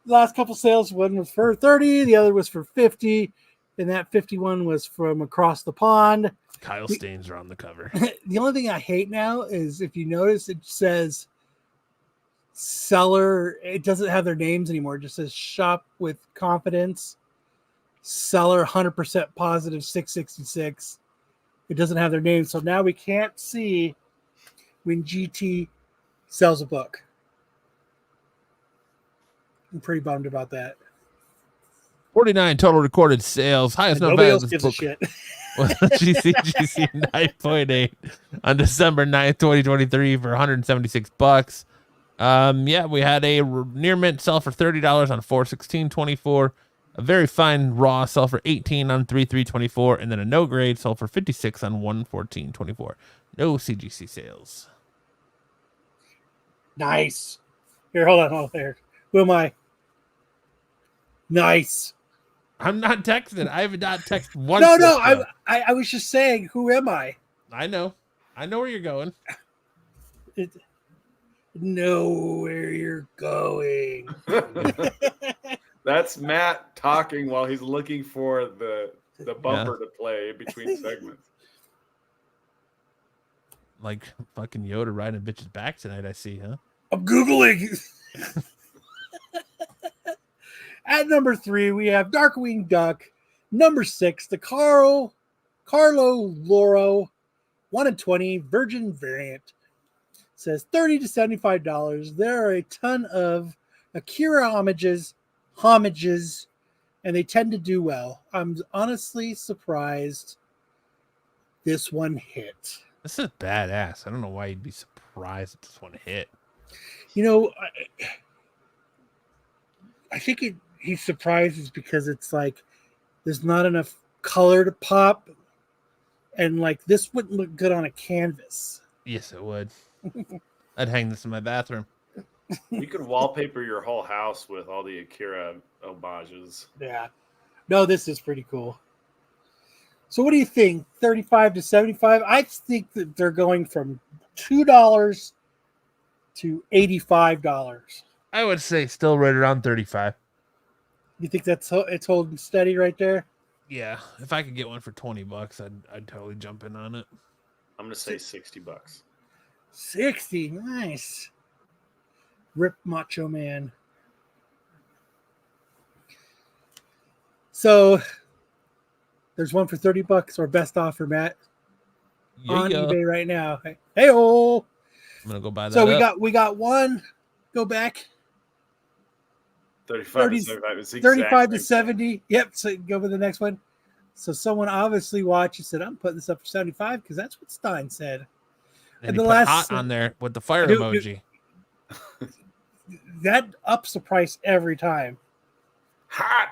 last couple sales, one was for $30, the other was for $50, and that 51 was from across the pond. Kyle stains are on the cover. The only thing I hate now is if you notice, it says seller. It doesn't have their names anymore. It just says shop with confidence. Seller 100% positive 666. It doesn't have their name. So now we can't see when GT sells a book. I'm pretty bummed about that. 49 total recorded sales. Highest number Nobody else gives a shit. GC 9.8 on December 9th, 2023 for $176. Yeah, we had a near mint sell for $30 on 4/16/24, a very fine raw sell for $18 on 3/3/24, and then a no grade sell for $56 on 1/14/24. No CGC sales. Nice. Here, hold on there. Who am I? Nice. I'm not texting. I have not texted once. No. I was just saying, who am I? I know where you're going. Know where you're going. That's Matt talking while he's looking for the bumper to play between segments. Like fucking Yoda riding a bitch's back tonight, I see, huh? I'm Googling. At number 3, we have Darkwing Duck. Number 6, the Carlo Loro 1 in 20 Virgin variant. says $30 to $75. There are a ton of Akira homages, and they tend to do well. I'm honestly surprised this one hit. This is badass. I don't know why you'd be surprised that this one hit. You know, I think he's surprised because it's like there's not enough color to pop, and like this wouldn't look good on a canvas. Yes, it would. I'd hang this in my bathroom. You could wallpaper your whole house with all the Akira homages. Yeah. No, this is pretty cool. So what do you think? 35 to 75? I think that they're going from $2 to $85. I would say still right around 35. You think it's holding steady right there? Yeah. If I could get one for $20, I'd totally jump in on it. I'm gonna say $60. 60, nice. Rip Macho Man. So there's one for $30, our best offer, Matt. On eBay right now. Hey-oh! I'm gonna go buy that. So we got one. Go back. 35 to 75. 35 to 70. Yep. So go with the next one. So someone obviously watched and said, I'm putting this up for 75 because that's what Stein said. And the last hot on there with the fire emoji. That ups the price every time. Hot.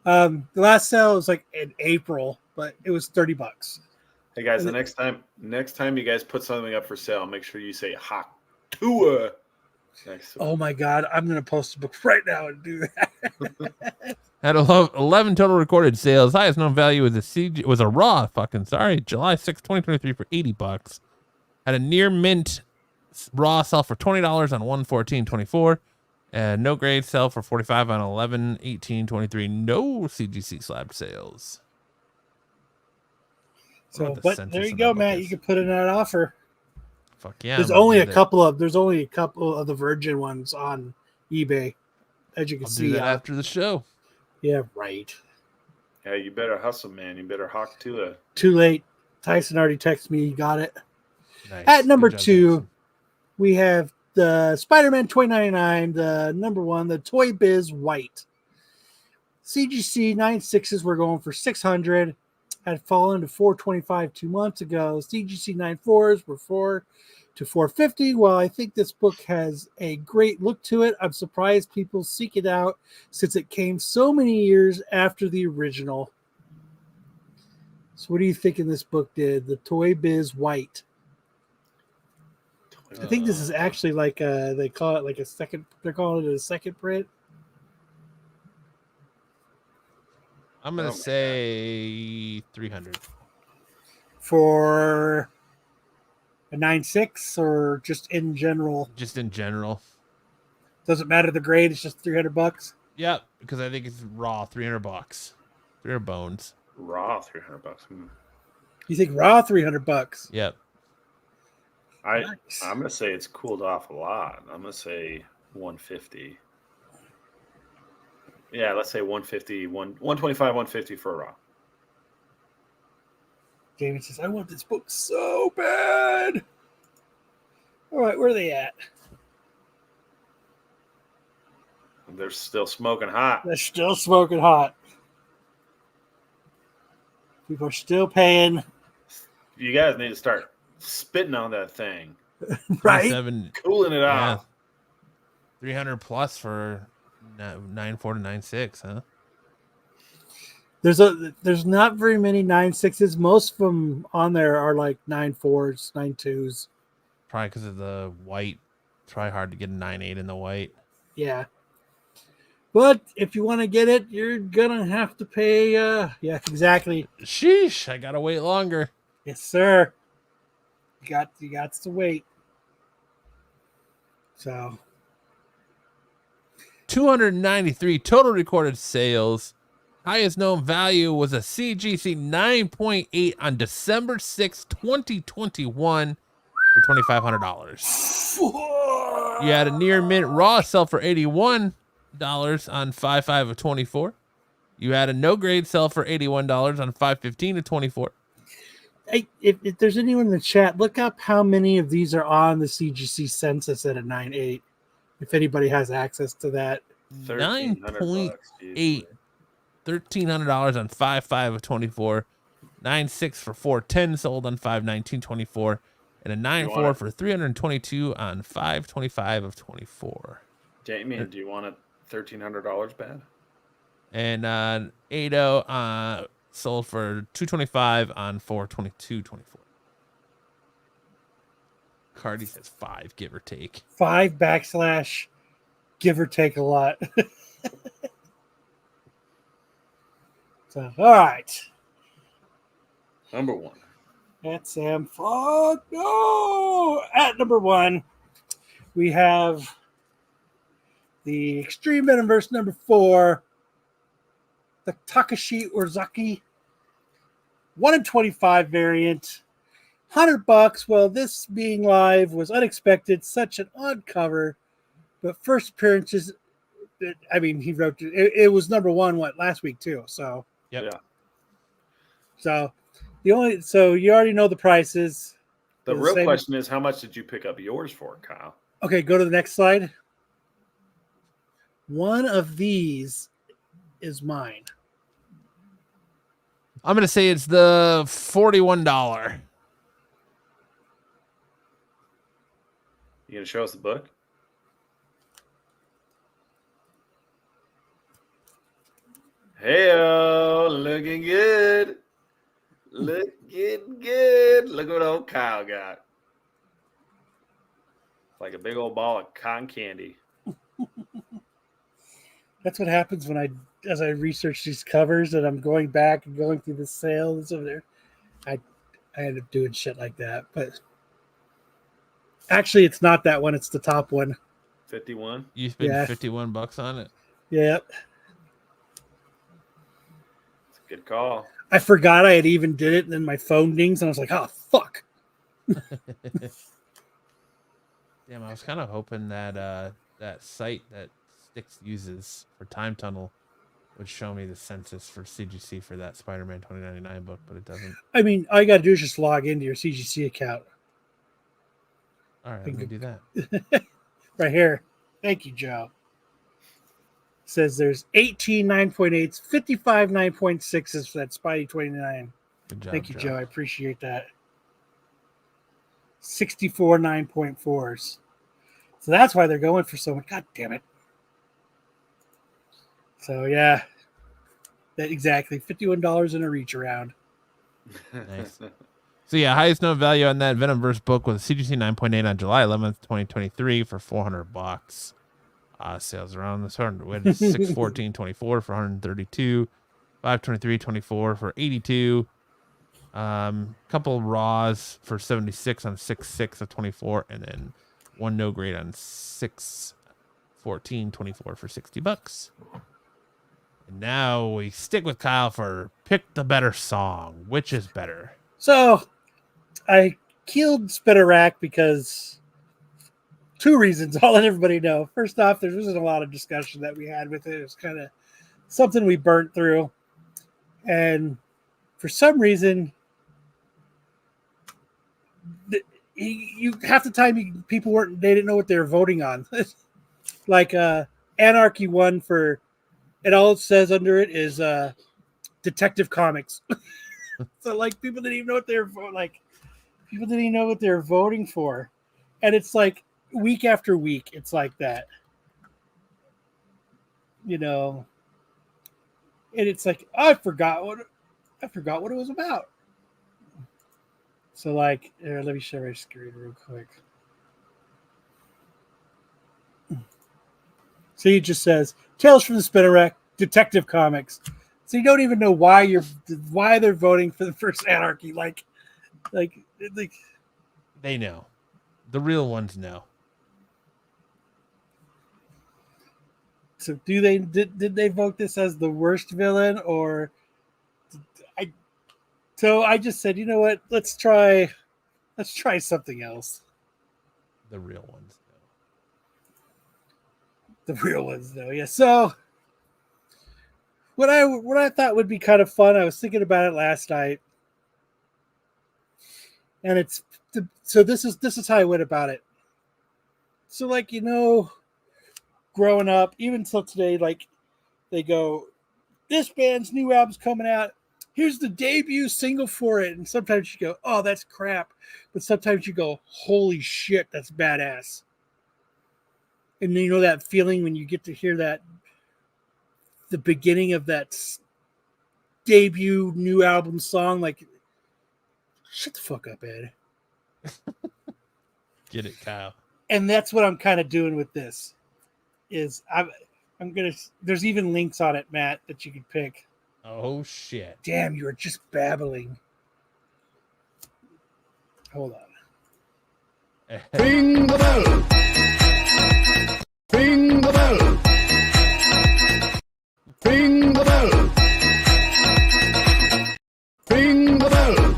The last sale was like in April, but it was $30. Hey guys, the next time you guys put something up for sale, make sure you say hot Tua. Oh my God, I'm gonna post a book right now and do that. Had 11 total recorded sales. Highest known value was a raw July 6, 2023 for $80. Had a near mint raw sell for $20 on 1/14/24. And no grade sell for $45 on 11/18/23. No CGC slab sales. So, but there you go, Matt. You can put in that offer. Fuck yeah! There's only a couple of the Virgin ones on eBay, as you can see. Do that after the show. Yeah, right. Yeah, you better hustle, man. You better hawk Tua. Too late. Tyson already texted me. He got it. Nice. At number 2, we have the Spider-Man 2099, the number 1, the Toy Biz White. CGC 96s were going for $600. Had fallen to $425 2 months ago. CGC 94s were $400 to $450. Well, I think this book has a great look to it. I'm surprised people seek it out since it came so many years after the original. So what do you think in this book did? The Toy Biz White. I think this is actually like they call it like a second. They're calling it a second print. I'm gonna say 300 for a 9.6 or just in general. Just in general. Doesn't matter the grade. It's just $300. Yeah, because I think it's raw $300. 300 bones. Raw $300. You think raw $300? Yep. I'm gonna say it's cooled off a lot. I'm gonna say 150. Yeah, let's say 150, 125, 150 for a raw. David says, I want this book so bad. All right, where are they at? They're still smoking hot. They're still smoking hot. People are still paying. You guys need to start spitting on that thing. Right? Cooling it off. 300 plus for 9.4 to 9.6, huh? There's not very many 9.6s. Most of them on there are like 9.4s, 9.2s. Probably because of the white. It's probably hard to get a 9.8 in the white. Yeah. But if you want to get it, you're gonna have to pay. Yeah, exactly. Sheesh! I gotta wait longer. Yes, sir. You got to wait. So 293 total recorded sales. Highest known value was a CGC 9.8 on December 6, 2021 for $2,500. You had a near mint raw sell for $81 on 5/5 of 24. You had a no grade sell for $81 on 5/15 of 24. If there's anyone in the chat, look up how many of these are on the CGC census at a 9.8. If anybody has access to that. 9.8, $1,300 on 5.5 of 24, 9.6 for 4.10 sold on 5.19.24, and a 9.4 for 322 on 5.25 of 24. Damien, do you want it $1,300 bad? And 8.0 sold for 225 on 4.22.24. Cardi says 5, give or take. 5 / give or take a lot. So, all right. Number 1. At Sam. Fuck no. At number 1, we have the Extreme Venomverse number 4, the Takashi Orzaki 1 in 25 variant. $100. Well, this being live was unexpected. Such an odd cover, but first appearances. I mean, he wrote it was number 1 last week too. So yeah. So so you already know the prices. The real question is, how much did you pick up yours for, Kyle? Okay, go to the next slide. One of these is mine. I'm gonna say it's the $41. You gonna show us the book? Hey-o, looking good. Looking good. Look what old Kyle got. It's like a big old ball of cotton candy. That's what happens as I research these covers and I'm going back and going through the sales over there. I end up doing shit like that. But actually, it's not that one. It's the top one. 51. You spent $51 on it. Yep. It's a good call. I forgot I had even did it, and then my phone dings, and I was like, "Oh fuck!" Damn, I was kind of hoping that that site that Styx uses for Time Tunnel would show me the census for CGC for that Spider-Man 2099 book, but it doesn't. I mean, all you got to do is just log into your CGC account. All right, let me do that. Right here. Thank you, Joe. It says there's 18 9.8s, 55 9.6s for that Spidey 29. Good job, Thank you, Joe. I appreciate that. 64 9.4s. So that's why they're going for so much. God damn it. So, yeah. Exactly. $51 in a reach around. Nice. So, yeah, highest known value on that Venomverse book was CGC 9.8 on July 11th, 2023 for $400. Sales around this 614.24 for 132, 523.24 for 82. Couple raws for 76 on 6.6 of 24, and then one no grade on 614.24 for $60. And now we stick with Kyle for pick the better song. Which is better? So I killed Spitterack because 2 reasons. I'll let everybody know. First off, there wasn't a lot of discussion that we had with it. It was kind of something we burnt through. And for some reason, half the time people they didn't know what they were voting on. Like Anarchy won for, and all it says under it is Detective Comics. So like people didn't even know what they were people didn't even know what they were voting for. And it's like week after week, it's like that. You know. And it's like, I forgot what it was about. So like, let me share my screen real quick. So he just says Tales from the Spinnerack, Detective Comics. So you don't even know why they're voting for the first Anarchy. Like they know. The real ones know. So did they vote this as the worst villain, or So I just said, you know what? Let's try something else. The real ones know. The real ones know. Yeah. So what I thought would be kind of fun, I was thinking about it last night. And so this is how I went about it. So like, growing up, even till today, like they go, this band's new album's coming out. Here's the debut single for it. And sometimes you go, oh, that's crap. But sometimes you go, holy shit, that's badass. And that feeling when you get to hear that, the beginning of that debut new album song, like, shut the fuck up, Ed. Get it, Kyle. And that's what I'm kind of doing with this. Is I'm gonna. There's even links on it, Matt, that you can pick. Oh shit! Damn, you were just babbling. Hold on. Ring the bell. Ring the bell. Ring the bell. Ring the bell.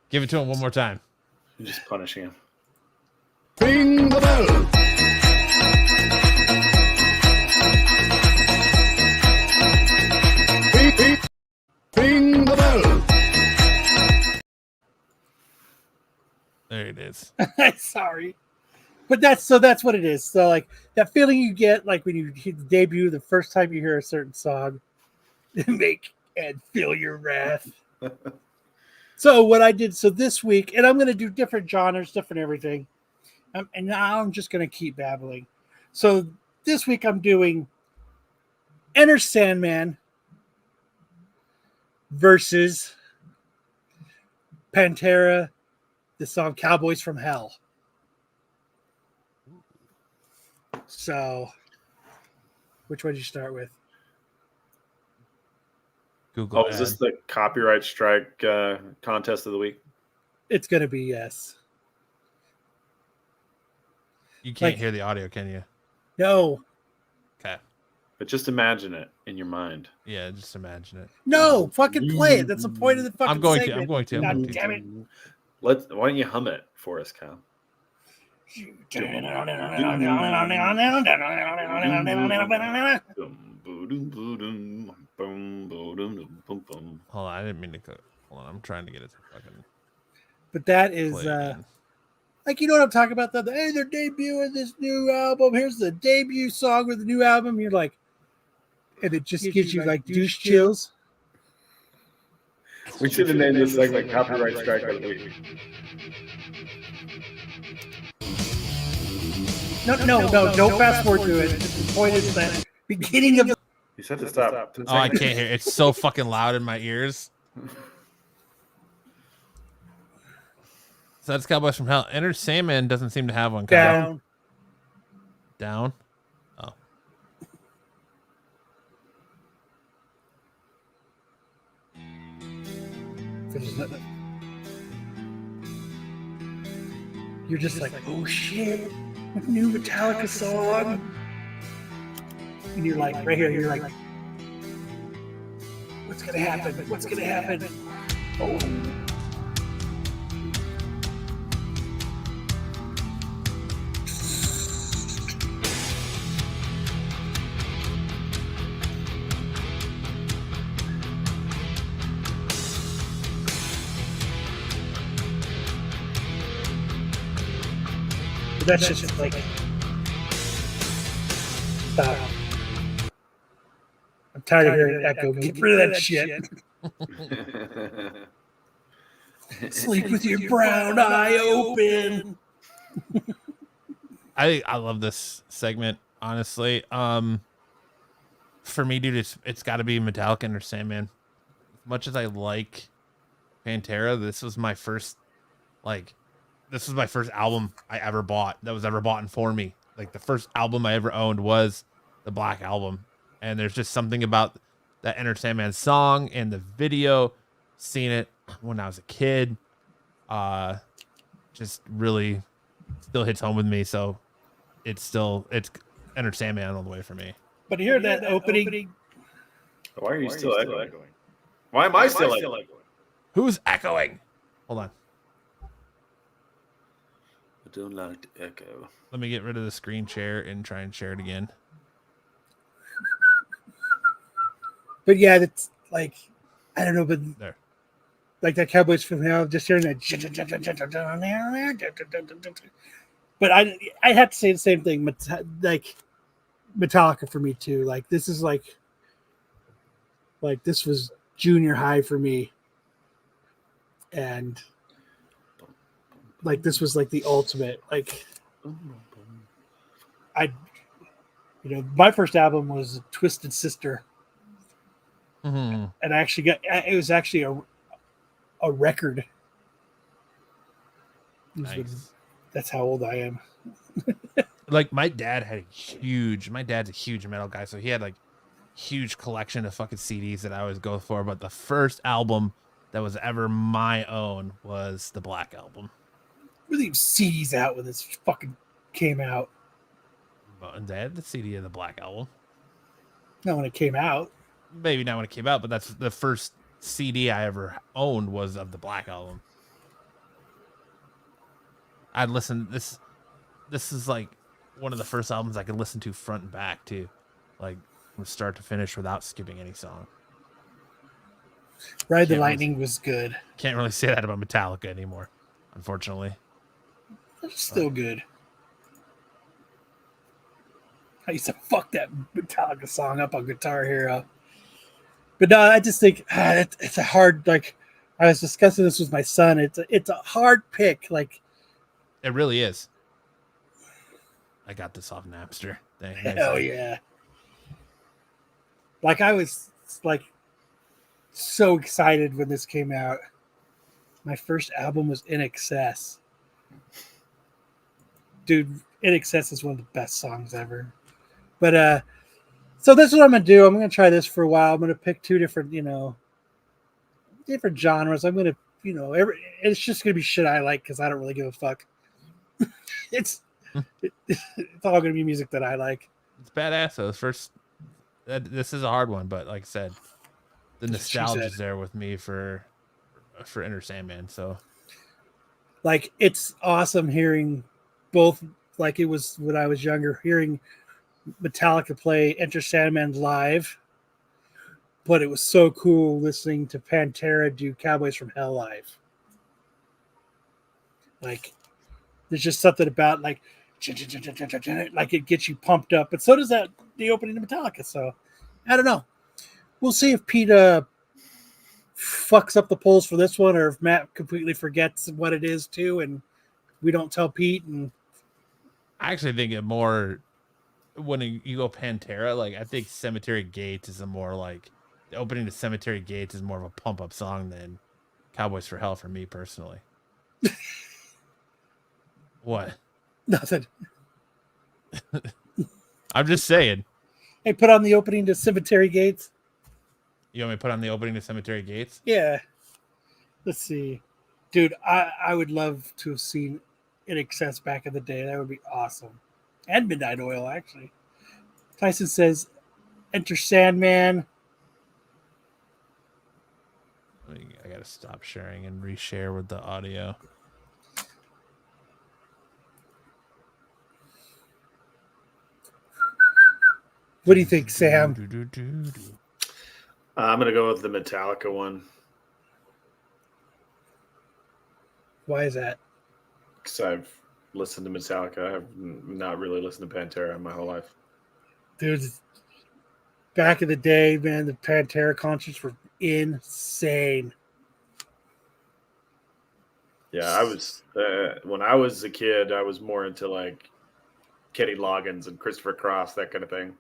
Give it to him one more time. I'm just punishing him. Ring the bell. Ring the bell. There it is. Sorry. But that's what it is. So like that feeling you get like when you hear the debut the first time you hear a certain song, make Ed feel your wrath. So what I did this week, and I'm going to do different genres, different everything. And now I'm just going to keep babbling. So this week I'm doing Enter Sandman versus Pantera, the song Cowboys from Hell. So, which one did you start with? Google. Oh, is this the copyright strike contest of the week? It's going to be yes. You can't hear the audio, can you? No. Okay. But just imagine it in your mind. Yeah, just imagine it. No, fucking play it. That's the point of the fucking I'm going segment. to. God damn it. Why don't you hum it for us, Kyle? Hold on, I didn't mean to cut. Hold on, I'm trying to get it to fucking. But that is like, you know what I'm talking about? Hey, they're debuting this new album. Here's the debut song with the new album. You're like, and it just gives you like douche chills. We should have named this segment Copyright Strike of the Week. No, don't fast forward to it. The point is that beginning of. You said to stop. Oh, I can't hear. It's so fucking loud in my ears. So that's Cowboys from Hell. Enter Sandman doesn't seem to have one. Down. Down? Oh. You're just like, oh shit, a new Metallica song. And you're like, right here, you're like, what's gonna happen? What's gonna happen? Oh. But that's just like, stop. I'm tired of hearing it echo. Get rid of that shit. Sleep with your brown eye open. I love this segment, honestly. For me, dude, it's got to be Metallica or Sandman. As much as I like Pantera, this was my first album I ever bought that was ever bought for me. Like the first album I ever owned was the Black Album. And there's just something about that Enter Sandman song and the video, seeing it when I was a kid, just really still hits home with me. So it's Enter Sandman all the way for me. But you hear that opening? Why are you still echoing? Why am I still echoing? Who's echoing? Hold on. I don't like to echo. Let me get rid of the screen share and try and share it again. But yeah, it's like, I don't know, but there. Like that Cowboys from Hell, just hearing that. But I have to say the same thing. Like Metallica for me too. Like this is like this was junior high for me, and like this was like the ultimate. Like my first album was Twisted Sister, and I actually got it was actually a record. Nice. That's how old I am. Like my dad's a huge metal guy, so he had like huge collection of fucking CDs that I always go for. But the first album that was ever my own was the Black Album. We leave CDs out when this fucking came out. But they had the CD of the Black Album. Not when it came out. Maybe not when it came out, but that's the first CD I ever owned was of the Black Album. I'd listen. This is like one of the first albums I could listen to front and back too, like from start to finish without skipping any song. Ride the Lightning was good. Can't really say that about Metallica anymore, unfortunately. It's still good. I used to fuck that Metallica song up on Guitar Hero. But no, I just think it's a hard, like, I was discussing this with my son. It's a hard pick. Like, it really is. I got this off Napster. Hell yeah. Like, I was, like, so excited when this came out. My first album was In Excess. Dude, In Excess is one of the best songs ever. But, so this is what I'm going to do. I'm going to try this for a while. I'm going to pick two different, different genres. I'm going to, it's just going to be shit I like because I don't really give a fuck. It's all going to be music that I like. It's badass though. This is a hard one, but like I said, the nostalgia is there with me for Enter Sandman. So, like, it's awesome hearing both. Like it was when I was younger, hearing Metallica play Enter Sandman live, but it was so cool listening to Pantera do Cowboys from Hell live. Like, there's just something about like it gets you pumped up, but so does the opening of Metallica. So I don't know. We'll see if Pete fucks up the polls for this one, or if Matt completely forgets what it is too, and we don't tell Pete. And I actually think it more when you go Pantera, like I think Cemetery Gates is a more like the opening to Cemetery Gates is more of a pump up song than Cowboys for Hell for me personally. What? Nothing. I'm just saying. Hey, put on the opening to Cemetery Gates. You want me to put on the opening to Cemetery Gates? Yeah. Let's see. Dude, I would love to have seen In Excess back in the day. That would be awesome. And Midnight Oil, actually. Tyson says, Enter Sandman. I got to stop sharing and reshare with the audio. What do you think, Sam? I'm going to go with the Metallica one. Why is that? Because I've listened to Metallica. I have not really listened to Pantera my whole life. Dude, back in the day, man, the Pantera concerts were insane. Yeah, I was when I was a kid, I was more into like Kenny Loggins and Christopher Cross, that kind of thing.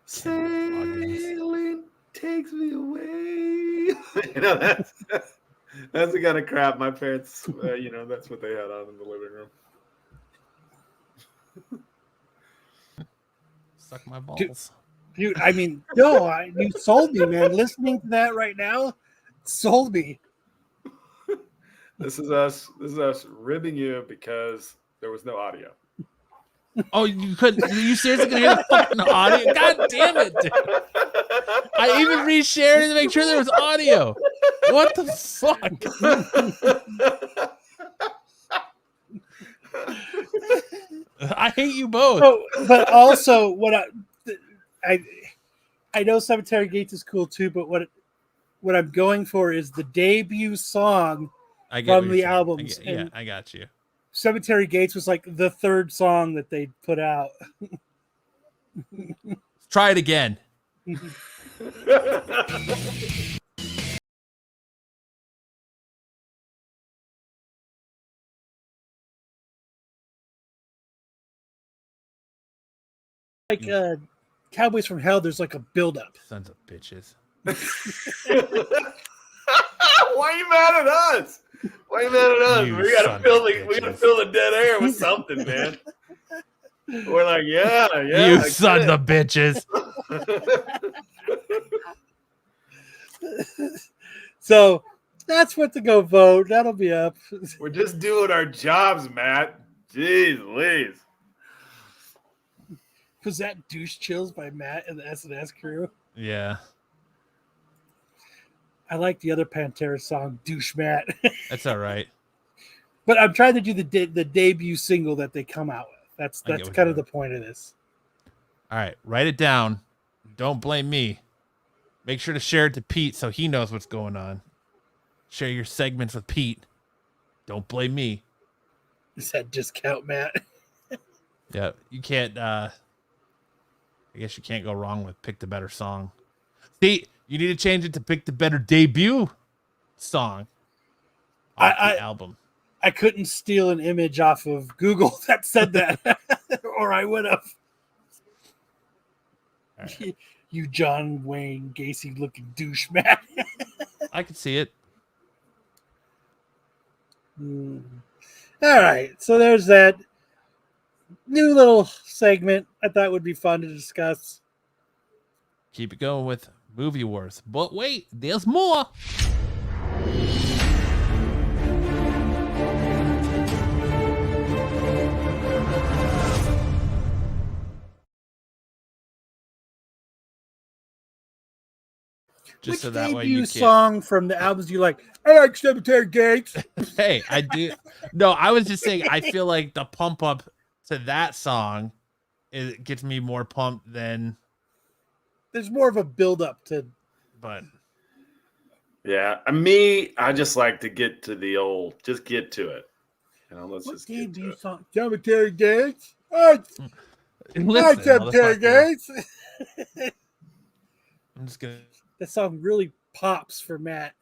Sailing takes me away. That's the kind of crap my parents, that's what they had on in the living room. Suck my balls. Dude, I mean, no, you sold me, man. Listening to that right now sold me. This is us ribbing you because there was no audio. Oh, you couldn't? You seriously couldn't hear the fucking audio? God damn it! Dude. I even reshared it to make sure there was audio. What the fuck? I hate you both. Oh, but also, what I know Cemetery Gates is cool too, but what I'm going for is the debut song from the albums. I got you. Cemetery Gates was like the third song that they put out. Try it again. Like Cowboys from Hell, there's like a build-up. Sons of bitches. Why are you mad at us? Why are you mad at us? We gotta fill the dead air with something, man. We're like, yeah. You sons of bitches. So that's what to go vote. That'll be up. We're just doing our jobs, Matt. Jeez Louise. Was that Douche Chills by Matt and the SNS crew? Yeah. I like the other Pantera song, Douche Matt. That's all right. But I'm trying to do the debut single that they come out with. That's kind of the point of this. All right, write it down. Don't blame me. Make sure to share it to Pete so he knows what's going on. Share your segments with Pete. Don't blame me. Is that discount, Matt? Yeah, you can't. I guess you can't go wrong with pick the better song. See, you need to change it to pick the better debut song off the album. I couldn't steal an image off of Google that said that, or I would have. Right. You John Wayne Gacy looking douche, man. I can see it. All right, so there's that new little segment I thought would be fun to discuss. Keep it going with Movie Wars. But wait, there's more. Just Which so that way debut you song from the albums you like? I like Cemetery Gates. Hey, I do. No, I was just saying, I feel like the pump up to that song, it gets me more pumped than. There's more of a build up to. But. Yeah, I just like to get to the old, just get to it. You know, let's just get to it. Song? Cemetery Gates. I Listen, Cemetery Gates. I'm just gonna. That song really pops for Matt.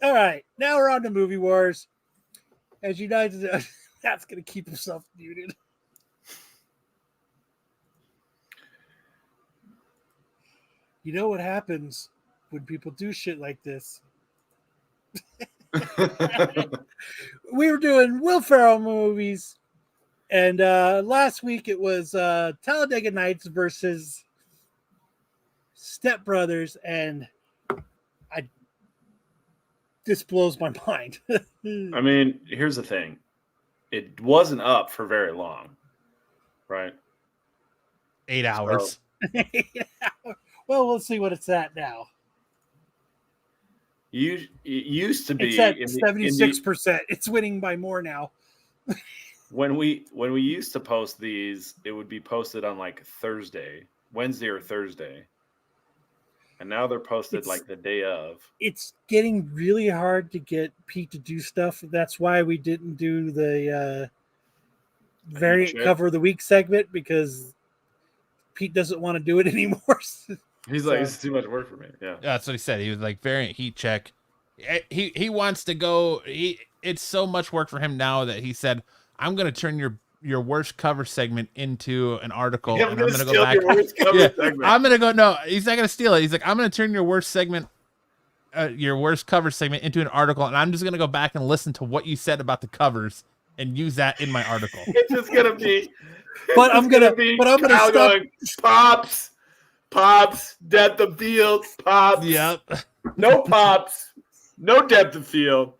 All right, now we're on to Movie Wars. As you guys, Matt's going to keep himself muted. You know what happens when people do shit like this? We were doing Will Ferrell movies, and last week it was Talladega Nights versus Step Brothers, and this blows my mind. I mean, here's the thing. It wasn't up for very long, right? 8 hours. So, well, we'll see what it's at now. It used to be. It's at 76%. It's winning by more now. When we used to post these, it would be posted on like Wednesday or Thursday. And now they're posted like the day of. It's getting really hard to get Pete to do stuff. That's why we didn't do the variant cover of the week segment, because Pete doesn't want to do it anymore. He's like, it's too much work for me. Yeah, that's what he said. He was like, variant heat check. He wants to go. It's so much work for him now that he said, I'm going to turn your worst cover segment into an article, and I'm going to go back. I'm going to go. No, he's not going to steal it. He's like, I'm going to turn your worst segment, your worst cover segment into an article, and I'm just going to go back and listen to what you said about the covers and use that in my article. It's just going to be. But I'm going to stop. Going, pops, depth of field, pops. Yep. No pops, no depth of field,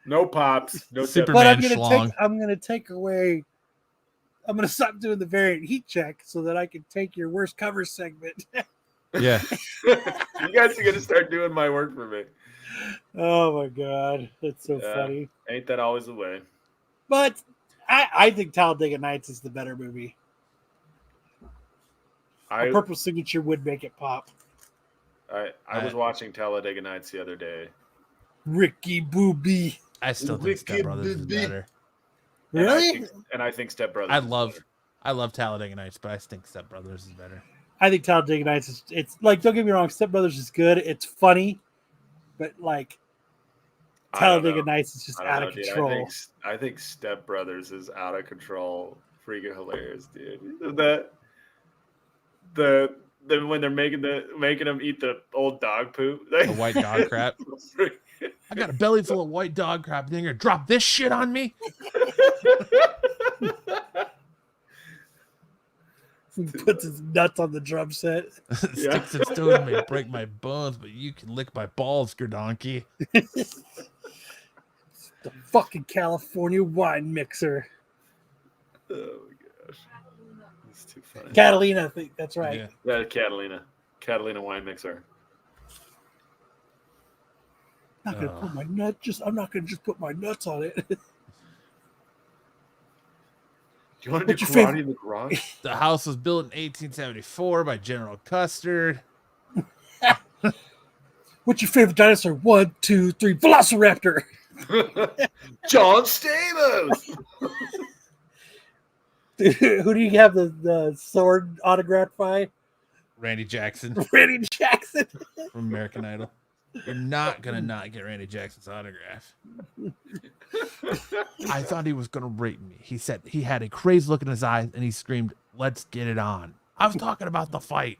no pops, no Superman But I'm going to take away. I'm going to stop doing the variant heat check so that I can take your worst cover segment. Yeah. You guys are going to start doing my work for me. Oh, my God. That's so funny. Ain't that always the way? But I think Talladega Nights is the better movie. A purple signature would make it pop. I was watching Talladega Nights the other day. Ricky Booby. I still think Step Brothers is better. Really? And I think Step Brothers. I love Talladega Nights, but I think Step Brothers is better. I think Talladega Nights is. It's like, don't get me wrong, Step Brothers is good. It's funny, but like Talladega Nights is just out of control. I think Step Brothers is out of control. Freaking hilarious, dude. When they're making them eat the old dog poop, the white dog crap. I got a belly full of white dog crap. You're gonna drop this shit on me? He puts his nuts on the drum set. Sticks and stones may break my bones, but you can lick my balls, Gerdonkey. The fucking California wine mixer. Oh my gosh, it's too funny. Catalina, I think that's right. Yeah, Catalina wine mixer. I'm not gonna put my nut. I'm not gonna just put my nuts on it. Do you want to do karate in the garage? The house was built in 1874 by General Custer. What's your favorite dinosaur? 1, 2, 3, Velociraptor. John Stamos. Who do you have the sword autographed by? Randy Jackson. Randy Jackson from American Idol. You're not gonna not get Randy Jackson's autograph. I thought he was gonna rape me. He said he had a crazed look in his eyes and he screamed, "Let's get it on." I was talking about the fight.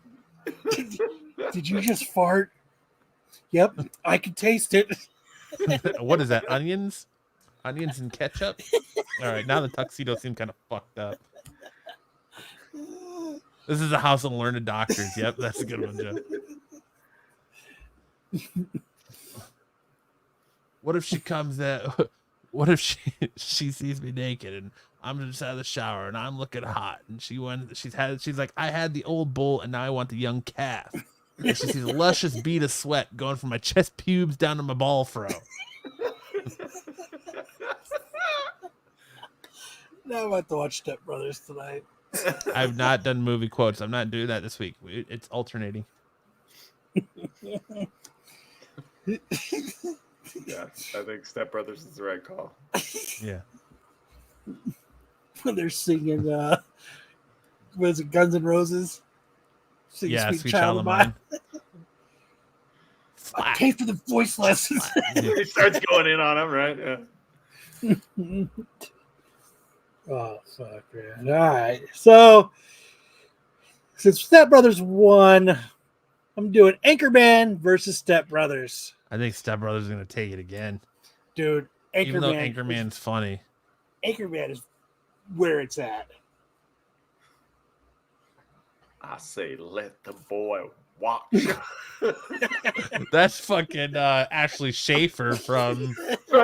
Did you just fart? Yep, I can taste it. What is that? Onions? Onions and ketchup? All right, now the tuxedo seemed kind of fucked up. This is a house of learned doctors. Yep, that's a good one, Joe. What if she comes at? What if she sees me naked and I'm just out of the shower and I'm looking hot and she's like, I had the old bull and now I want the young calf. And she sees a luscious bead of sweat going from my chest pubes down to my ball fro. Now I'm about to watch Step Brothers tonight. I've not done movie quotes. I'm not doing that this week. It's alternating. Yeah, I think Step Brothers is the right call. Yeah. When they're singing, what is it, Guns N' Roses? Singing Sweet Child of Mine. I paid for the voice lessons. He starts going in on him, right? Yeah. Oh, fuck, man. All right. So, since Step Brothers won, I'm doing Anchorman versus Step Brothers. I think Step Brothers is going to take it again. Dude, Anchorman. Even though Anchorman's funny. Anchorman is where it's at. I say, let the boy watch. That's fucking Ashley Schaefer from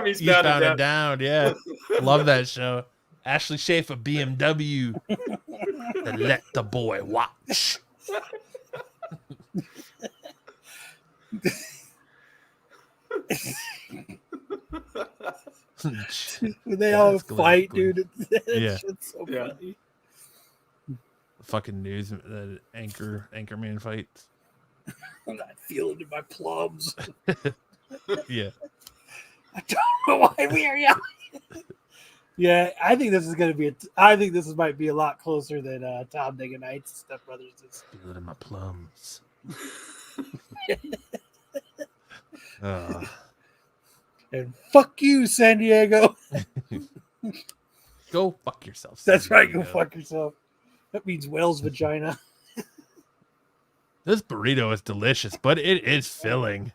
Eastbound and Down. Yeah. Love that show. Ashley Schaefer, BMW. Let the boy watch. They all fight, dude. Yeah. Shit's so funny. Fucking news, the Anchorman fights. I'm not feeling in my plums. Yeah. I don't know why we are yelling. Yeah, I think this is going to be. I think this might be a lot closer than Talladega Nights and Step Brothers is. Feeling in my plums. And fuck you, San Diego. Go fuck yourself. That's right. Go fuck yourself. That means whale's vagina. This burrito is delicious, but it is filling.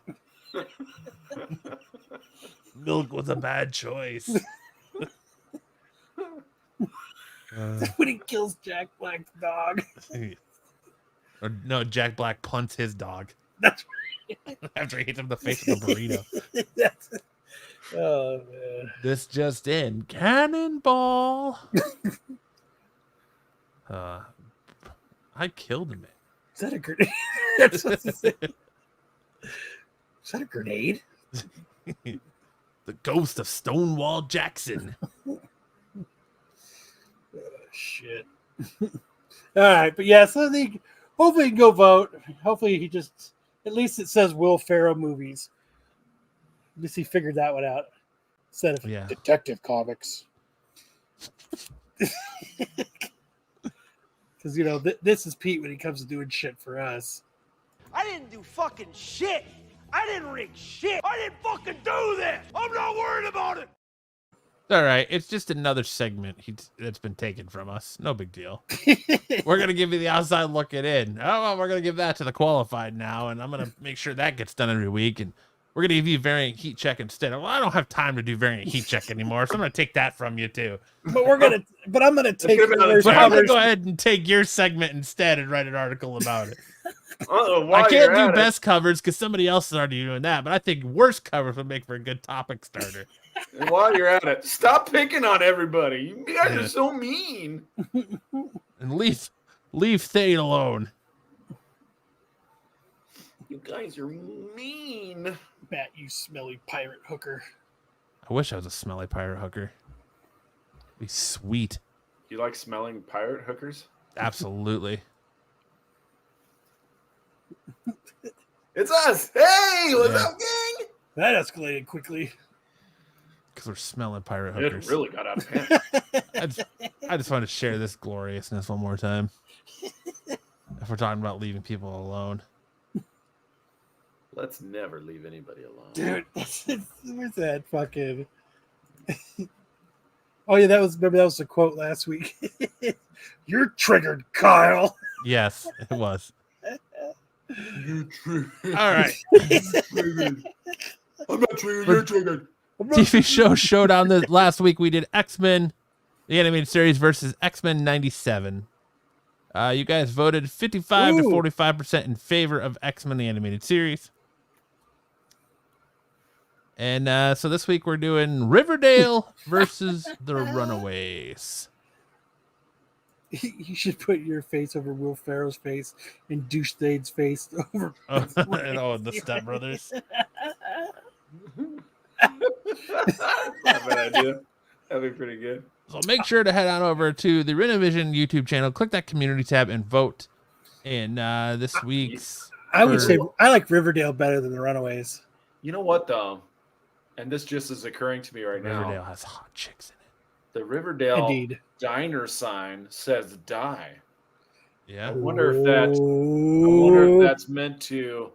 Milk was a bad choice. When he kills Jack Black's dog. Or no, Jack Black punts his dog. That's right. After he hits him in the face with the burrito. Oh, man. This just in. Cannonball. I killed him. Is that a grenade? That's what it is. Is that a grenade? The ghost of Stonewall Jackson. Shit. All right, but yeah, so I think Hopefully he can go vote. Hopefully he just, at least it says Will Ferrell movies. At least he figured that one out. Instead of Detective Comics. Because, you know, this is Pete when he comes to doing shit for us. I didn't do fucking shit. I didn't rig shit. I didn't fucking do this. I'm not worried about it. All right, it's just another segment that's been taken from us. No big deal. We're going to give you the outside looking in. Oh, well, we're going to give that to the qualified now, and I'm going to make sure that gets done every week, and we're going to give you variant heat check instead. Well, I don't have time to do variant heat check anymore, so I'm going to take that from you, too. But I'm going to take I'm going to go ahead and take your segment instead and write an article about it. I can't do best covers because somebody else is already doing that, but I think worst covers would make for a good topic starter. And while you're at it, stop picking on everybody. You guys are so mean. And leave Thane alone. You guys are mean. Matt, you smelly pirate hooker. I wish I was a smelly pirate hooker. It'd be sweet. You like smelling pirate hookers? Absolutely. It's us. Hey, what's up, gang? That escalated quickly. Because we're smelling pirate hookers. It really got out of hand. I just want to share this gloriousness one more time. If we're talking about leaving people alone. Let's never leave anybody alone. Dude, where's that fucking... Oh, yeah, remember that was the quote last week. You're triggered, Kyle. Yes, it was. You're triggered. All right. I'm not triggered, you're triggered. TV show showdown. Last week we did X-Men, the animated series versus X-Men 97. You guys voted 55 to 45% in favor of X-Men, the animated series. And so this week we're doing Riverdale versus the Runaways. You should put your face over Will Ferrell's face and Douche Thane's face over. The Step Brothers. Not a bad idea. That'd be pretty good. So make sure to head on over to the Renovision YouTube channel, click that community tab, and vote in this week's. I would say I like Riverdale better than the Runaways. You know what, though? And this just is occurring to me right now. Riverdale has hot chicks in it. The Riverdale Indeed. diner sign says "die." Yeah. I wonder if that's meant to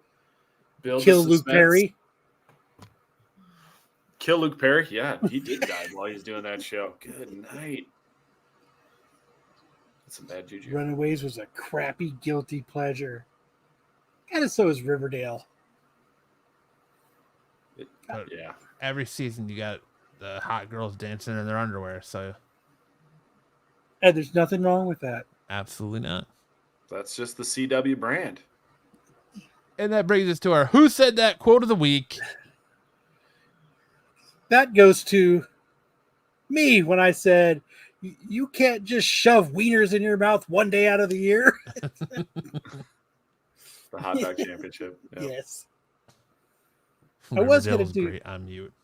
build Kill Luke Perry. Kill Luke Perry? Yeah, he did die while he's doing that show. Good night. That's some bad juju. Runaways was a crappy, guilty pleasure. And so is Riverdale. Yeah. Every season you got the hot girls dancing in their underwear, so. And there's nothing wrong with that. Absolutely not. That's just the CW brand. And that brings us to our Who Said That quote of the week. That goes to me when I said, you can't just shove wieners in your mouth one day out of the year. The hot dog championship. Yeah. Yes. I was going to do. Great on mute.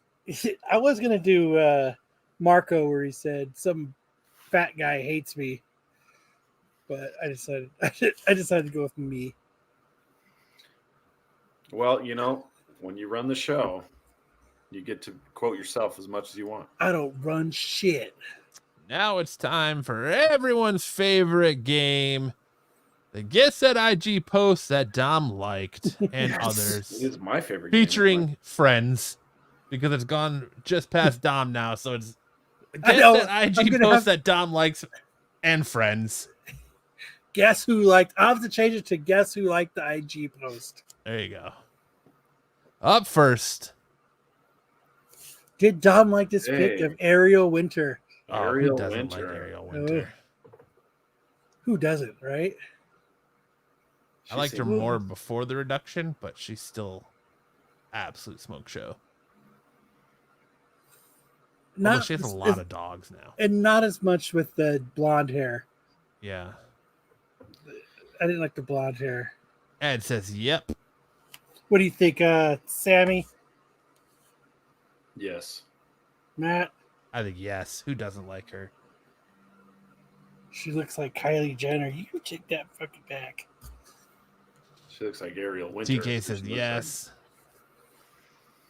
I was going to do Marco where he said some fat guy hates me. But I decided to go with me. Well, you know, when you run the show, you get to quote yourself as much as you want. I don't run shit. Now it's time for everyone's favorite game. The Guess That IG post that Dom liked and others. It is my favorite featuring game. friends because it's gone just past Dom now. So it's Guess That IG post that Dom likes and friends. Guess who liked? I'll have to change it to guess who liked the IG post. There you go. Up first. Did Dom like this pic of Ariel Winter? Ariel Winter. Like Ariel Winter? Who doesn't, right? I liked her more before the reduction, but she's still absolute smoke show. She has a lot of dogs now. And not as much with the blonde hair. Yeah. I didn't like the blonde hair. Ed says, yep. What do you think, Sammy? Yes. Matt? I think yes. Who doesn't like her? She looks like Kylie Jenner. You can take that fucking back. She looks like Ariel Winter. TK says yes.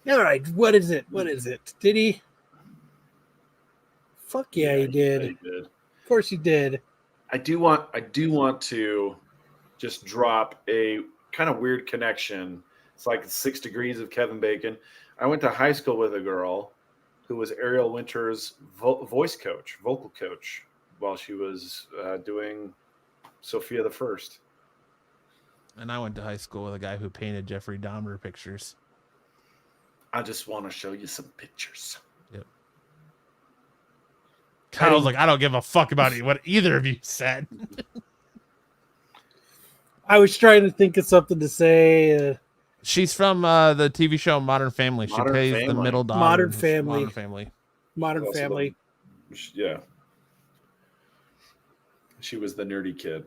All right, what is it? What is it? Did he? Fuck yeah, he did. He did. Of course he did. I do want to just drop a kind of weird connection. It's like 6 degrees of Kevin Bacon. I went to high school with a girl who was Ariel Winter's vocal coach, while she was doing Sophia the First. And I went to high school with a guy who painted Jeffrey Dahmer pictures. I just want to show you some pictures. Yep. Kyle's like, I don't give a fuck about what either of you said. I was trying to think of something to say. She's from the TV show Modern Family. She plays the middle daughter. Modern Family. Modern Family. Yeah. She was the nerdy kid.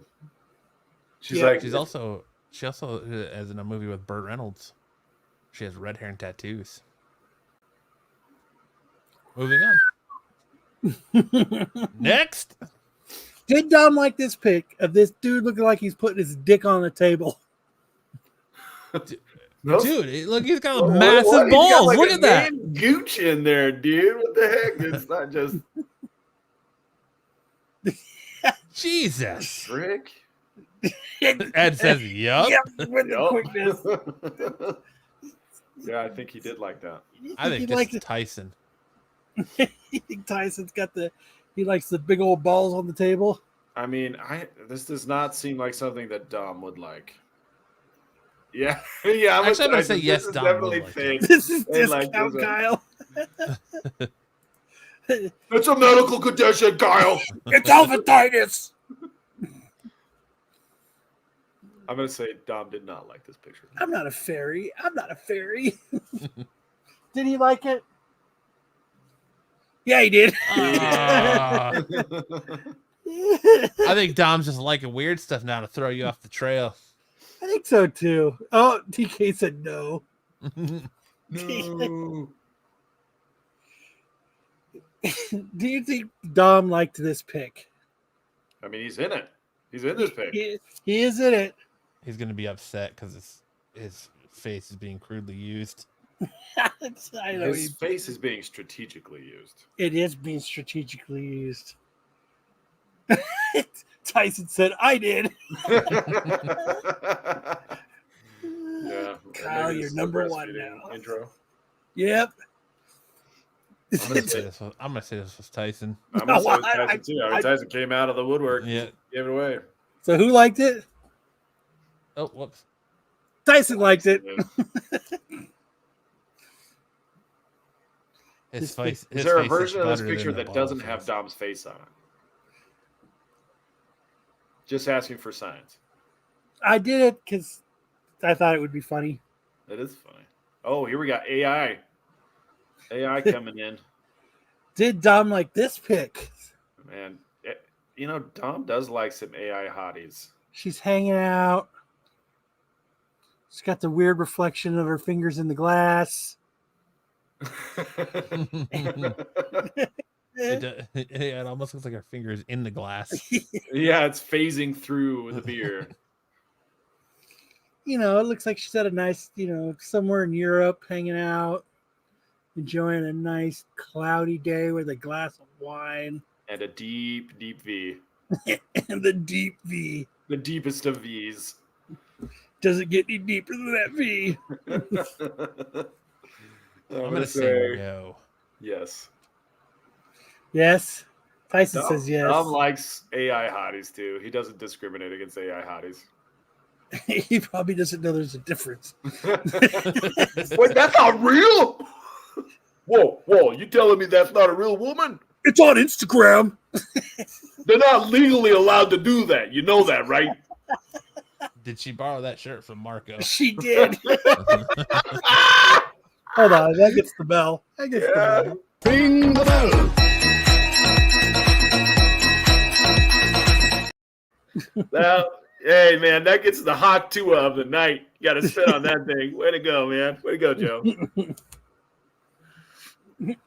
She also is in a movie with Burt Reynolds. She has red hair and tattoos. Moving on. Next. Did Dom like this pic of this dude looking like he's putting his dick on the table? Dude, look, he's got massive balls. Like, look at that. Gooch in there, dude. What the heck? It's not just Jesus. Rick. Ed says, yup. Yep, with the quickness. Yeah, I think he did like that. I think it's Tyson. You think Tyson's got he likes the big old balls on the table? I mean, this does not seem like something that Dom would like. Yeah, yeah. I'm going to say yes, Dom definitely would like fake. This is discount Kyle. It's a medical condition, Kyle. It's elephantitis. I'm going to say Dom did not like this picture. I'm not a fairy. Did he like it? Yeah, he did. I think Dom's just liking weird stuff now to throw you off the trail. I think so too. Oh, TK said no. No. Do you think Dom liked this pic? I mean, he's in it. He's in this pic. He is in it. He's going to be upset because his face is being crudely used. I know His face is being strategically used. It is being strategically used. Tyson said, I did. Yeah. Kyle, you're number one now. Intro. Yep. I'm gonna say this was Tyson. I'm gonna say it was Tyson too. I mean, Tyson came out of the woodwork. Yeah. Gave it away. So who liked it? Oh, whoops. Tyson liked it. His face. Is there a version of this picture that doesn't have Dom's face on it? Just asking for science. I did it because I thought it would be funny. That is funny. Oh, here we got AI. AI coming in. Did Dom like this pic? Man, Dom does like some AI hotties. She's hanging out. She's got the weird reflection of her fingers in the glass. It almost looks like her fingers in the glass. Yeah, it's phasing through the beer. It looks like she's at a nice, somewhere in Europe, hanging out, enjoying a nice cloudy day with a glass of wine. And a deep, deep V. And the deep V. The deepest of V's. Doesn't get any deeper than that V. I'm going to say no. Yes. Yes. Tyson says yes. Dom likes AI hotties too. He doesn't discriminate against AI hotties. He probably doesn't know there's a difference. Wait, that's not real? Whoa, you telling me that's not a real woman? It's on Instagram. They're not legally allowed to do that. You know that, right? Did she borrow that shirt from Marco? She did. Hold on, that gets the bell. The bell. Ring the bell. Now, hey, man, that gets the hot two of the night. You got to spit on that thing. Way to go, man. Way to go, Joe.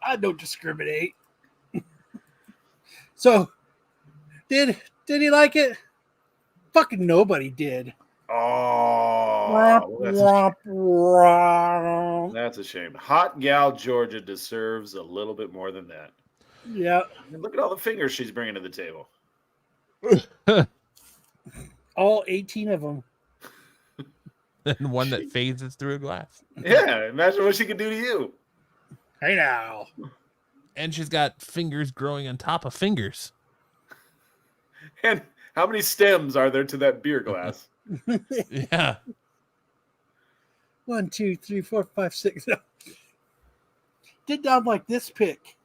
I don't discriminate. So, did he like it? Fucking nobody did. Oh, that's a shame. Hot gal Georgia deserves a little bit more than that. Yeah. And look at all the fingers she's bringing to the table. All 18 of them. And one that phases through a glass. Yeah, imagine what she could do to you. Hey now. And she's got fingers growing on top of fingers. And how many stems are there to that beer glass? Yeah. 1, 2, 3, 4, 5, 6. Did Dom like this pick?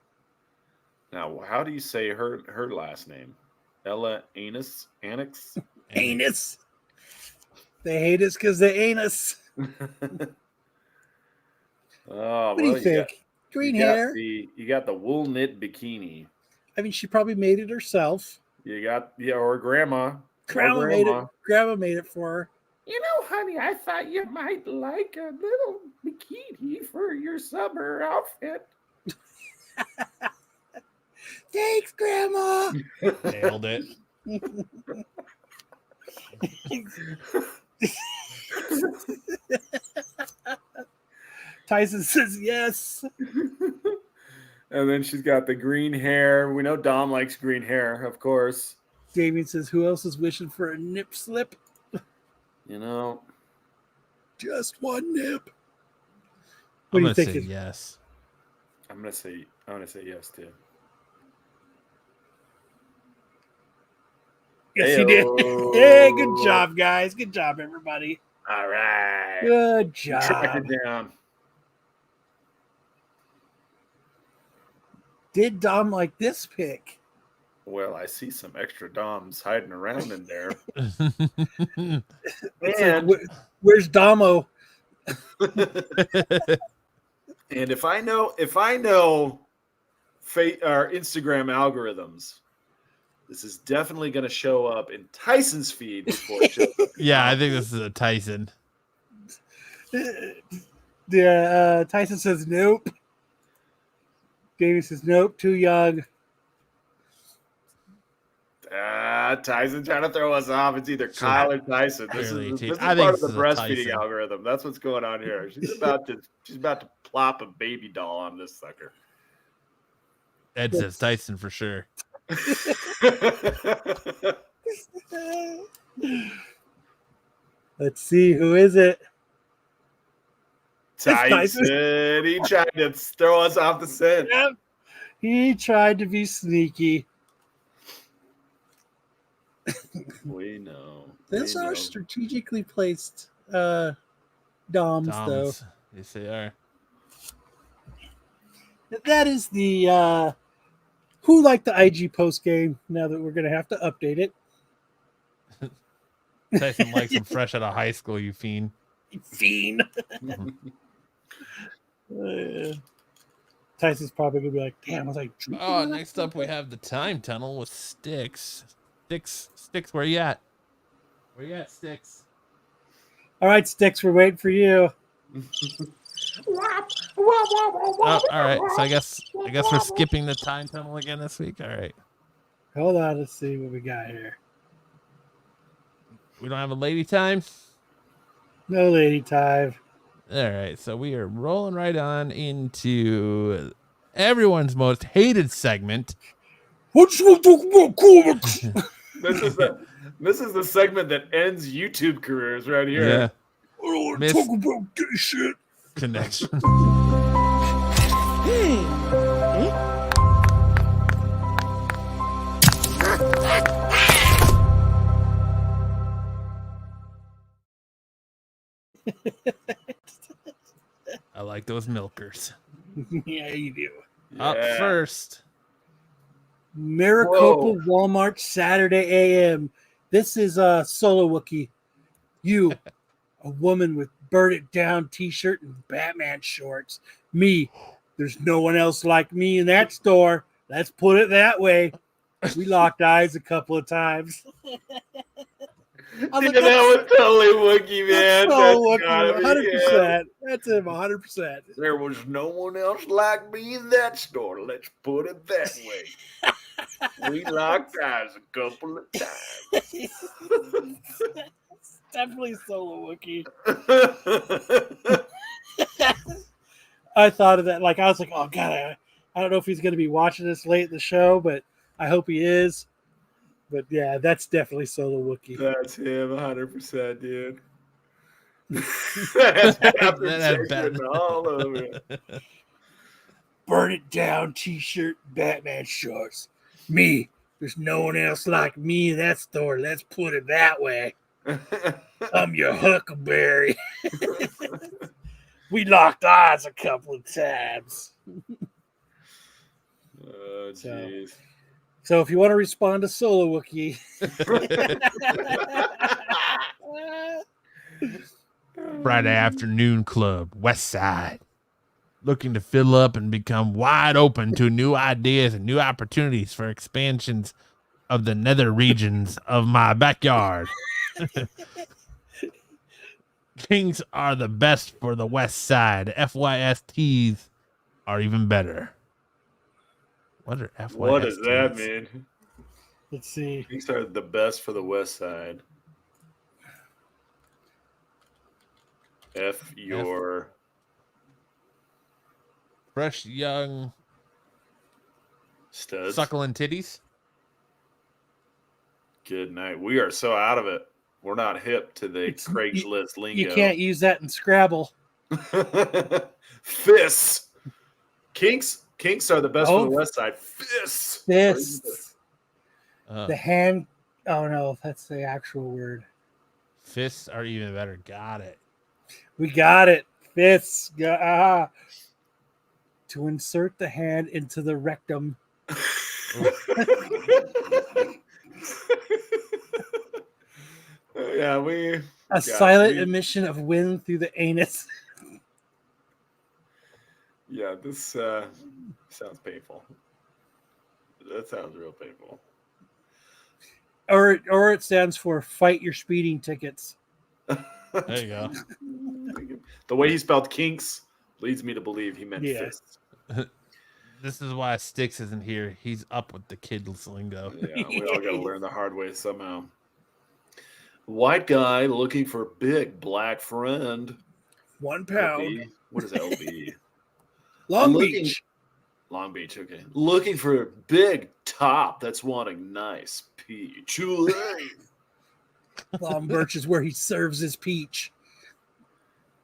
Now, how do you say her last name? Ella Anus? Annex? Anus. They hate us because they ain't us. Oh, What do you think? Green hair. You got the wool knit bikini. I mean, she probably made it herself. You got or grandma. Grandma made it. Grandma made it for her. You know, honey, I thought you might like a little bikini for your summer outfit. Thanks, Grandma. Nailed it. Tyson says yes. And then she's got the green hair. We know Dom likes green hair, of course. Damien says, who else is wishing for a nip slip? You know, just one nip. I'm gonna say yes. I'm gonna say yes too. Yes, he did. Hey, good job, guys. Good job, everybody. All right. Good job. Track it down. Did Dom like this pick? Well, I see some extra Doms hiding around in there. And where's Domo? And if I know our Instagram algorithms, this is definitely going to show up in Tyson's feed before it shows up. Yeah, I think this is a Tyson. Yeah, Tyson says nope. Davey says nope, too young. Tyson trying to throw us off. It's either Kyle or Tyson. This is I part think of the this is a breastfeeding Tyson. algorithm. That's what's going on here. She's about to plop a baby doll on this sucker. Ed says Tyson for sure. Let's see, who is it? Tyson. He tried to throw us off the scent. Yep. He tried to be sneaky. We know. These are strategically placed Doms, though. Yes, they are. That is the who liked the IG post game. Now that we're gonna have to update it. Tyson likes him fresh out of high school, you fiend. Fiend. Tyson's probably gonna be like, "Damn, was I?" Oh, next up we have the time tunnel with Sticks. Sticks, where you at? Where you at, Sticks? All right, Sticks, we're waiting for you. Oh, all right. So I guess we're skipping the time tunnel again this week. All right. Hold on, let's see what we got here. We don't have a lady time. No lady time. All right. So we are rolling right on into everyone's most hated segment. What you talk about comics? This is the segment that ends YouTube careers right here. Yeah. I don't want to talk about gay shit. Connection. I like those milkers. Yeah, you do. Up first. Maricopa Walmart Saturday AM. This is Solo Wookie. You, a woman with burn it down t-shirt and Batman shorts. Me, there's no one else like me in that store. Let's put it that way. We locked eyes a couple of times. That was totally Wookie, man. That's so Wookie, 100%. That's him, 100%. There was no one else like me in that store. Let's put it that way. We locked eyes a couple of times. Definitely solo Wookiee. I thought of that. Like, I was like, oh, God, I don't know if he's going to be watching this late in the show, but I hope he is. But, yeah, that's definitely solo Wookiee. That's him, 100%, dude. That had all over it. Burn it down, t-shirt, Batman shorts. Me. There's no one else like me in that store. Let's put it that way. I'm your Huckleberry. We locked eyes a couple of times. Oh, jeez. So if you want to respond to Solo Wookiee. Friday afternoon club, West Side. Looking to fill up and become wide open to new ideas and new opportunities for expansions of the nether regions of my backyard. Kings are the best for the West Side. FYSTs are even better. What are FYSTs? What does that mean? Let's see. These are the best for the West Side. F your fresh young studs, suckling titties. Good night. We are so out of it. We're not hip to the Craigslist lingo. You can't use that in Scrabble. Fists. Kinks are the best for the West Side. Fists. The hand. Oh no, that's the actual word. Fists are even better. Got it. We got it. Fists. To insert the hand into the rectum. Yeah, a silent emission of wind through the anus. Yeah, this sounds painful. That sounds real painful. Or it stands for fight your speeding tickets. There you go. The way he spelled kinks leads me to believe he meant fists. This is why Styx isn't here. He's up with the kids lingo. Yeah, we all got to learn the hard way somehow. White guy looking for big black friend. 1 pound. LB. What is LB? Long Beach. Long Beach, okay. Looking for a big top that's wanting nice peach. Long Birch is where he serves his peach.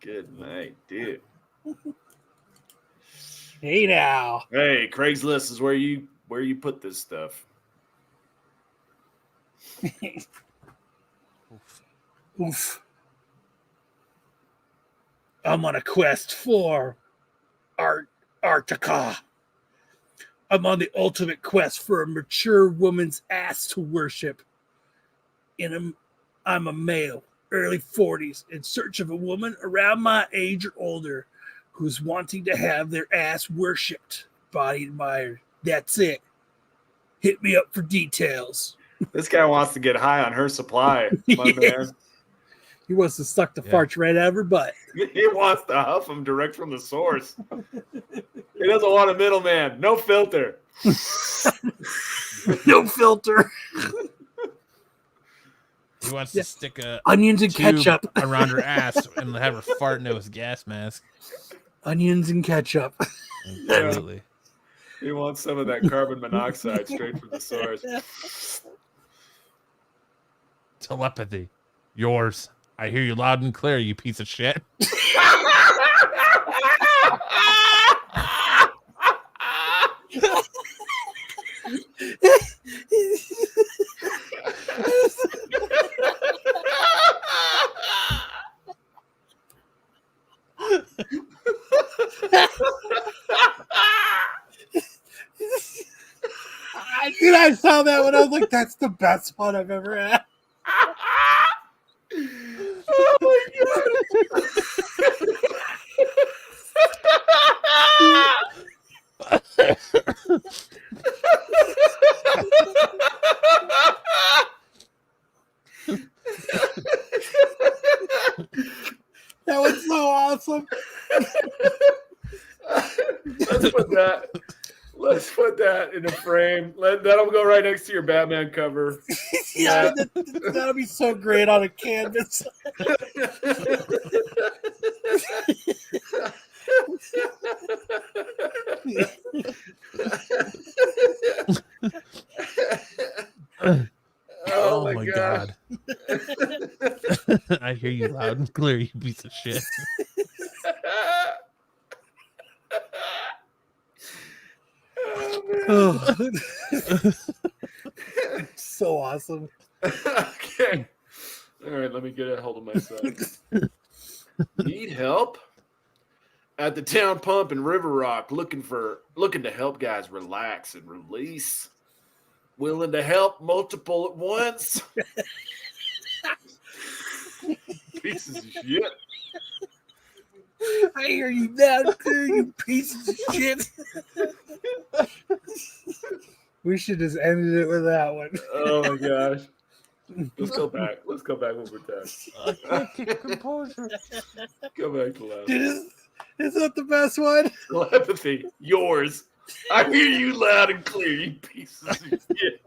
Good night, dude. Hey now. Hey, Craigslist is where you put this stuff. Oof. I'm on a quest for Arctica. I'm on the ultimate quest for a mature woman's ass to worship. I'm a male, early 40s, in search of a woman around my age or older who's wanting to have their ass worshipped, body admired. That's it. Hit me up for details. This guy wants to get high on her supply, my man. He wants to suck the farts right out of her butt. He wants to huff them direct from the source. He doesn't want a middleman. No filter. No filter. He wants to stick a onions and tube ketchup around her ass and have her fart into his gas mask. Onions and ketchup. Absolutely. He wants some of that carbon monoxide straight from the source. Telepathy. Yours. I hear you loud and clear, you piece of shit. Dude, I saw that when I was like, that's the best one I've ever had. Oh my That was so awesome. Let's put that in a frame. That'll go right next to your Batman cover. Yeah, that'll be so great on a canvas. Oh my god. I hear you loud and clear, you piece of shit. Oh, so awesome. Okay. All right, let me get a hold of myself. Need help? At the town pump in River Rock, looking to help guys relax and release. Willing to help multiple at once. Pieces of shit. I hear you now, too, you pieces of shit. We should just ended it with that one. Oh my gosh. Let's go back. Let's go back one more time. I can't keep composure. Go back to last. Is that the best one? Telepathy, yours. I hear you loud and clear, you pieces of shit.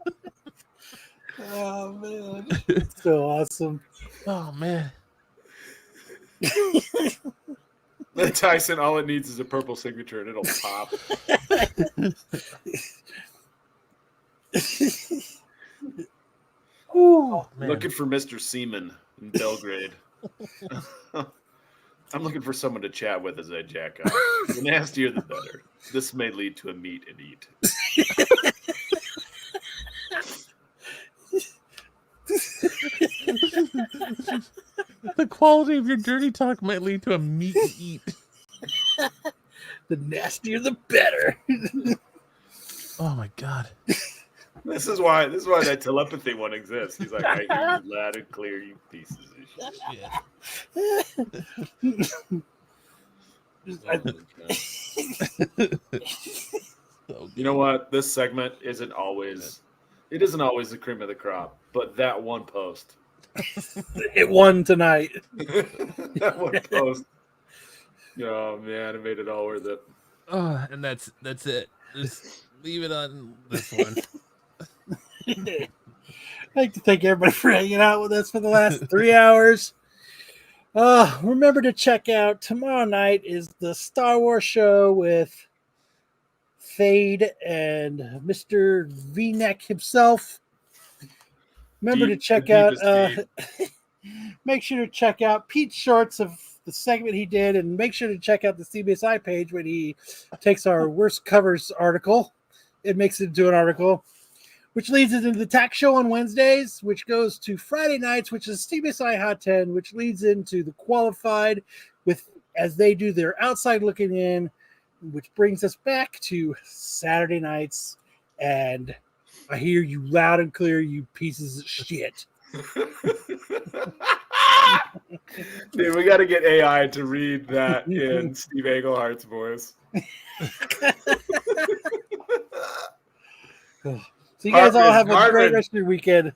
Oh man, so awesome. Oh man. Then Tyson, all it needs is a purple signature and it'll pop. Oh, looking for Mr. Seaman in Belgrade. I'm looking for someone to chat with as I jack up. The nastier, the better. This may lead to a meet and eat. The quality of your dirty talk might lead to a meet and eat. The nastier, the better. Oh my god. This is why that telepathy one exists. He's like, I hear you loud and clear, you pieces of shit. You know what? This segment isn't always the cream of the crop, but that one post. It won tonight. That one post. Oh man, it made it all worth it. Oh, and that's it. Just leave it on this one. I'd like to thank everybody for hanging out with us for the last 3 hours. Remember to check out tomorrow night is the Star Wars show with Fade and Mr. V-Neck himself. Remember to check out make sure to check out Pete's shorts of the segment he did, and make sure to check out the CBSI page when he takes our worst covers article. It makes it into an article, which leads into the tax show on Wednesdays, which goes to Friday nights, which is CBSI Hot 10, which leads into the Qualified as they do their outside looking in, which brings us back to Saturday nights. And I hear you loud and clear, you pieces of shit. Dude, we got to get AI to read that in Steve Englehart's voice. So you guys all have a great rest of your weekend.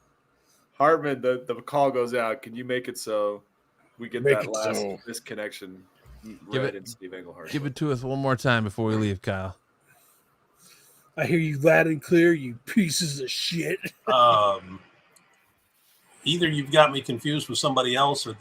Hartman, the call goes out. Can you make it so we get that last disconnection right in Steve Englehart? Give it to us one more time before we leave, Kyle. I hear you loud and clear, you pieces of shit. Either you've got me confused with somebody else, or